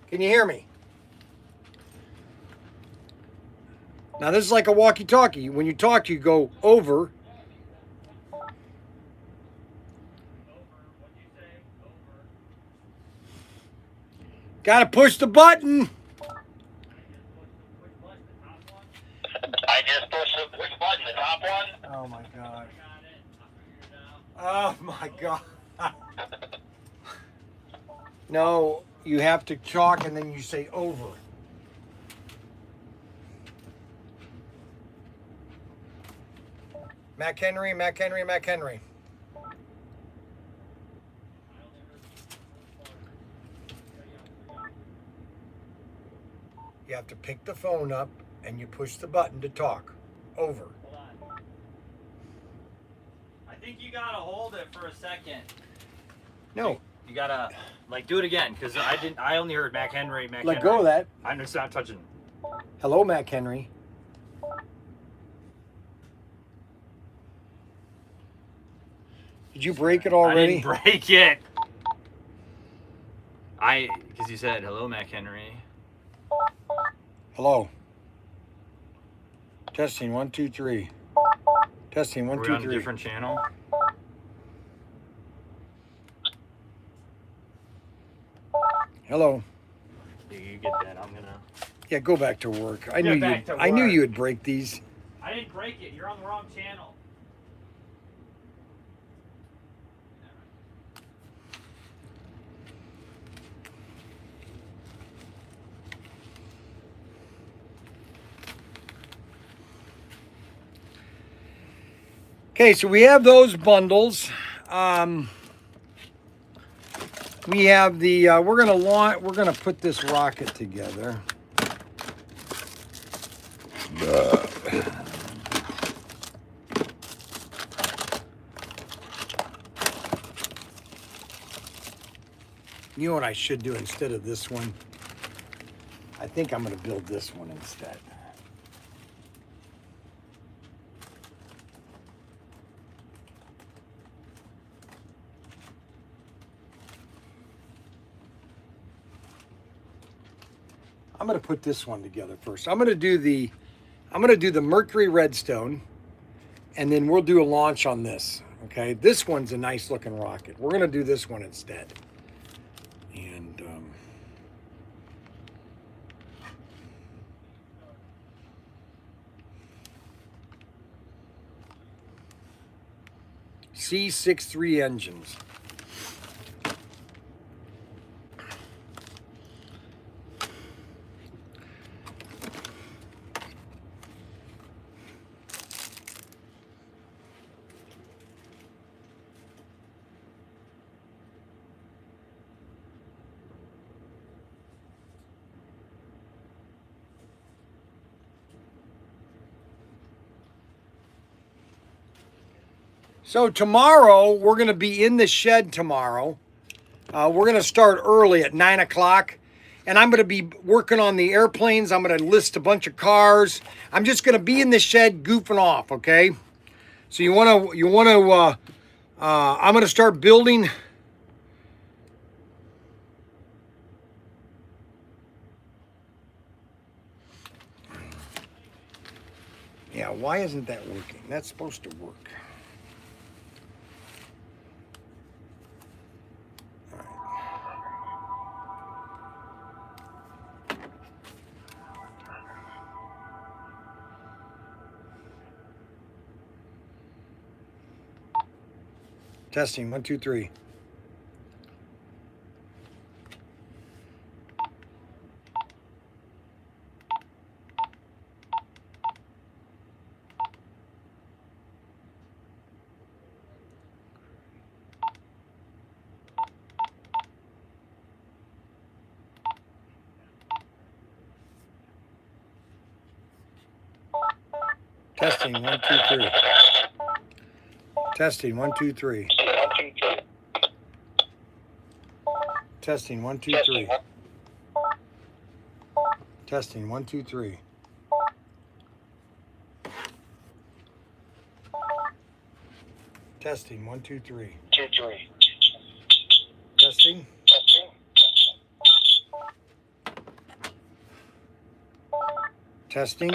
Speaker 1: Can you hear me? Now this is like a walkie-talkie. When you talk, you go over. Gotta push the button.
Speaker 2: I just pushed which button, the top one?
Speaker 1: Oh my god. Oh my god. No, you have to talk and then you say over. Mac Henry, Mac Henry, Mac Henry. You have to pick the phone up and you push the button to talk. Over.
Speaker 3: Hold on. I think you gotta hold it for a second.
Speaker 1: No.
Speaker 3: You gotta like do it again because I only heard Mac Henry.
Speaker 1: Let go of that.
Speaker 3: I'm just not touching.
Speaker 1: Hello, Mac Henry. Did you break it already?
Speaker 3: I didn't break it. Because you said hello, Mac Henry.
Speaker 1: Hello. Testing 1 2 3. Testing 1
Speaker 3: We're
Speaker 1: 2
Speaker 3: on
Speaker 1: 3.
Speaker 3: a different channel.
Speaker 1: Hello.
Speaker 3: You get that? I'm gonna.
Speaker 1: Yeah, go back to work. I
Speaker 3: Get
Speaker 1: knew
Speaker 3: work.
Speaker 1: you would break these.
Speaker 3: I didn't break it. You're on the wrong channel.
Speaker 1: Okay, so we have those bundles. We have the we're gonna put this rocket together. You know what I should do instead of this one? I think I'm gonna build this one instead. I'm going to put this one together first. I'm going to do the Mercury Redstone, and then we'll do a launch on this. Okay, this one's a nice looking rocket. We're going to do this one instead. And C63 engines. So tomorrow, we're going to be in the shed tomorrow. We're going to start early at 9 o'clock. And I'm going to be working on the airplanes. I'm going to list a bunch of cars. I'm just going to be in the shed goofing off, okay? So I'm going to start building. Yeah, why isn't that working? That's supposed to work. Testing, 1, 2, 3. Testing, 1, 2, 3. Testing, 1, 2, 3. Testing, 1, 2, 3. Testing, 1, 2, 3. Testing, 1, 2, 3. Testing. Testing.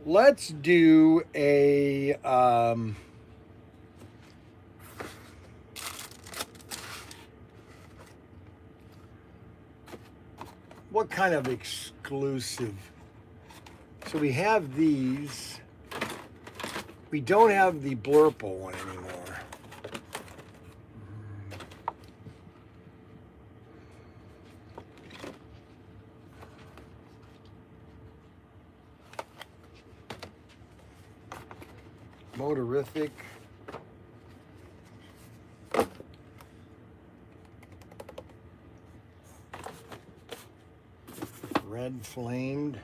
Speaker 1: Let's do a what kind of exclusive? So we have these. We don't have the Blurple one anymore. Motorific. Red flamed.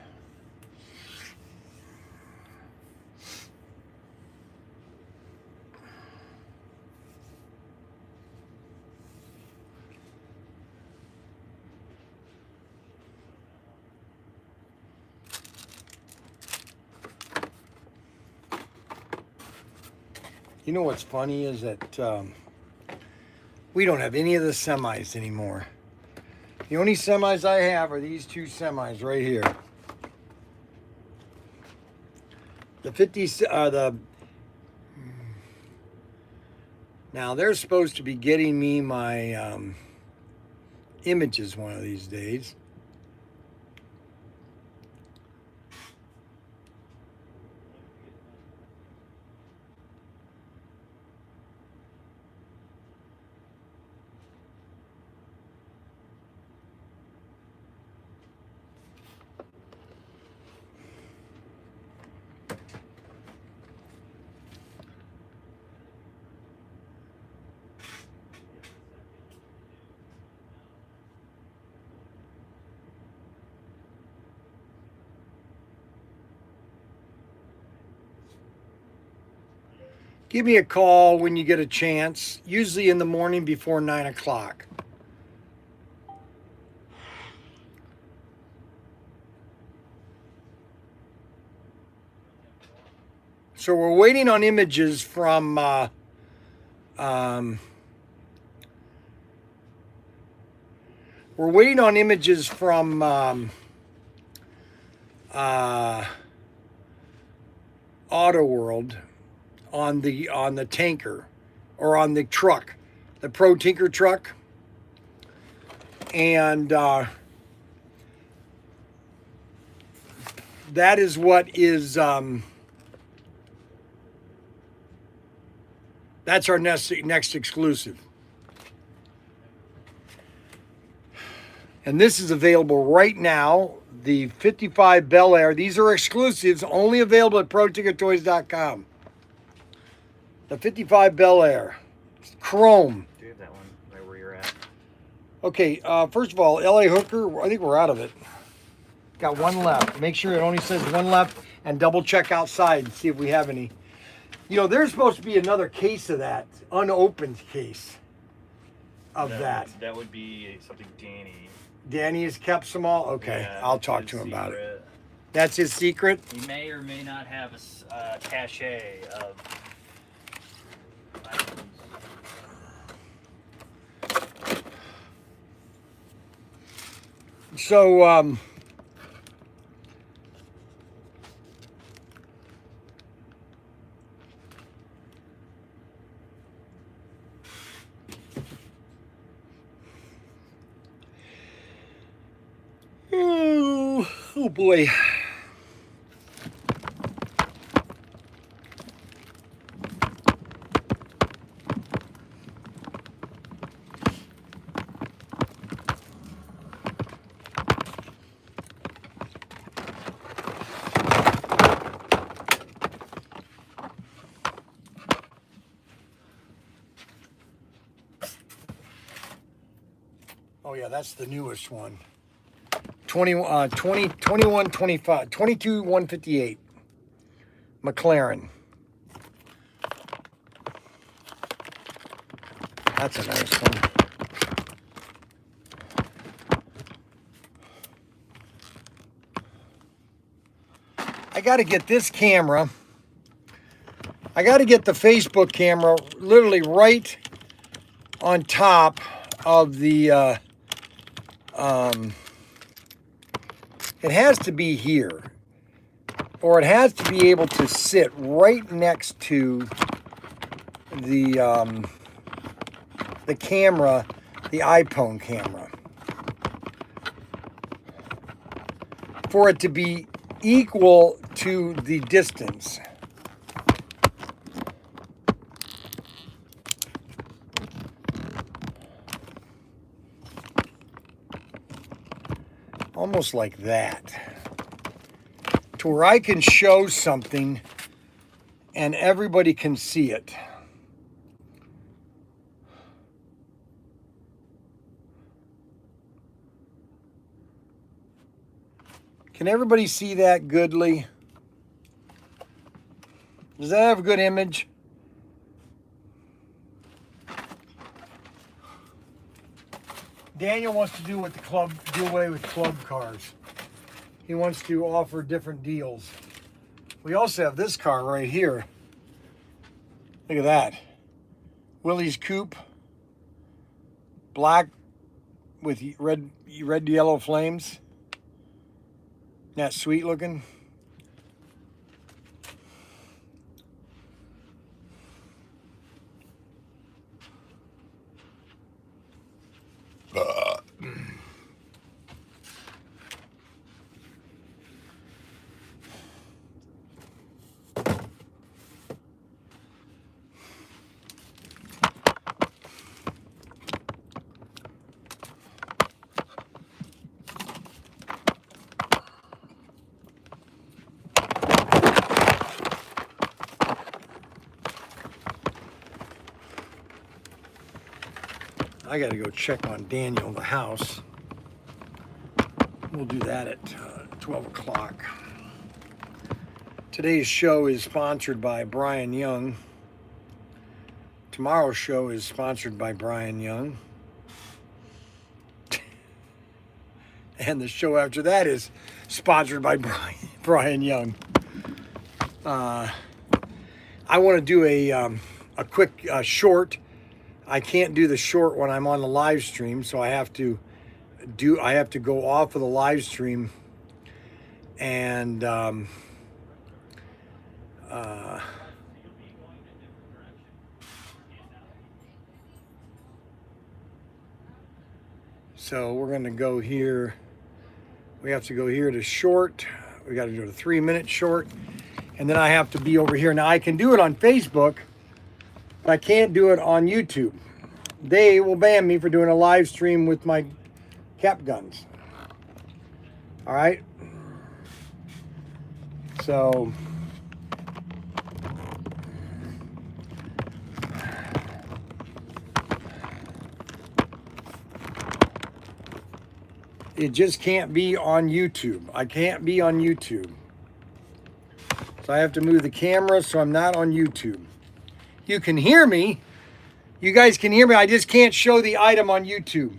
Speaker 1: You know what's funny is that we don't have any of the semis anymore. The only semis I have are these two semis right here. The 50s, now they're supposed to be getting me my images one of these days. Give me a call when you get a chance, usually in the morning before 9 o'clock. So we're waiting on images from we're waiting on images from Auto World on the tanker or on the truck, the Protinker truck, and that is what is that's our next exclusive. And this is available right now. The 55 Bel Air. These are exclusives, only available at ProTinkerToys.com. The 55 Bel Air. Chrome.
Speaker 3: Do you have that one right where you're at?
Speaker 1: Okay, first of all, LA Hooker, I think we're out of it. Got one left. Make sure it only says one left and double check outside and see if we have any. You know, there's supposed to be another case of that, unopened case of that.
Speaker 3: That would be something
Speaker 1: Danny has kept some all? Okay,
Speaker 3: Yeah,
Speaker 1: I'll talk
Speaker 3: his
Speaker 1: to him about it.
Speaker 3: secret.
Speaker 1: That's his secret?
Speaker 3: He may or may not have a cache of items.
Speaker 1: So, oh boy. Oh yeah, that's the newest one. 2125, 158. McLaren. That's a nice one. I got to get this camera. I got to get the Facebook camera literally right on top of the it has to be here, or it has to be able to sit right next to the camera, the iPhone camera, for it to be equal to the distance. Almost like that, to where I can show something and everybody can see it. Can everybody see that goodly? Does that have a good image? Daniel wants to do away with club cars. He wants to offer different deals. We also have this car right here. Look at that. Willie's Coupe. Black with red yellow flames. Isn't that sweet looking? I got to go check on Daniel, the house. We'll do that at 12 o'clock. Today's show is sponsored by Bryan Young. Tomorrow's show is sponsored by Bryan Young. And the show after that is sponsored by Bryan Young. I want to do a quick short. I can't do the short when I'm on the live stream, so I have to go off of the live stream and so we're going to go here. We have to go here to short. We got to do a 3-minute short, and then I have to be over here. Now I can do it on Facebook, but I can't do it on YouTube. They will ban me for doing a live stream with my cap guns. All right. So it just can't be on YouTube. I can't be on YouTube. So I have to move the camera so I'm not on YouTube. You can hear me. You guys can hear me. I just can't show the item on YouTube.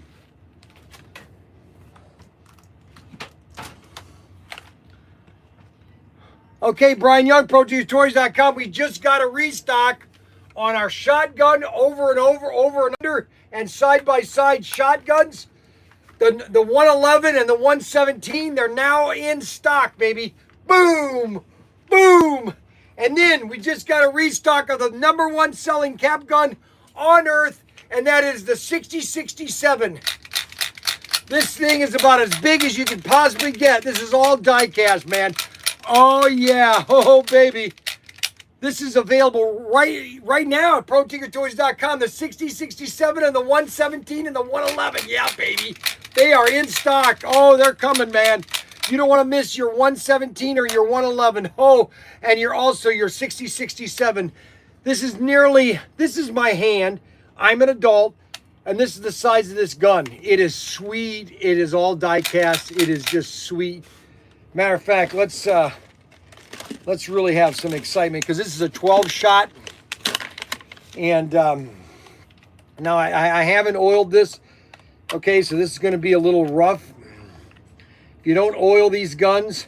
Speaker 1: Okay, Bryan Young, ProTinkerToys.com. We just got a restock on our shotgun over and under, and side-by-side shotguns. The 111 and the 117, they're now in stock, baby. Boom! Boom! And then we just got a restock of the #1 selling cap gun on Earth, and that is the 6067. This thing is about as big as you can possibly get. This is all die cast, man. Oh, yeah. Oh, baby. This is available right now at ProTinkerToys.com. The 6067 and the 117 and the 111. Yeah, baby. They are in stock. Oh, they're coming, man. You don't want to miss your 117 or your 111. Oh, and you're also your 6067. This is my hand. I'm an adult, and this is the size of this gun. It is sweet. It is all die cast. It is just sweet. Matter of fact, let's really have some excitement, because this is a 12 shot, and now I haven't oiled this. Okay, so this is going to be a little rough. If you don't oil these guns,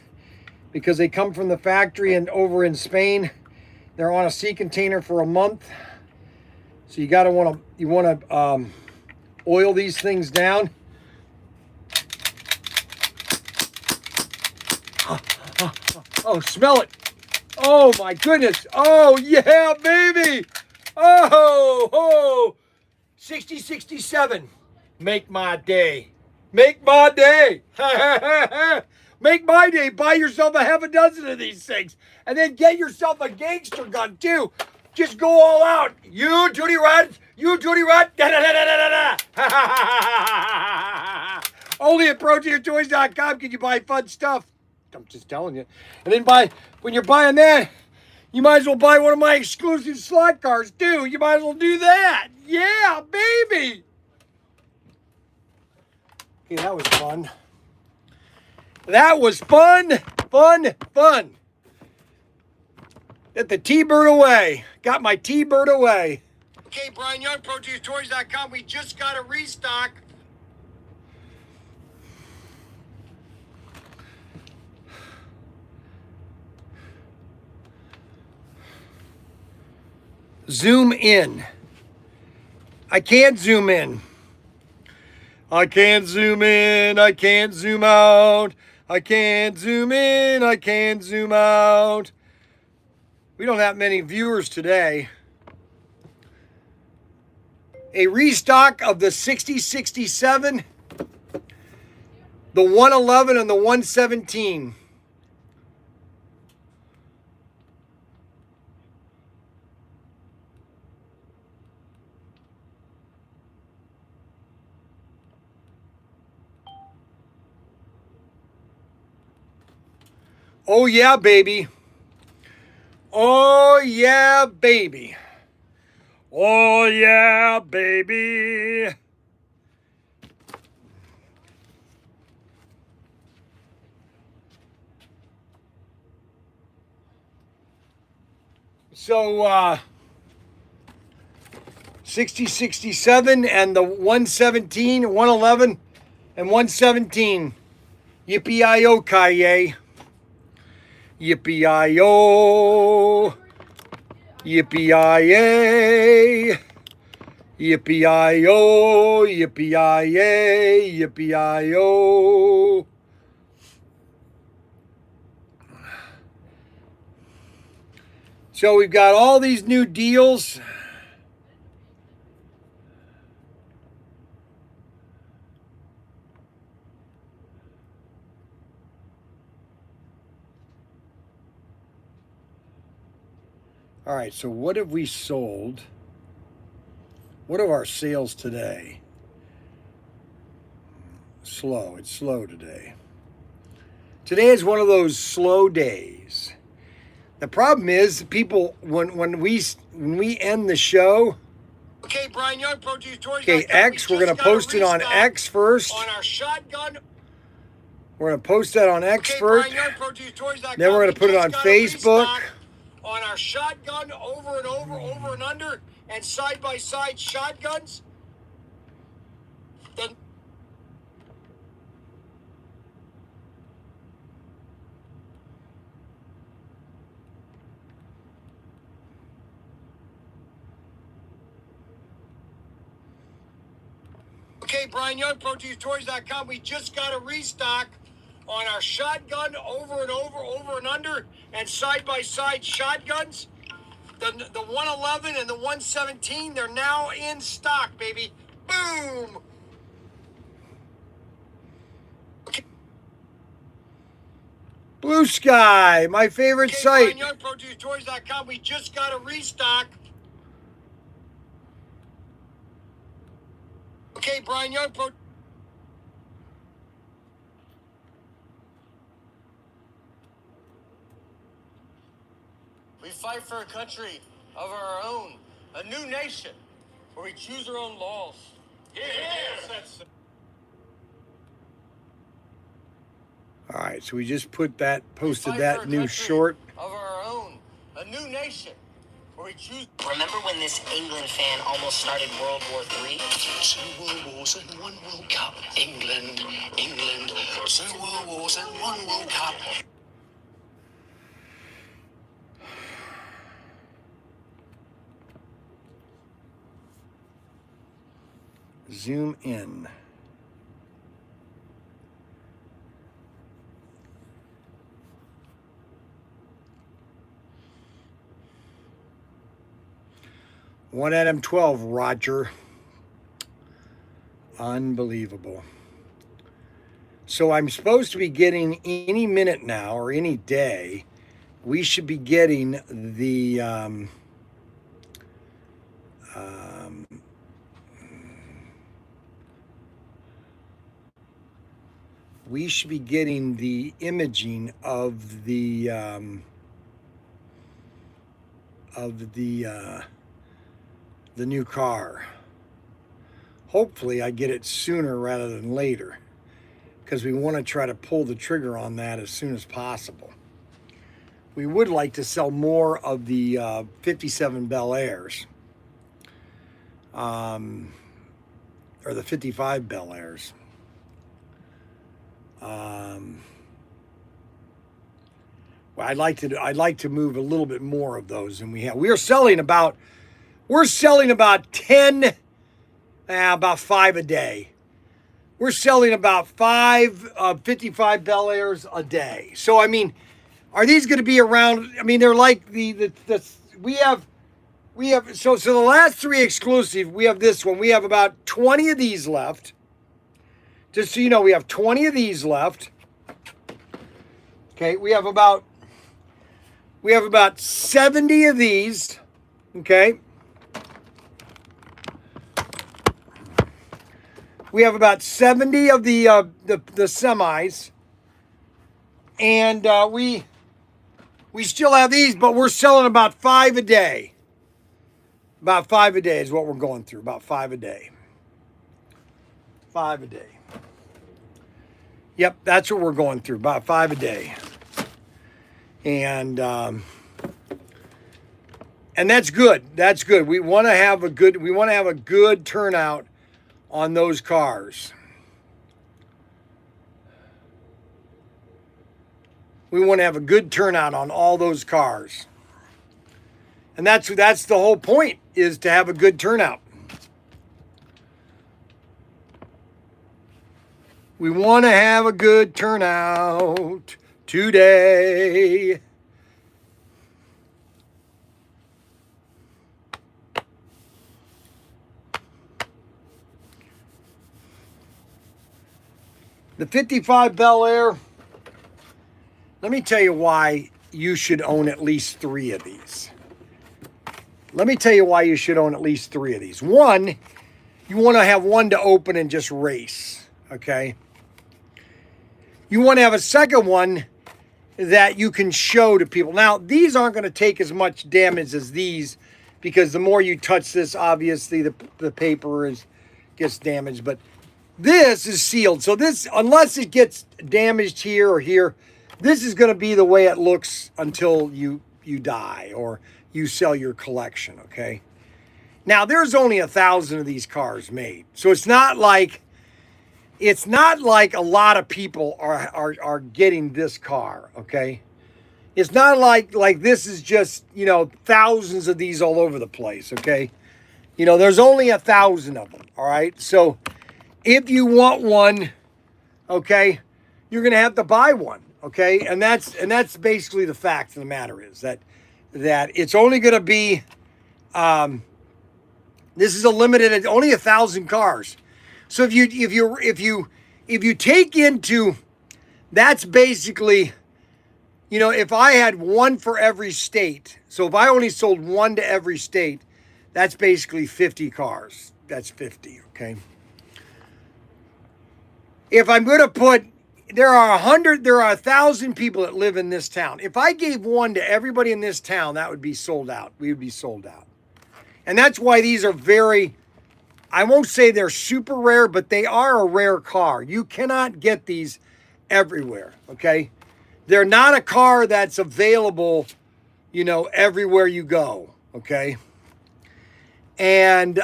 Speaker 1: because they come from the factory and over in Spain, they're on a sea container for a month. So you want to oil these things down. Oh, smell it. Oh my goodness. Oh yeah, baby. Oh, 6067. Make my day. Make my day. Make my day. Buy yourself a half a dozen of these things. And then get yourself a gangster gun too. Just go all out. You duty rat. You duty rat. Da, da, da, da, da, da. Only at ProTinkerToys.com can you buy fun stuff. I'm just telling you. And then when you're buying that, you might as well buy one of my exclusive slot cars too. You might as well do that. Yeah, baby. Okay, that was fun. That was fun. Get the T-Bird away. Got my T-Bird away. Okay, Bryan Young, ProTinkerToys.com. We just got a restock. Zoom in. I can't zoom in. I can't zoom in. I can't zoom out. I can't zoom in. I can't zoom out. We don't have many viewers today. A restock of the 6067, the 111, and the 117. Oh, yeah, baby. Oh, yeah, baby. Oh, yeah, baby. So, 6067 and the 117, 111, and 117. Yippee-i-yo, Kaye. Yippee-i-yo. Yippee-i-yay. Yippee-i-yo. Yippee-i-yay. Yippee-i-yo. So we've got all these new deals. All right, so what have we sold? What are our sales today? slow. It's slow today. Today is one of those slow days. The problem is, people, when we end the show.
Speaker 12: Okay, Bryan Young, ProTinkerToys.
Speaker 1: Okay, X. We're gonna post it on X first.
Speaker 12: On our shotgun.
Speaker 1: We're gonna post that on X first.
Speaker 12: Bryan Young, ProTinkerToys.com.
Speaker 1: Then we're gonna put it on Facebook.
Speaker 12: On our shotgun, over and over and under, and side by side shotguns. Then. Okay, Bryan Young, ProTinkerToys.com. We just got a restock on our shotgun, over and under, and side by side shotguns. The 111 and the 117, they're now in stock, baby. Boom! Okay.
Speaker 1: Blue Sky, my favorite site.
Speaker 12: Bryan Young, ProTinkerToys.com. We just got a restock. Okay, Bryan Young,
Speaker 13: We fight for a country of our own, a new nation, where we choose our own laws. Yes.
Speaker 1: All right, so we just posted
Speaker 13: We
Speaker 1: that
Speaker 13: fight for a
Speaker 1: new
Speaker 13: country
Speaker 1: short.
Speaker 13: of our own, a new nation, where we choose.
Speaker 14: Remember when this England fan almost started World War III?
Speaker 11: 2 World Wars and 1 World Cup. England, England. 2 World Wars and 1 World Cup.
Speaker 1: Zoom in. One Adam 12, Roger. Unbelievable. So I'm supposed to be getting any minute now, or any day, we should be getting the we should be getting the imaging of the new car. Hopefully I get it sooner rather than later, because we want to try to pull the trigger on that as soon as possible. We would like to sell more of the 57 Bel Airs, or the 55 Bel Airs. Well, I'd like to move a little bit more of those than we have. We're selling about 10, about 5 a day. We're selling about 5 55 Bel Airs a day. So I mean, are these going to be around? I mean, they're like we have so the last 3 exclusive. We have this one. We have about 20 of these left. Just so you know, we have 20 of these left. Okay, we have about 70 of these. Okay. We have about 70 of the semis. And we still have these, but we're selling about 5 a day. About 5 a day is what we're going through. About 5 a day. 5 a day. Yep, that's what we're going through. About 5 a day. And that's good. That's good. We want to have a good turnout on those cars. We want to have a good turnout on all those cars. And that's the whole point, is to have a good turnout. We want to have a good turnout today. The 55 Bel Air, let me tell you why you should own at least 3 of these. Let me tell you why you should own at least 3 of these. One, you want to have one to open and just race, okay? you want to have a second one that you can show to people. Now, these aren't going to take as much damage as these, because the more you touch this, obviously the paper gets damaged. But this is sealed. So this, unless it gets damaged here or here, this is going to be the way it looks until you die or you sell your collection, okay? Now, there's only 1,000 of these cars made. So it's not like a lot of people are getting this car, okay? It's not like this is just, you know, thousands of these all over the place, okay? You know, there's only 1,000 of them, all right? So if you want one, okay, you're going to have to buy one, okay? And that's basically the fact of the matter is that it's only going to be, this is a limited, only 1,000 cars. So if you take into, that's basically, you know, if I had one for every state, so if I only sold one to every state, that's basically 50 cars. That's 50, okay? If I'm going to put, there are 1,000 people that live in this town. If I gave one to everybody in this town, that would be sold out. We would be sold out. And that's why these are very, I won't say they're super rare, but they are a rare car. You cannot get these everywhere, okay? They're not a car that's available, you know, everywhere you go, okay? And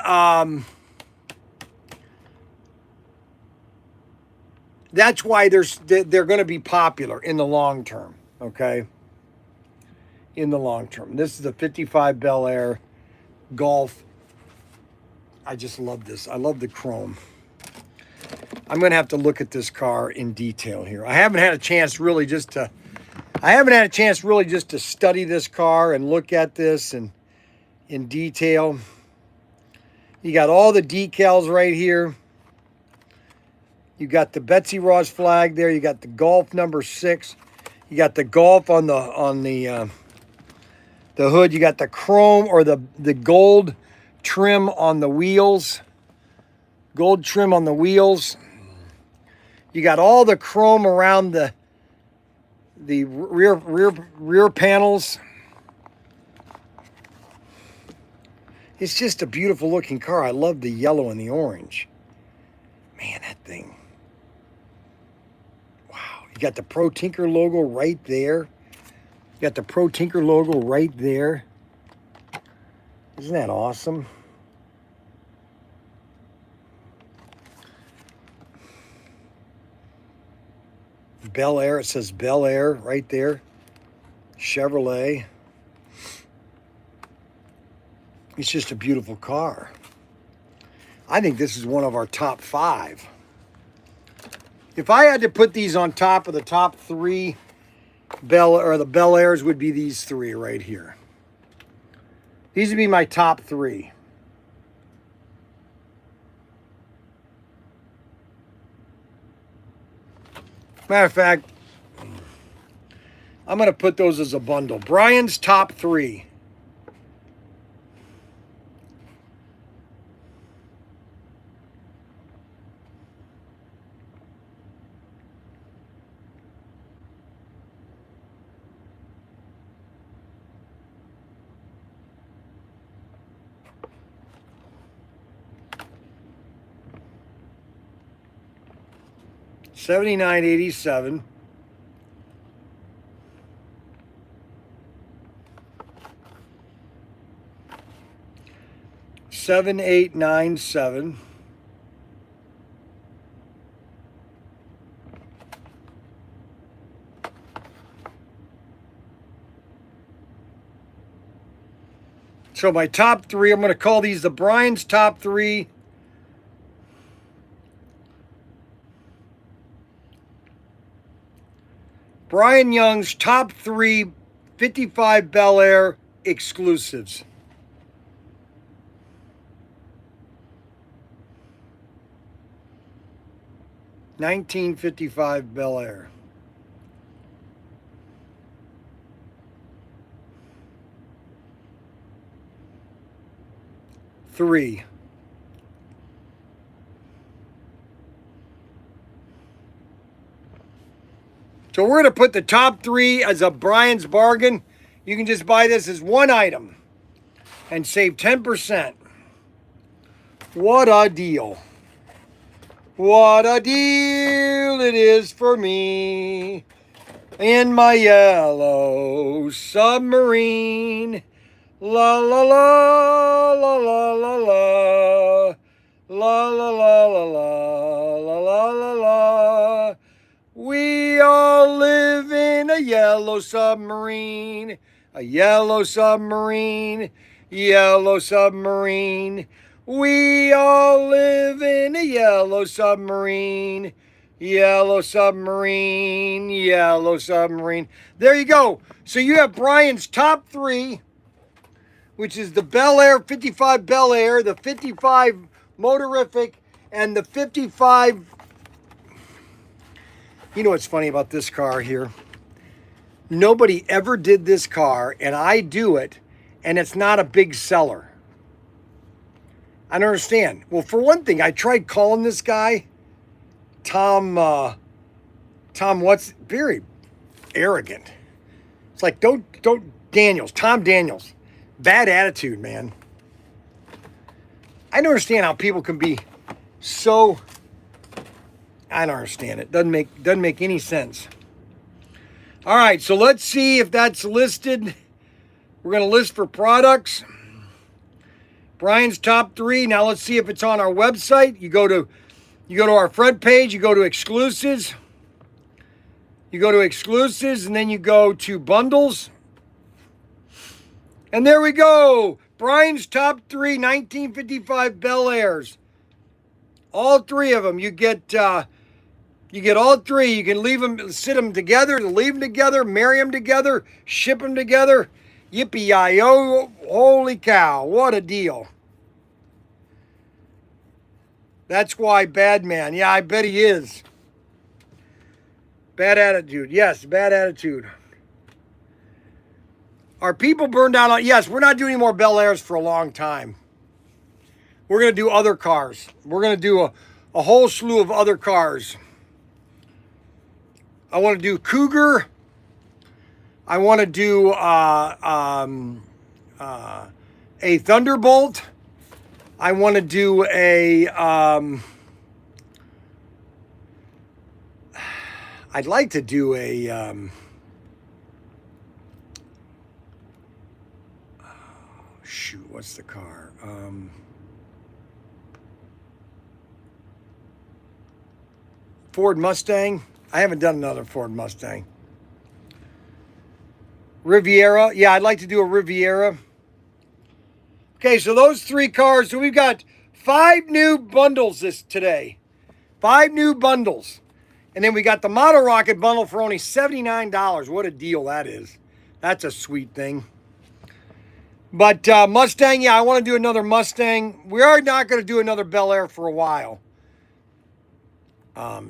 Speaker 1: that's why they're going to be popular in the long term, okay? In the long term. This is a 55 Bel Air Golf. I just love this. I love the chrome. I'm going to have to look at this car in detail here. I haven't had a chance really just to study this car and look at this and in detail. You got all the decals right here. You got the Betsy Ross flag there. You got the Golf number 6. You got the Golf on the hood. You got the chrome or the gold trim on the wheels. Gold trim on the wheels. You got all the chrome around the rear panels. It's just a beautiful looking car. I love the yellow and the orange. Man, that thing. Wow. You got the ProTinker logo right there. You got the ProTinker logo right there. Isn't that awesome? Bel Air, it says Bel Air right there. Chevrolet. It's just a beautiful car. I think this is one of our top 5. If I had to put these on top of the top 3, the Bel Airs would be these 3 right here. These would be my top 3. Matter of fact, I'm going to put those as a bundle. Bryan's top 3. $79.87. $7,897. So my top 3, I'm going to call these the Bryan's top 3. Bryan Young's top 3 55 Bel Air exclusives. $19.55 Bel Air. Three. So we're going to put the top 3 as a Bryan's bargain. You can just buy this as one item and save 10%. What a deal. What a deal it is for me in my yellow submarine. La la la la la la la la la la la la la la la. We all live in a yellow submarine, a yellow submarine, yellow submarine. We all live in a yellow submarine, yellow submarine, yellow submarine. There you go. So you have Bryan's top 3, which is the Bel Air, 55 Bel Air, the 55 Motorific, and the 55. You know what's funny about this car here? Nobody ever did this car, and I do it, and it's not a big seller. I don't understand. Well, for one thing, I tried calling this guy, Tom what's, very arrogant. It's like, Tom Daniels. Bad attitude, man. I don't understand how people can be so, I don't understand it. Doesn't make any sense. All right, so let's see if that's listed. We're going to list for products. Bryan's top 3. Now let's see if it's on our website. You go to our front page, you go to exclusives. You go to exclusives, and then you go to bundles. And there we go. Bryan's top 3 1955 Bel Airs. All 3 of them. You get all 3. You can leave them, sit them together, leave them together, marry them together, ship them together. Yippee-yi-yo. Holy cow. What a deal. That's why bad man. Yeah, I bet he is. Bad attitude. Yes, bad attitude. Are people burned out on? Yes, we're not doing any more Bel Airs for a long time. We're going to do other cars. We're going to do a whole slew of other cars. I want to do Cougar. I want to do a Thunderbolt. I want to do a I'd like to do a shoot, what's the car? Ford Mustang. I haven't done another Ford Mustang. Riviera. Yeah, I'd like to do a Riviera. Okay, so those 3 cars. So we've got 5 new bundles today. 5 new bundles. And then we got the Model Rocket bundle for only $79. What a deal that is. That's a sweet thing. But Mustang, yeah, I want to do another Mustang. We are not going to do another Bel Air for a while.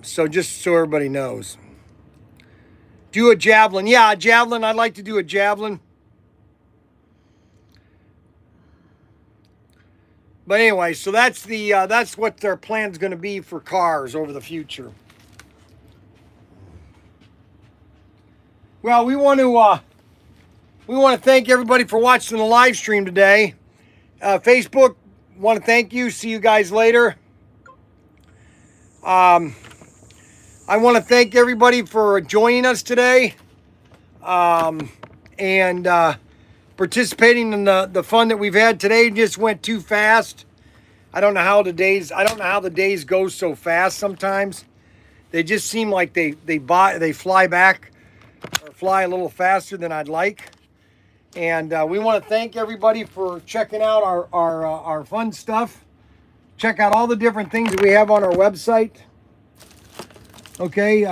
Speaker 1: So just so everybody knows. Do a Javelin. Yeah, a Javelin. I'd like to do a Javelin. But anyway, so that's what their plan's going to be for cars over the future. Well, we want to thank everybody for watching the live stream today. Facebook, want to thank you. See you guys later. I want to thank everybody for joining us today and participating in the fun that we've had today. It just went too fast. I don't know how the days go so fast sometimes. They just seem like they fly back or fly a little faster than I'd like. And we want to thank everybody for checking out our fun stuff. Check out all the different things that we have on our website. Okay,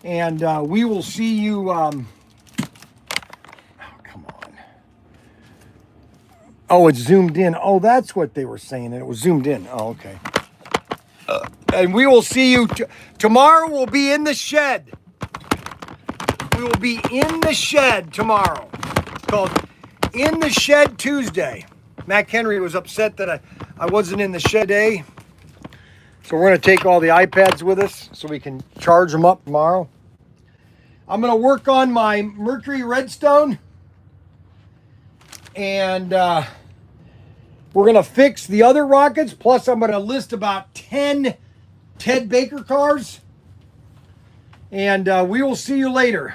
Speaker 1: and we will see you. Oh, come on. Oh, it's zoomed in. Oh, that's what they were saying. It was zoomed in. Oh, okay. And we will see you tomorrow. We'll be in the shed. We will be in the shed tomorrow. It's called In the Shed Tuesday. Mac Henry was upset that I wasn't in the shed today. So we're going to take all the iPads with us so we can charge them up tomorrow. I'm going to work on my Mercury Redstone. And we're going to fix the other rockets. Plus, I'm going to list about 10 Ted Baker cars. And we will see you later.